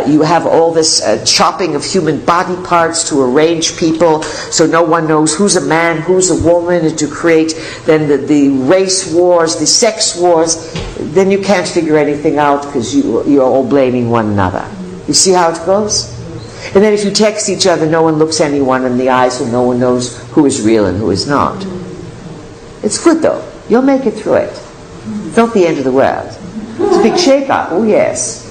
You have all this chopping of human body parts to arrange people so no one knows who's a man, who's a woman, and to create then the race wars, the sex wars. then you can't figure anything out because you're all blaming one another. You see how it goes? And then if you text each other, no one looks anyone in the eyes, so no one knows who is real and who is not. It's good though. You'll make it through it. It's not the end of the world. It's a big shake-up. Oh yes.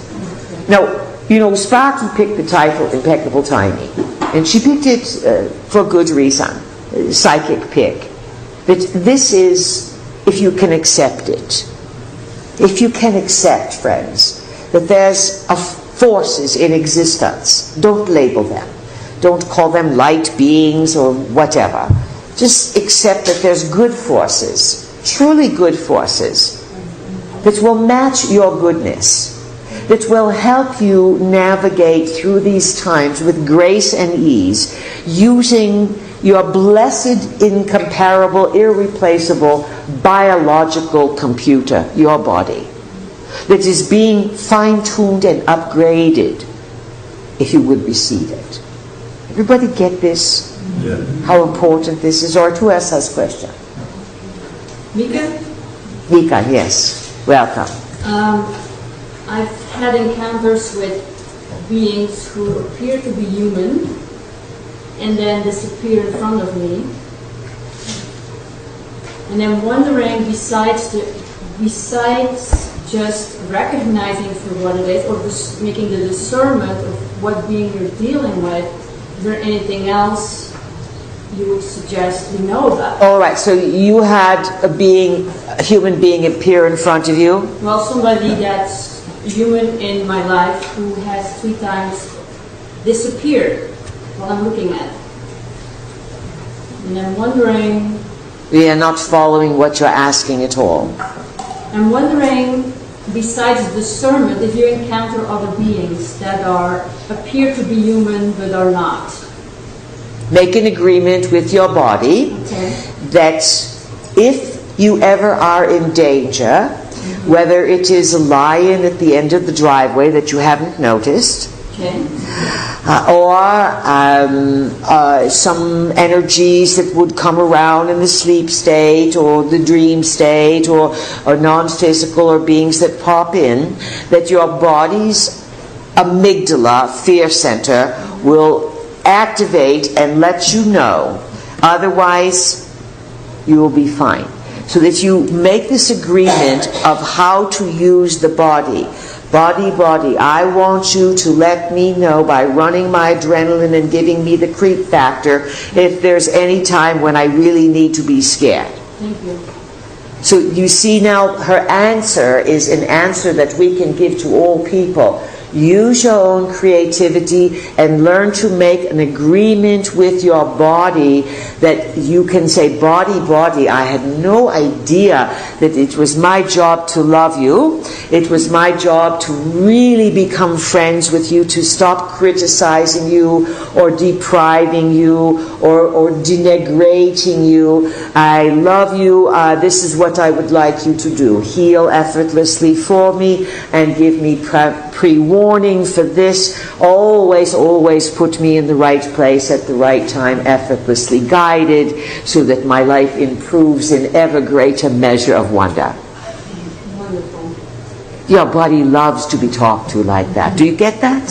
Now, Sparky picked the title Impeccable Timing. And she picked it for good reason. Psychic pick. But this is, if you can accept it. If you can accept, friends, that there's forces in existence. Don't label them. Don't call them light beings or whatever. Just accept that there's good forces, truly good forces, that will match your goodness, that will help you navigate through these times with grace and ease, using your blessed, incomparable, irreplaceable biological computer, your body, that is being fine-tuned and upgraded, if you would receive it. Everybody get this? Yeah. How important this is? Or who else has a question? Mika? Mika, yes. Welcome. I've had encounters with beings who appear to be human and then disappear in front of me. And I'm wondering, besides just recognizing for what it is, or just making the discernment of what being you're dealing with, is there anything else you would suggest we know about? All right, so you had a human being appear in front of you? Well, somebody that's human in my life who has 3 times disappeared while I'm looking at it. And I'm wondering... We are not following what you're asking at all. I'm wondering, besides discernment, if you encounter other beings that appear to be human but are not. Make an agreement with your body that if you ever are in danger, whether it is a lion at the end of the driveway that you haven't noticed, or some energies that would come around in the sleep state or the dream state, or non-physical, or beings that pop in, that your body's amygdala, fear center, will activate and let you know. Otherwise, you will be fine. So that you make this agreement of how to use the body. Body, I want you to let me know by running my adrenaline and giving me the creep factor if there's any time when I really need to be scared. Thank you. So you see now, her answer is an answer that we can give to all people. Use your own creativity and learn to make an agreement with your body that you can say, body, I had no idea that it was my job to love you. It was my job to really become friends with you, to stop criticizing you or depriving you or denigrating you. I love you. This is what I would like you to do. Heal effortlessly for me and give me pre-warning for this. Always put me in the right place at the right time, effortlessly guided, so that my life improves in ever greater measure of wonder. Wonderful. Your body loves to be talked to like that. Do you get that?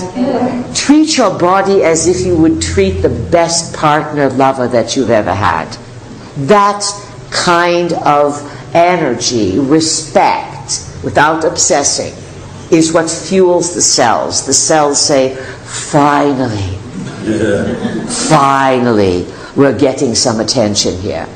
Treat your body as if you would treat the best partner, lover that you've ever had. That kind of energy, respect, without obsessing, is what fuels the cells. The cells say, finally, we're getting some attention here.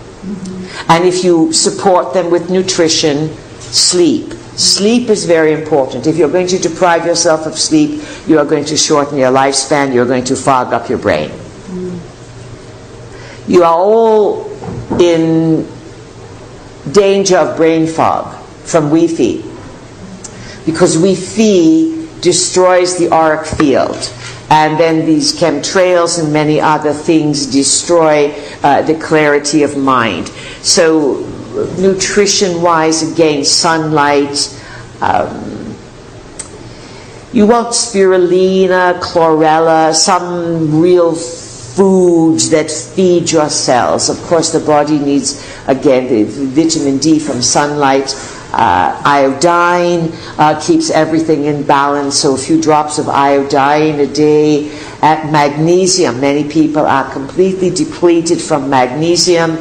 And if you support them with nutrition, sleep. Sleep is very important. If you're going to deprive yourself of sleep, you are going to shorten your lifespan, you're going to fog up your brain. You are all in danger of brain fog from Wi-Fi. Because Wi-Fi destroys the auric field, and then these chemtrails and many other things destroy the clarity of mind. So nutrition-wise, again, sunlight. You want spirulina, chlorella, some real foods that feed your cells. Of course, the body needs, again, the vitamin D from sunlight. Iodine keeps everything in balance, so a few drops of iodine a day. Magnesium, many people are completely depleted from magnesium,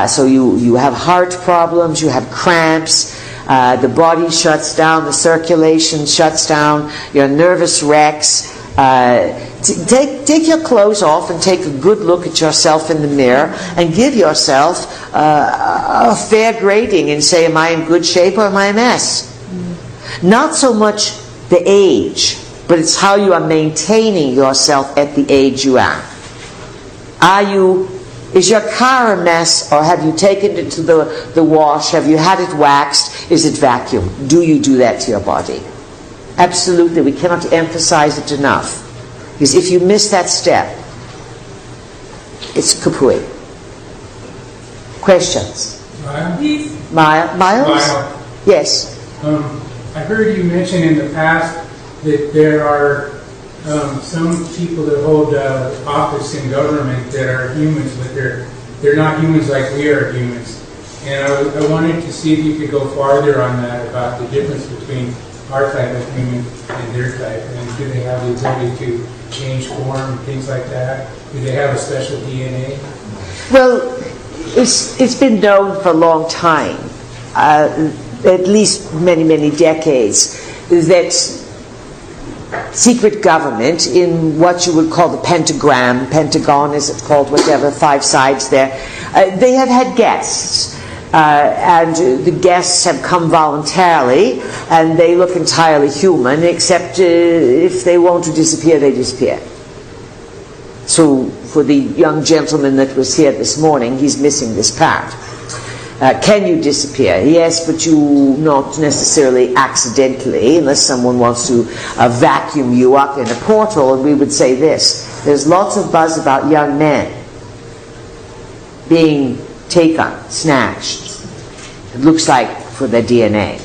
so you have heart problems, you have cramps, the body shuts down, the circulation shuts down, your nervous wrecks. Take your clothes off and take a good look at yourself in the mirror and give yourself a fair grading and say, am I in good shape or am I a mess? Not so much the age, but it's how you are maintaining yourself at the age you are. Is your car a mess, or have you taken it to the wash? Have you had it waxed? Is it vacuumed? Do you do that to your body? Absolutely. We cannot emphasize it enough. Because if you miss that step, it's kapui. Questions? Miles? Yes. I heard you mention in the past that there are some people that hold office in government that are humans, but they're not humans like we are humans. And I wanted to see if you could go farther on that, about the difference between our type of human and their type, and do they have the ability to change form and things like that? Do they have a special DNA? Well, it's been known for a long time, at least many, many decades, that secret government in what you would call the pentagon is it called, whatever, 5 sides there, they have had guests. And the guests have come voluntarily, and they look entirely human, except if they want to disappear, they disappear. So for the young gentleman that was here this morning, he's missing this part. Can you disappear? Yes, but you not necessarily accidentally, unless someone wants to vacuum you up in a portal. And we would say this: there's lots of buzz about young men being taken, snatched. It looks like for their DNA.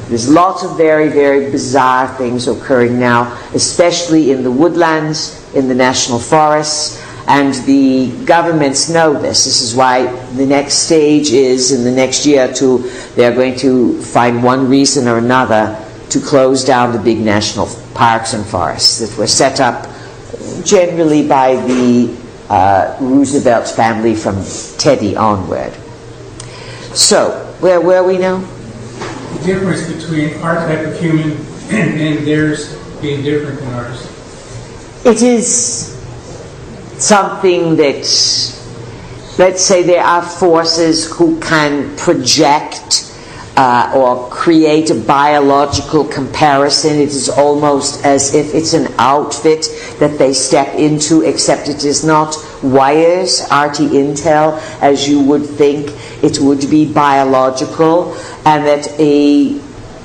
There's lots of very, very bizarre things occurring now, especially in the woodlands, in the national forests, and the governments know this. This is why the next stage is, in the next year or two, they're going to find one reason or another to close down the big national parks and forests that were set up generally by the Roosevelt family from Teddy onward. So, where were we now? The difference between our type of human and theirs being different than ours. It is something that, let's say there are forces who can project or create a biological comparison. It is almost as if it's an outfit that they step into, except it is not wires, RT Intel, as you would think. It would be biological, and that a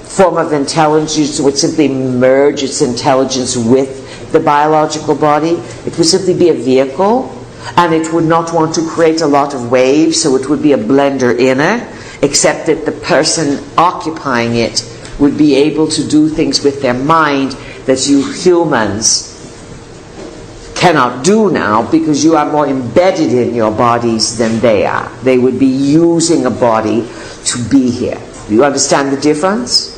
form of intelligence would simply merge its intelligence with the biological body. It would simply be a vehicle, and it would not want to create a lot of waves, so it would be a blender inner, except that the person occupying it would be able to do things with their mind that you humans cannot do now, because you are more embedded in your bodies than they are. They would be using a body to be here. Do you understand the difference?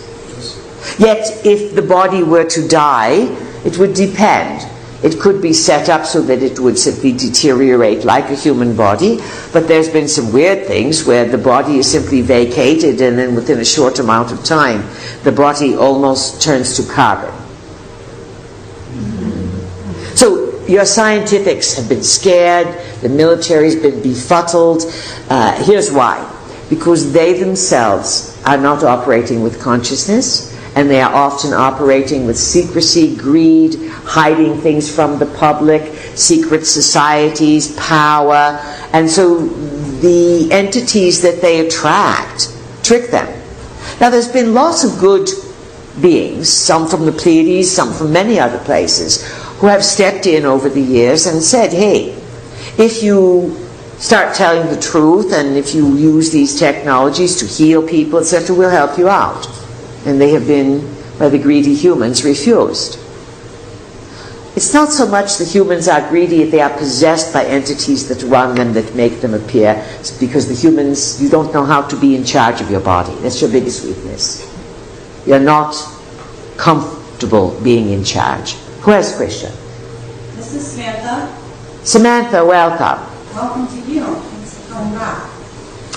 Yet, if the body were to die, it would depend. It could be set up so that it would simply deteriorate like a human body, but there's been some weird things where the body is simply vacated, and then within a short amount of time, the body almost turns to carbon. So, your scientifics have been scared, the military's been befuddled. Here's why. Because they themselves are not operating with consciousness, and they are often operating with secrecy, greed, hiding things from the public, secret societies, power, and so the entities that they attract trick them. Now, there's been lots of good beings, some from the Pleiadians, some from many other places, who have stepped in over the years and said, hey, if you start telling the truth, and if you use these technologies to heal people, etc., we'll help you out. And they have been, by the greedy humans, refused. it's not so much that humans are greedy, they are possessed by entities that run them, that make them appear. It's because the humans, you don't know how to be in charge of your body. That's your biggest weakness. You're not comfortable being in charge. Who has a question? This is Samantha. Samantha, welcome. Welcome to you. Thanks for coming back.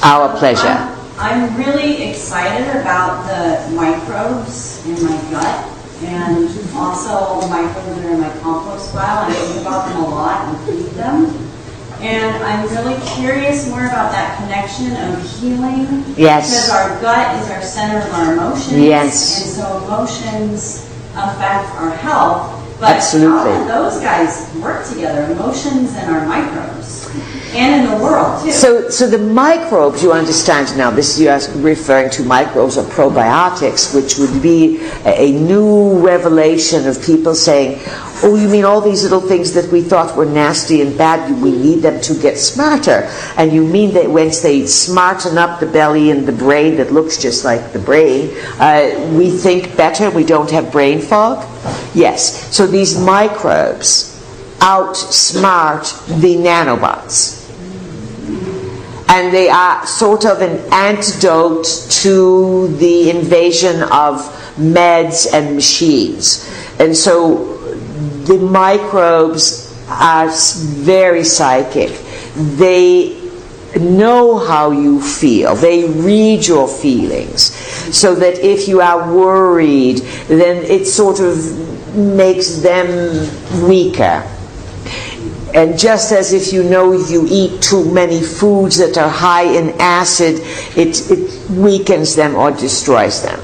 Our pleasure. I'm really excited about the microbes in my gut and also the microbes that are in my compost pile. I think about them a lot and feed them. And I'm really curious more about that connection of healing. Yes. Because our gut is our center of our emotions. Yes. And so emotions affect our health. But absolutely. How do those guys work together, emotions and our microbes? And in the world, too. So the microbes, you understand now, this you are referring to microbes or probiotics, which would be a new revelation of people saying, oh, you mean all these little things that we thought were nasty and bad, we need them to get smarter. And you mean that once they smarten up the belly and the brain that looks just like the brain, we think better, we don't have brain fog? Yes. So these microbes outsmart the nanobots. And they are sort of an antidote to the invasion of meds and machines. And so the microbes are very psychic. They know how you feel. They read your feelings. So that if you are worried, then it sort of makes them weaker. And just as if you know you eat too many foods that are high in acid, it weakens them or destroys them.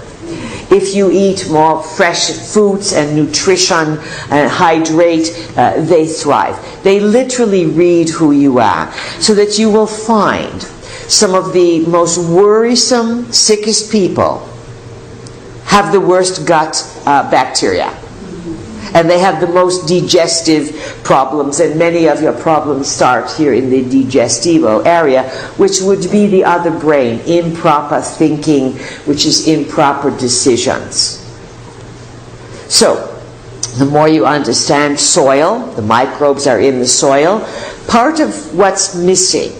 If you eat more fresh fruits and nutrition and hydrate, they thrive. They literally read who you are, so that you will find some of the most worrisome, sickest people have the worst gut bacteria. And they have the most digestive problems, and many of your problems start here in the digestivo area, which would be the other brain, improper thinking, which is improper decisions. So, the more you understand soil, the microbes are in the soil, part of what's missing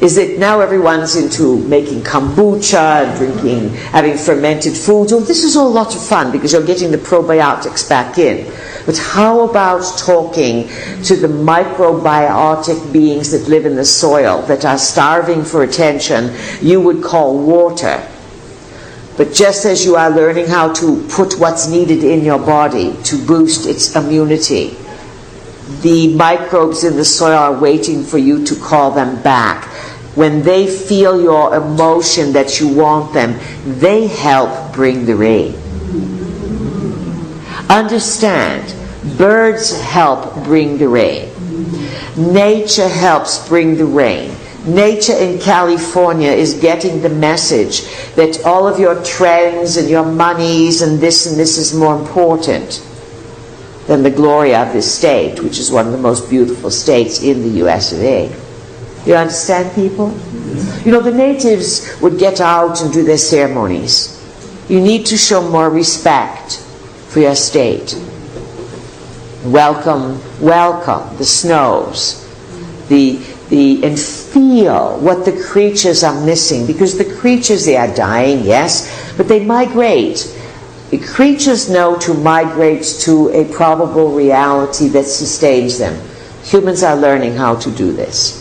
is that now everyone's into making kombucha, drinking, having fermented foods. Oh, this is all a lot of fun because you're getting the probiotics back in. But how about talking to the microbiotic beings that live in the soil, that are starving for attention, you would call water. But just as you are learning how to put what's needed in your body to boost its immunity, the microbes in the soil are waiting for you to call them back. When they feel your emotion that you want them, they help bring the rain. Understand, birds help bring the rain. Nature helps bring the rain. Nature in California is getting the message that all of your trends and your monies and this is more important than the glory of this state, which is one of the most beautiful states in the US of A. You understand, people? You know, the natives would get out and do their ceremonies. You need to show more respect for your state. Welcome, welcome the snows, and feel what the creatures are missing, because the creatures, they are dying, yes, but they migrate. The creatures know to migrate to a probable reality that sustains them. Humans are learning how to do this.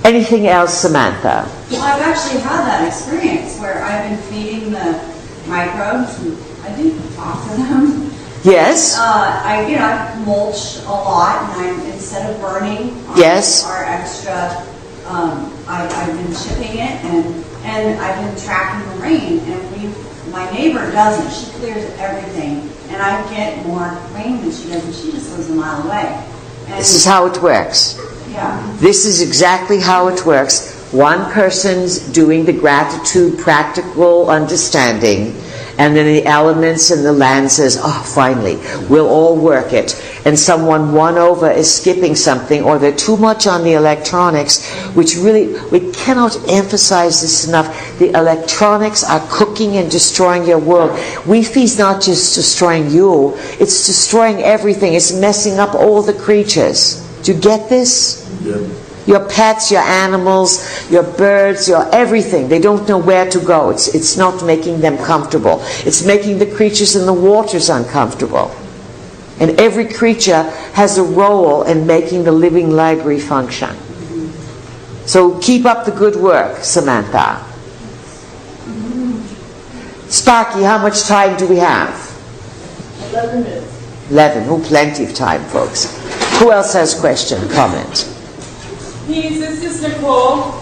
Anything else, Samantha? Well, I've actually had that experience where I've been feeding the microbes, and I do talk to them. Yes. I mulch a lot, and instead of burning yes. our extra, I've been shipping it, and I've been tracking the rain. And my neighbor doesn't; she clears everything, and I get more rain than she does, and she just lives a mile away. And this is how it works. Yeah. This is exactly how it works. One person's doing the gratitude, practical understanding, And then the elements and the land says, oh, finally, we'll all work it. And someone won over is skipping something, or they're too much on the electronics, which really, we cannot emphasize this enough. The electronics are cooking and destroying your world. Wi-Fi is not just destroying you, it's destroying everything. It's messing up all the creatures. Do you get this? Yeah. Your pets, your animals, your birds, your everything. They don't know where to go. It's not making them comfortable. It's making the creatures in the waters uncomfortable. And every creature has a role in making the living library function. So keep up the good work, Samantha. Sparky, how much time do we have? 11 minutes. 11. Oh, plenty of time, folks. Who else has a question, comment? Please, this is Nicole.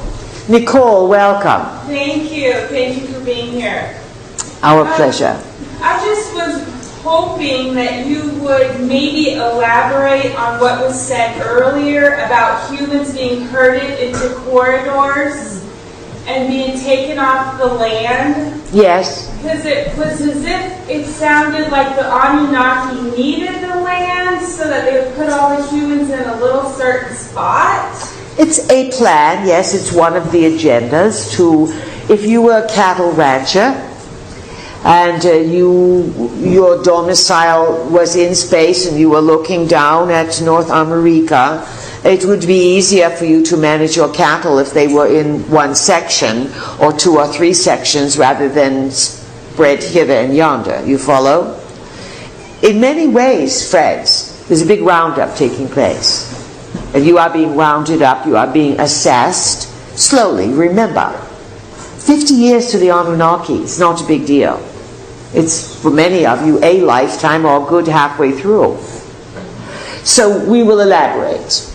Nicole, welcome. Thank you. Thank you for being here. Our pleasure. I just was hoping that you would maybe elaborate on what was said earlier about humans being herded into corridors and being taken off the land. Yes. Because it was as if it sounded like the Anunnaki needed the land so that they would put all the humans in a little certain spot. It's a plan, yes, it's one of the agendas to, if you were a cattle rancher and your domicile was in space and you were looking down at North America, it would be easier for you to manage your cattle if they were in one section or 2 or 3 sections rather than spread hither and yonder. You follow? In many ways, friends, there's a big roundup taking place. And you are being rounded up, you are being assessed slowly. Remember, 50 years to the Anunnaki is not a big deal. It's, for many of you, a lifetime or good halfway through. So we will elaborate.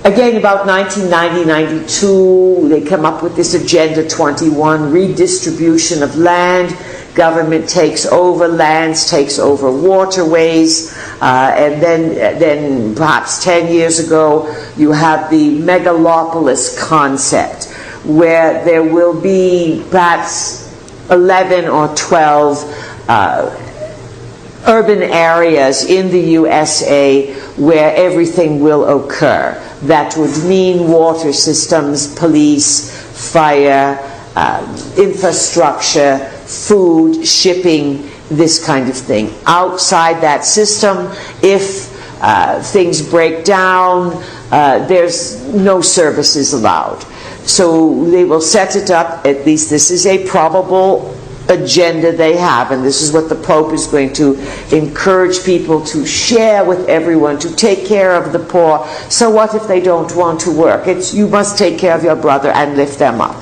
Again, about 1990-92, they come up with this Agenda 21, redistribution of land. Government takes over lands, takes over waterways, and then perhaps 10 years ago, you have the megalopolis concept, where there will be perhaps 11 or 12 urban areas in the USA where everything will occur. That would mean water systems, police, fire, infrastructure, food, shipping, this kind of thing. Outside that system, if things break down, there's no services allowed. So they will set it up, at least this is a probable agenda they have, and this is what the Pope is going to encourage people to share with everyone, to take care of the poor. So what if they don't want to work? You must take care of your brother and lift them up.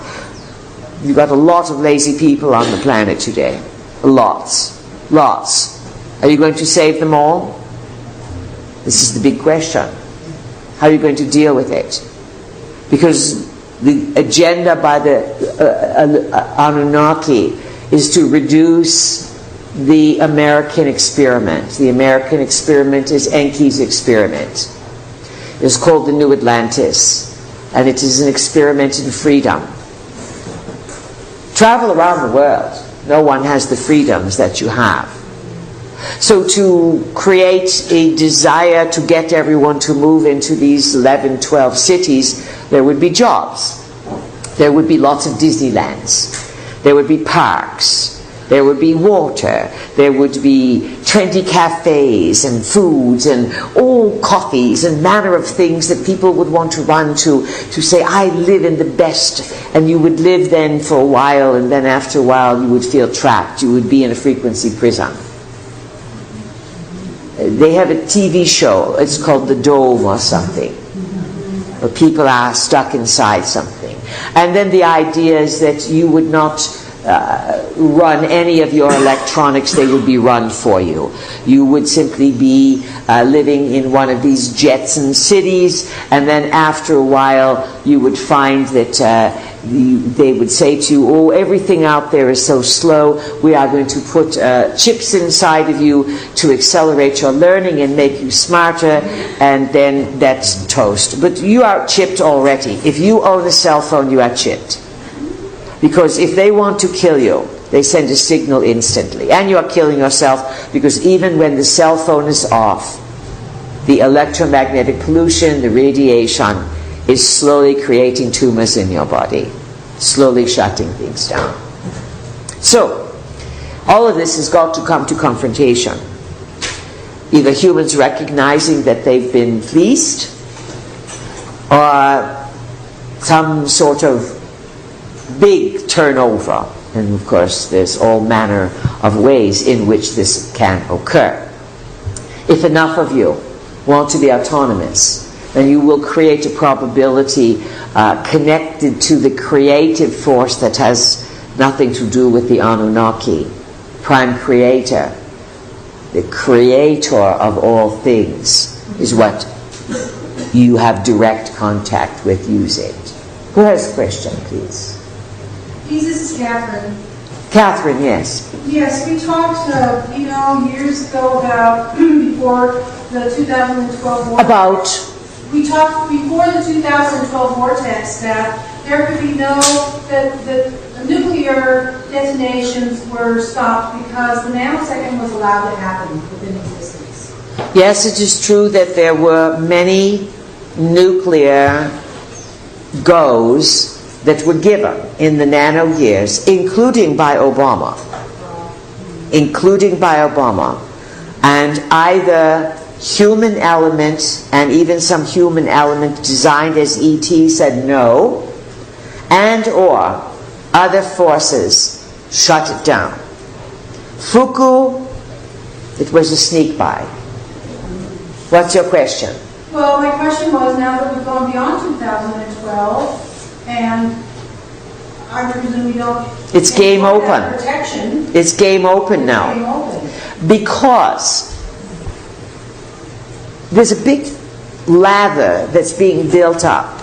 You've got a lot of lazy people on the planet today. Lots. Lots. Are you going to save them all? This is the big question. How are you going to deal with it? Because the agenda by the Anunnaki is to reduce the American experiment. The American experiment is Enki's experiment. It's called the New Atlantis, and it is an experiment in freedom. Travel around the world. No one has the freedoms that you have. So to create a desire to get everyone to move into these 11, 12 cities, there would be jobs. There would be lots of Disneylands. There would be parks. There would be water. There would be trendy cafes and foods and all coffees and manner of things that people would want to run to say, I live in the best. And you would live then for a while, and then after a while you would feel trapped. You would be in a frequency prison. They have a TV show, it's called The Dome or something, where people are stuck inside something. And then the idea is that you would not run any of your electronics, they would be run for you. You would simply be living in one of these Jetson cities, and then after a while you would find that they would say to you, oh, everything out there is so slow, we are going to put chips inside of you to accelerate your learning and make you smarter, and then that's toast. But you are chipped already. If you own a cell phone, you are chipped. Because if they want to kill you, They send a signal instantly. And you are killing yourself because even when the cell phone is off, the electromagnetic pollution, the radiation, is slowly creating tumors in your body, slowly shutting things down. So, all of this has got to come to confrontation. Either humans recognizing that they've been fleeced, or some sort of big turnover. And of course, there's all manner of ways in which this can occur. If enough of you want to be autonomous, then you will create a probability connected to the creative force that has nothing to do with the Anunnaki, prime creator. The creator of all things is what you have direct contact with using. Who has a question, please? This is Catherine. Catherine, yes. Yes, we talked, years ago about before the 2012 vortex. About? We talked before the 2012 vortex that there could be that the nuclear detonations were stopped because the nanosecond was allowed to happen within existence. Yes, it is true that there were many nuclear goes that were given in the nano years, including by Obama. And either human element and even some human element designed as ET said no, and or other forces shut it down. Fuku, it was a sneak by. What's your question? Well, my question was, now that we've gone beyond 2012, and I presume we don't... It's game open. Protection. It's game open now. Game open. Because there's a big lather that's being built up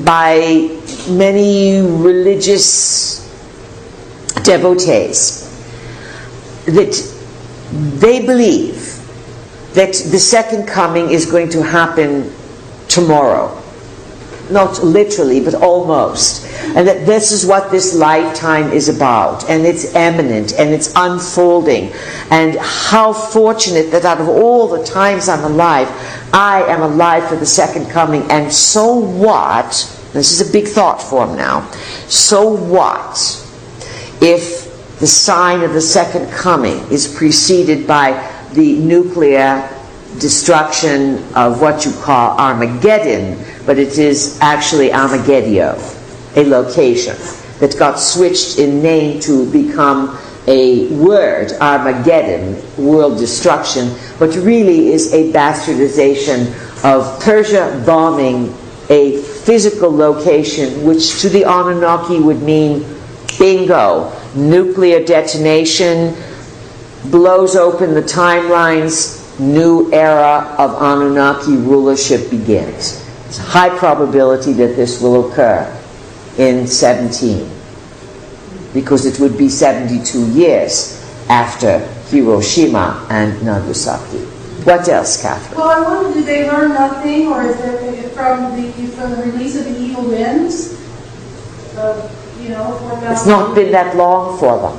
by many religious devotees that they believe that the second coming is going to happen tomorrow. Not literally, but almost. And that this is what this lifetime is about. And it's imminent, and it's unfolding. And how fortunate that out of all the times I'm alive, I am alive for the second coming. And so what, this is a big thought form now, so what if the sign of the second coming is preceded by the nuclear destruction of what you call Armageddon, but it is actually Armaggedio, a location that got switched in name to become a word, Armageddon, world destruction, but really is a bastardization of Persia bombing a physical location, which to the Anunnaki would mean bingo, nuclear detonation, blows open the timelines, new era of Anunnaki rulership begins. It's a high probability that this will occur in 17, because it would be 72 years after Hiroshima and Nagasaki. What else, Catherine? Well, I wondered, did they learn nothing, or is there, from the release of the evil winds? It's not been that long for them.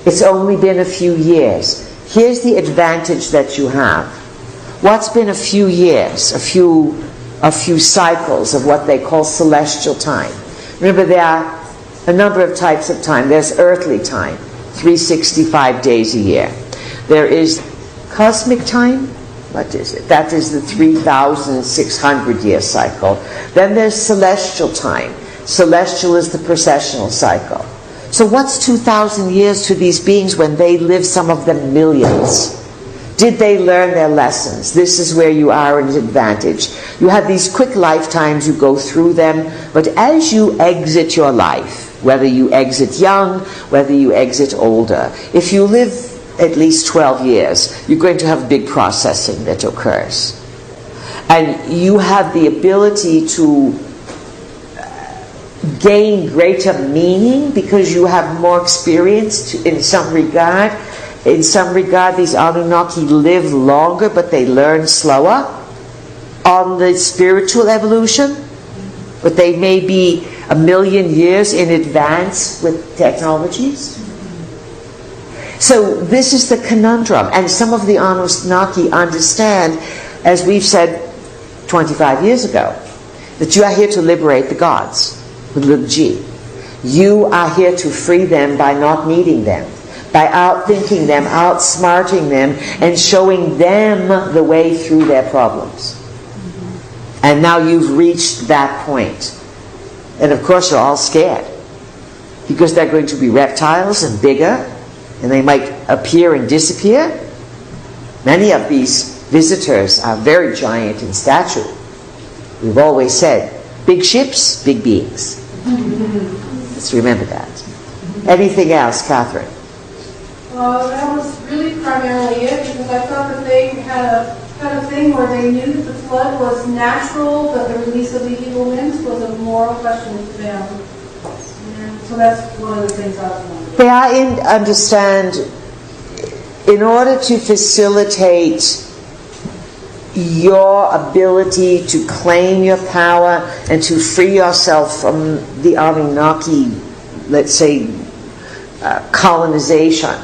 It's only been a few years. Here's the advantage that you have. What's been a few years, a few cycles of what they call celestial time? Remember, there are a number of types of time. There's earthly time, 365 days a year. There is cosmic time. What is it? That is the 3,600 year cycle. Then there's celestial time. Celestial is the processional cycle. So what's 2,000 years to these beings when they live, some of them millions? Did they learn their lessons? This is where you are at an advantage. You have these quick lifetimes, you go through them, but as you exit your life, whether you exit young, whether you exit older, if you live at least 12 years, you're going to have big processing that occurs. And you have the ability to gain greater meaning because you have more experience in some regard. In some regard, these Anunnaki live longer, but they learn slower on the spiritual evolution. But they may be 1,000,000 years in advance with technologies. So this is the conundrum, and some of the Anunnaki understand, as we've said 25 years ago, that you are here to liberate the gods with little g. You are here to free them by not needing them, by outthinking them, outsmarting them, and showing them the way through their problems. And now you've reached that point. And of course you're all scared, because they're going to be reptiles and bigger, and they might appear and disappear. Many of these visitors are very giant in stature. We've always said, big ships, big beings. Let's remember that. Anything else, Catherine? That was really primarily it, because I thought that they had a thing where they knew that the flood was natural, but the release of the evil winds was a moral question to them. So that's one of the things I was wondering. They understand, in order to facilitate your ability to claim your power and to free yourself from the Anunnaki, let's say, colonization.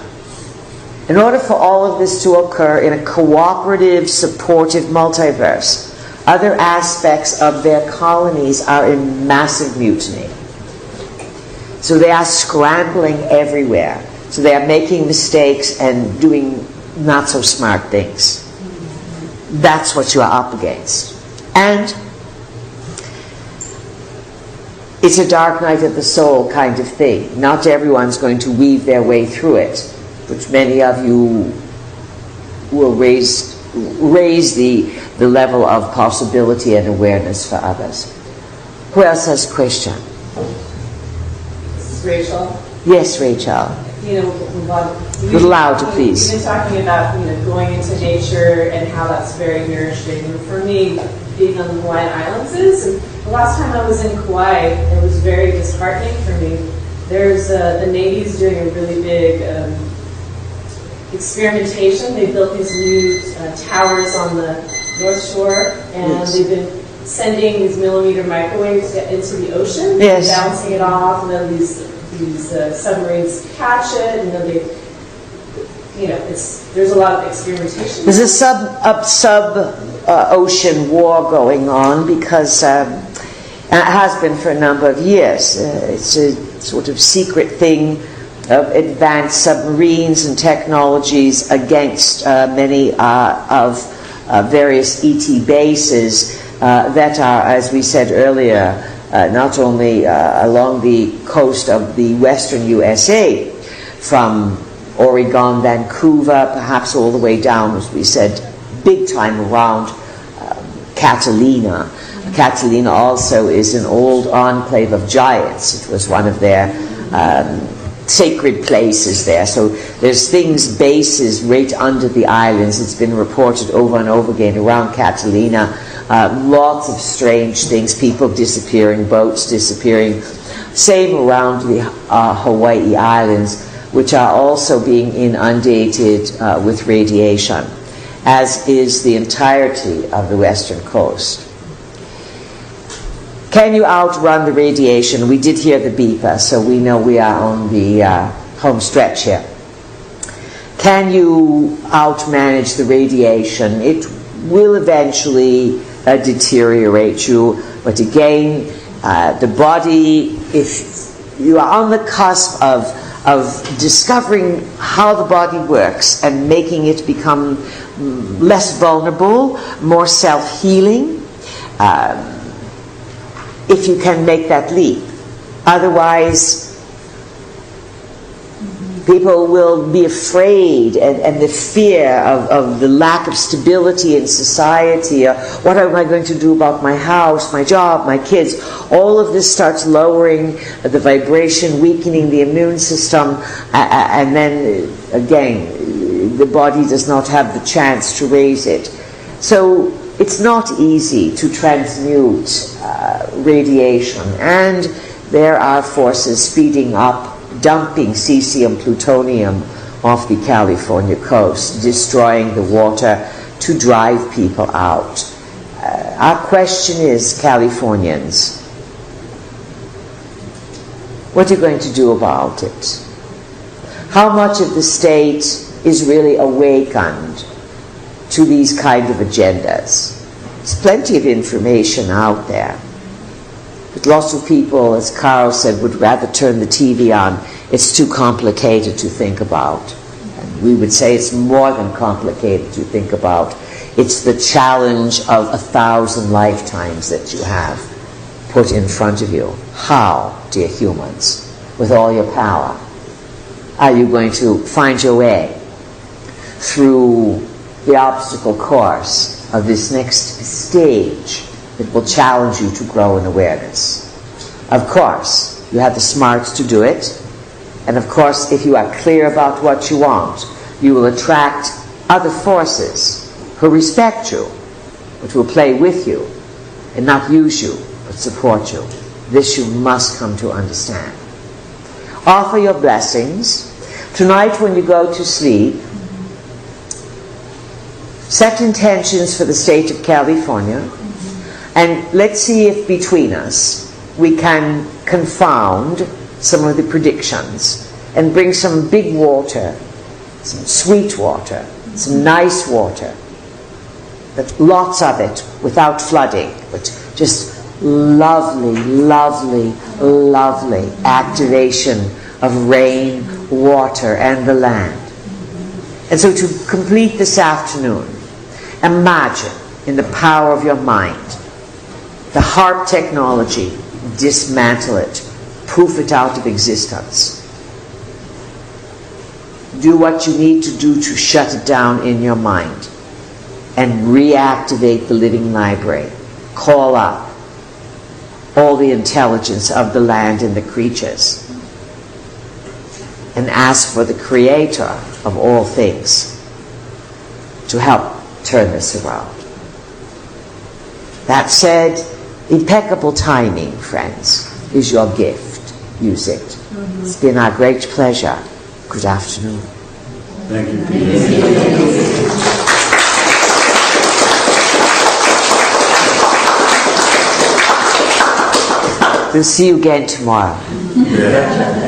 In order for all of this to occur in a cooperative, supportive multiverse, other aspects of their colonies are in massive mutiny. So they are scrambling everywhere. So they are making mistakes and doing not so smart things. That's what you are up against. And it's a dark night of the soul kind of thing. Not everyone's going to weave their way through it, which many of you will raise the level of possibility and awareness for others. Who else has a question? This is Rachel. Yes, Rachel. You know, a little louder, please. You've been talking about, going into nature and how that's very nourishing. And for me, being on the Hawaiian Islands and the last time I was in Kauai, it was very disheartening for me. There's the Navy's doing a really big experimentation. They built these new towers on the North Shore, and they've been sending these millimeter microwaves into the ocean, bouncing it off, and then these submarines catch it, and then they, there's a lot of experimentation. There's a sub-ocean war going on because it has been for a number of years. It's a sort of secret thing of advanced submarines and technologies against many of various ET bases that are, as we said earlier, not only along the coast of the western USA, from Oregon, Vancouver, perhaps all the way down, as we said, big time around Catalina. Catalina also is an old enclave of giants. It was one of their sacred places there. So there's bases right under the islands. It's been reported over and over again around Catalina. Lots of strange things, people disappearing, boats disappearing. Same around the Hawaii Islands, which are also being inundated with radiation, as is the entirety of the western coast. Can you outrun the radiation? We did hear the beeper, so we know we are on the home stretch here. Can you outmanage the radiation? It will eventually deteriorate you, but again, the body, if you are on the cusp of discovering how the body works and making it become less vulnerable, more self-healing, if you can make that leap. Otherwise, people will be afraid, and the fear of the lack of stability in society. What am I going to do about my house, my job, my kids? All of this starts lowering the vibration, weakening the immune system, and then again, the body does not have the chance to raise it. So it's not easy to transmute radiation, and there are forces speeding up dumping cesium, plutonium off the California coast, destroying the water to drive people out. Our question is, Californians, what are you going to do about it? How much of the state is really awakened to these kind of agendas? There's plenty of information out there. But lots of people, as Carl said, would rather turn the TV on. It's too complicated to think about. And we would say it's more than complicated to think about. It's the challenge of 1,000 lifetimes that you have put in front of you. How, dear humans, with all your power, are you going to find your way through the obstacle course of this next stage that will challenge you to grow in awareness? Of course, you have the smarts to do it. And of course, if you are clear about what you want, you will attract other forces who respect you, but will play with you and not use you, but support you. This you must come to understand. Offer your blessings. Tonight when you go to sleep, set intentions for the state of California, and let's see if between us we can confound some of the predictions and bring some big water, some sweet water, some nice water, but lots of it without flooding, but just lovely, lovely, lovely activation of rain, water, and the land. And so to complete this afternoon, imagine in the power of your mind, the HARP technology, dismantle it, poof it out of existence. Do what you need to do to shut it down in your mind and reactivate the living library. Call up all the intelligence of the land and the creatures and ask for the creator of all things to help turn this around. That said, impeccable timing, friends, is your gift. Use it. It's been our great pleasure. Good afternoon. Thank you, Peter. We'll see you again tomorrow. Yeah.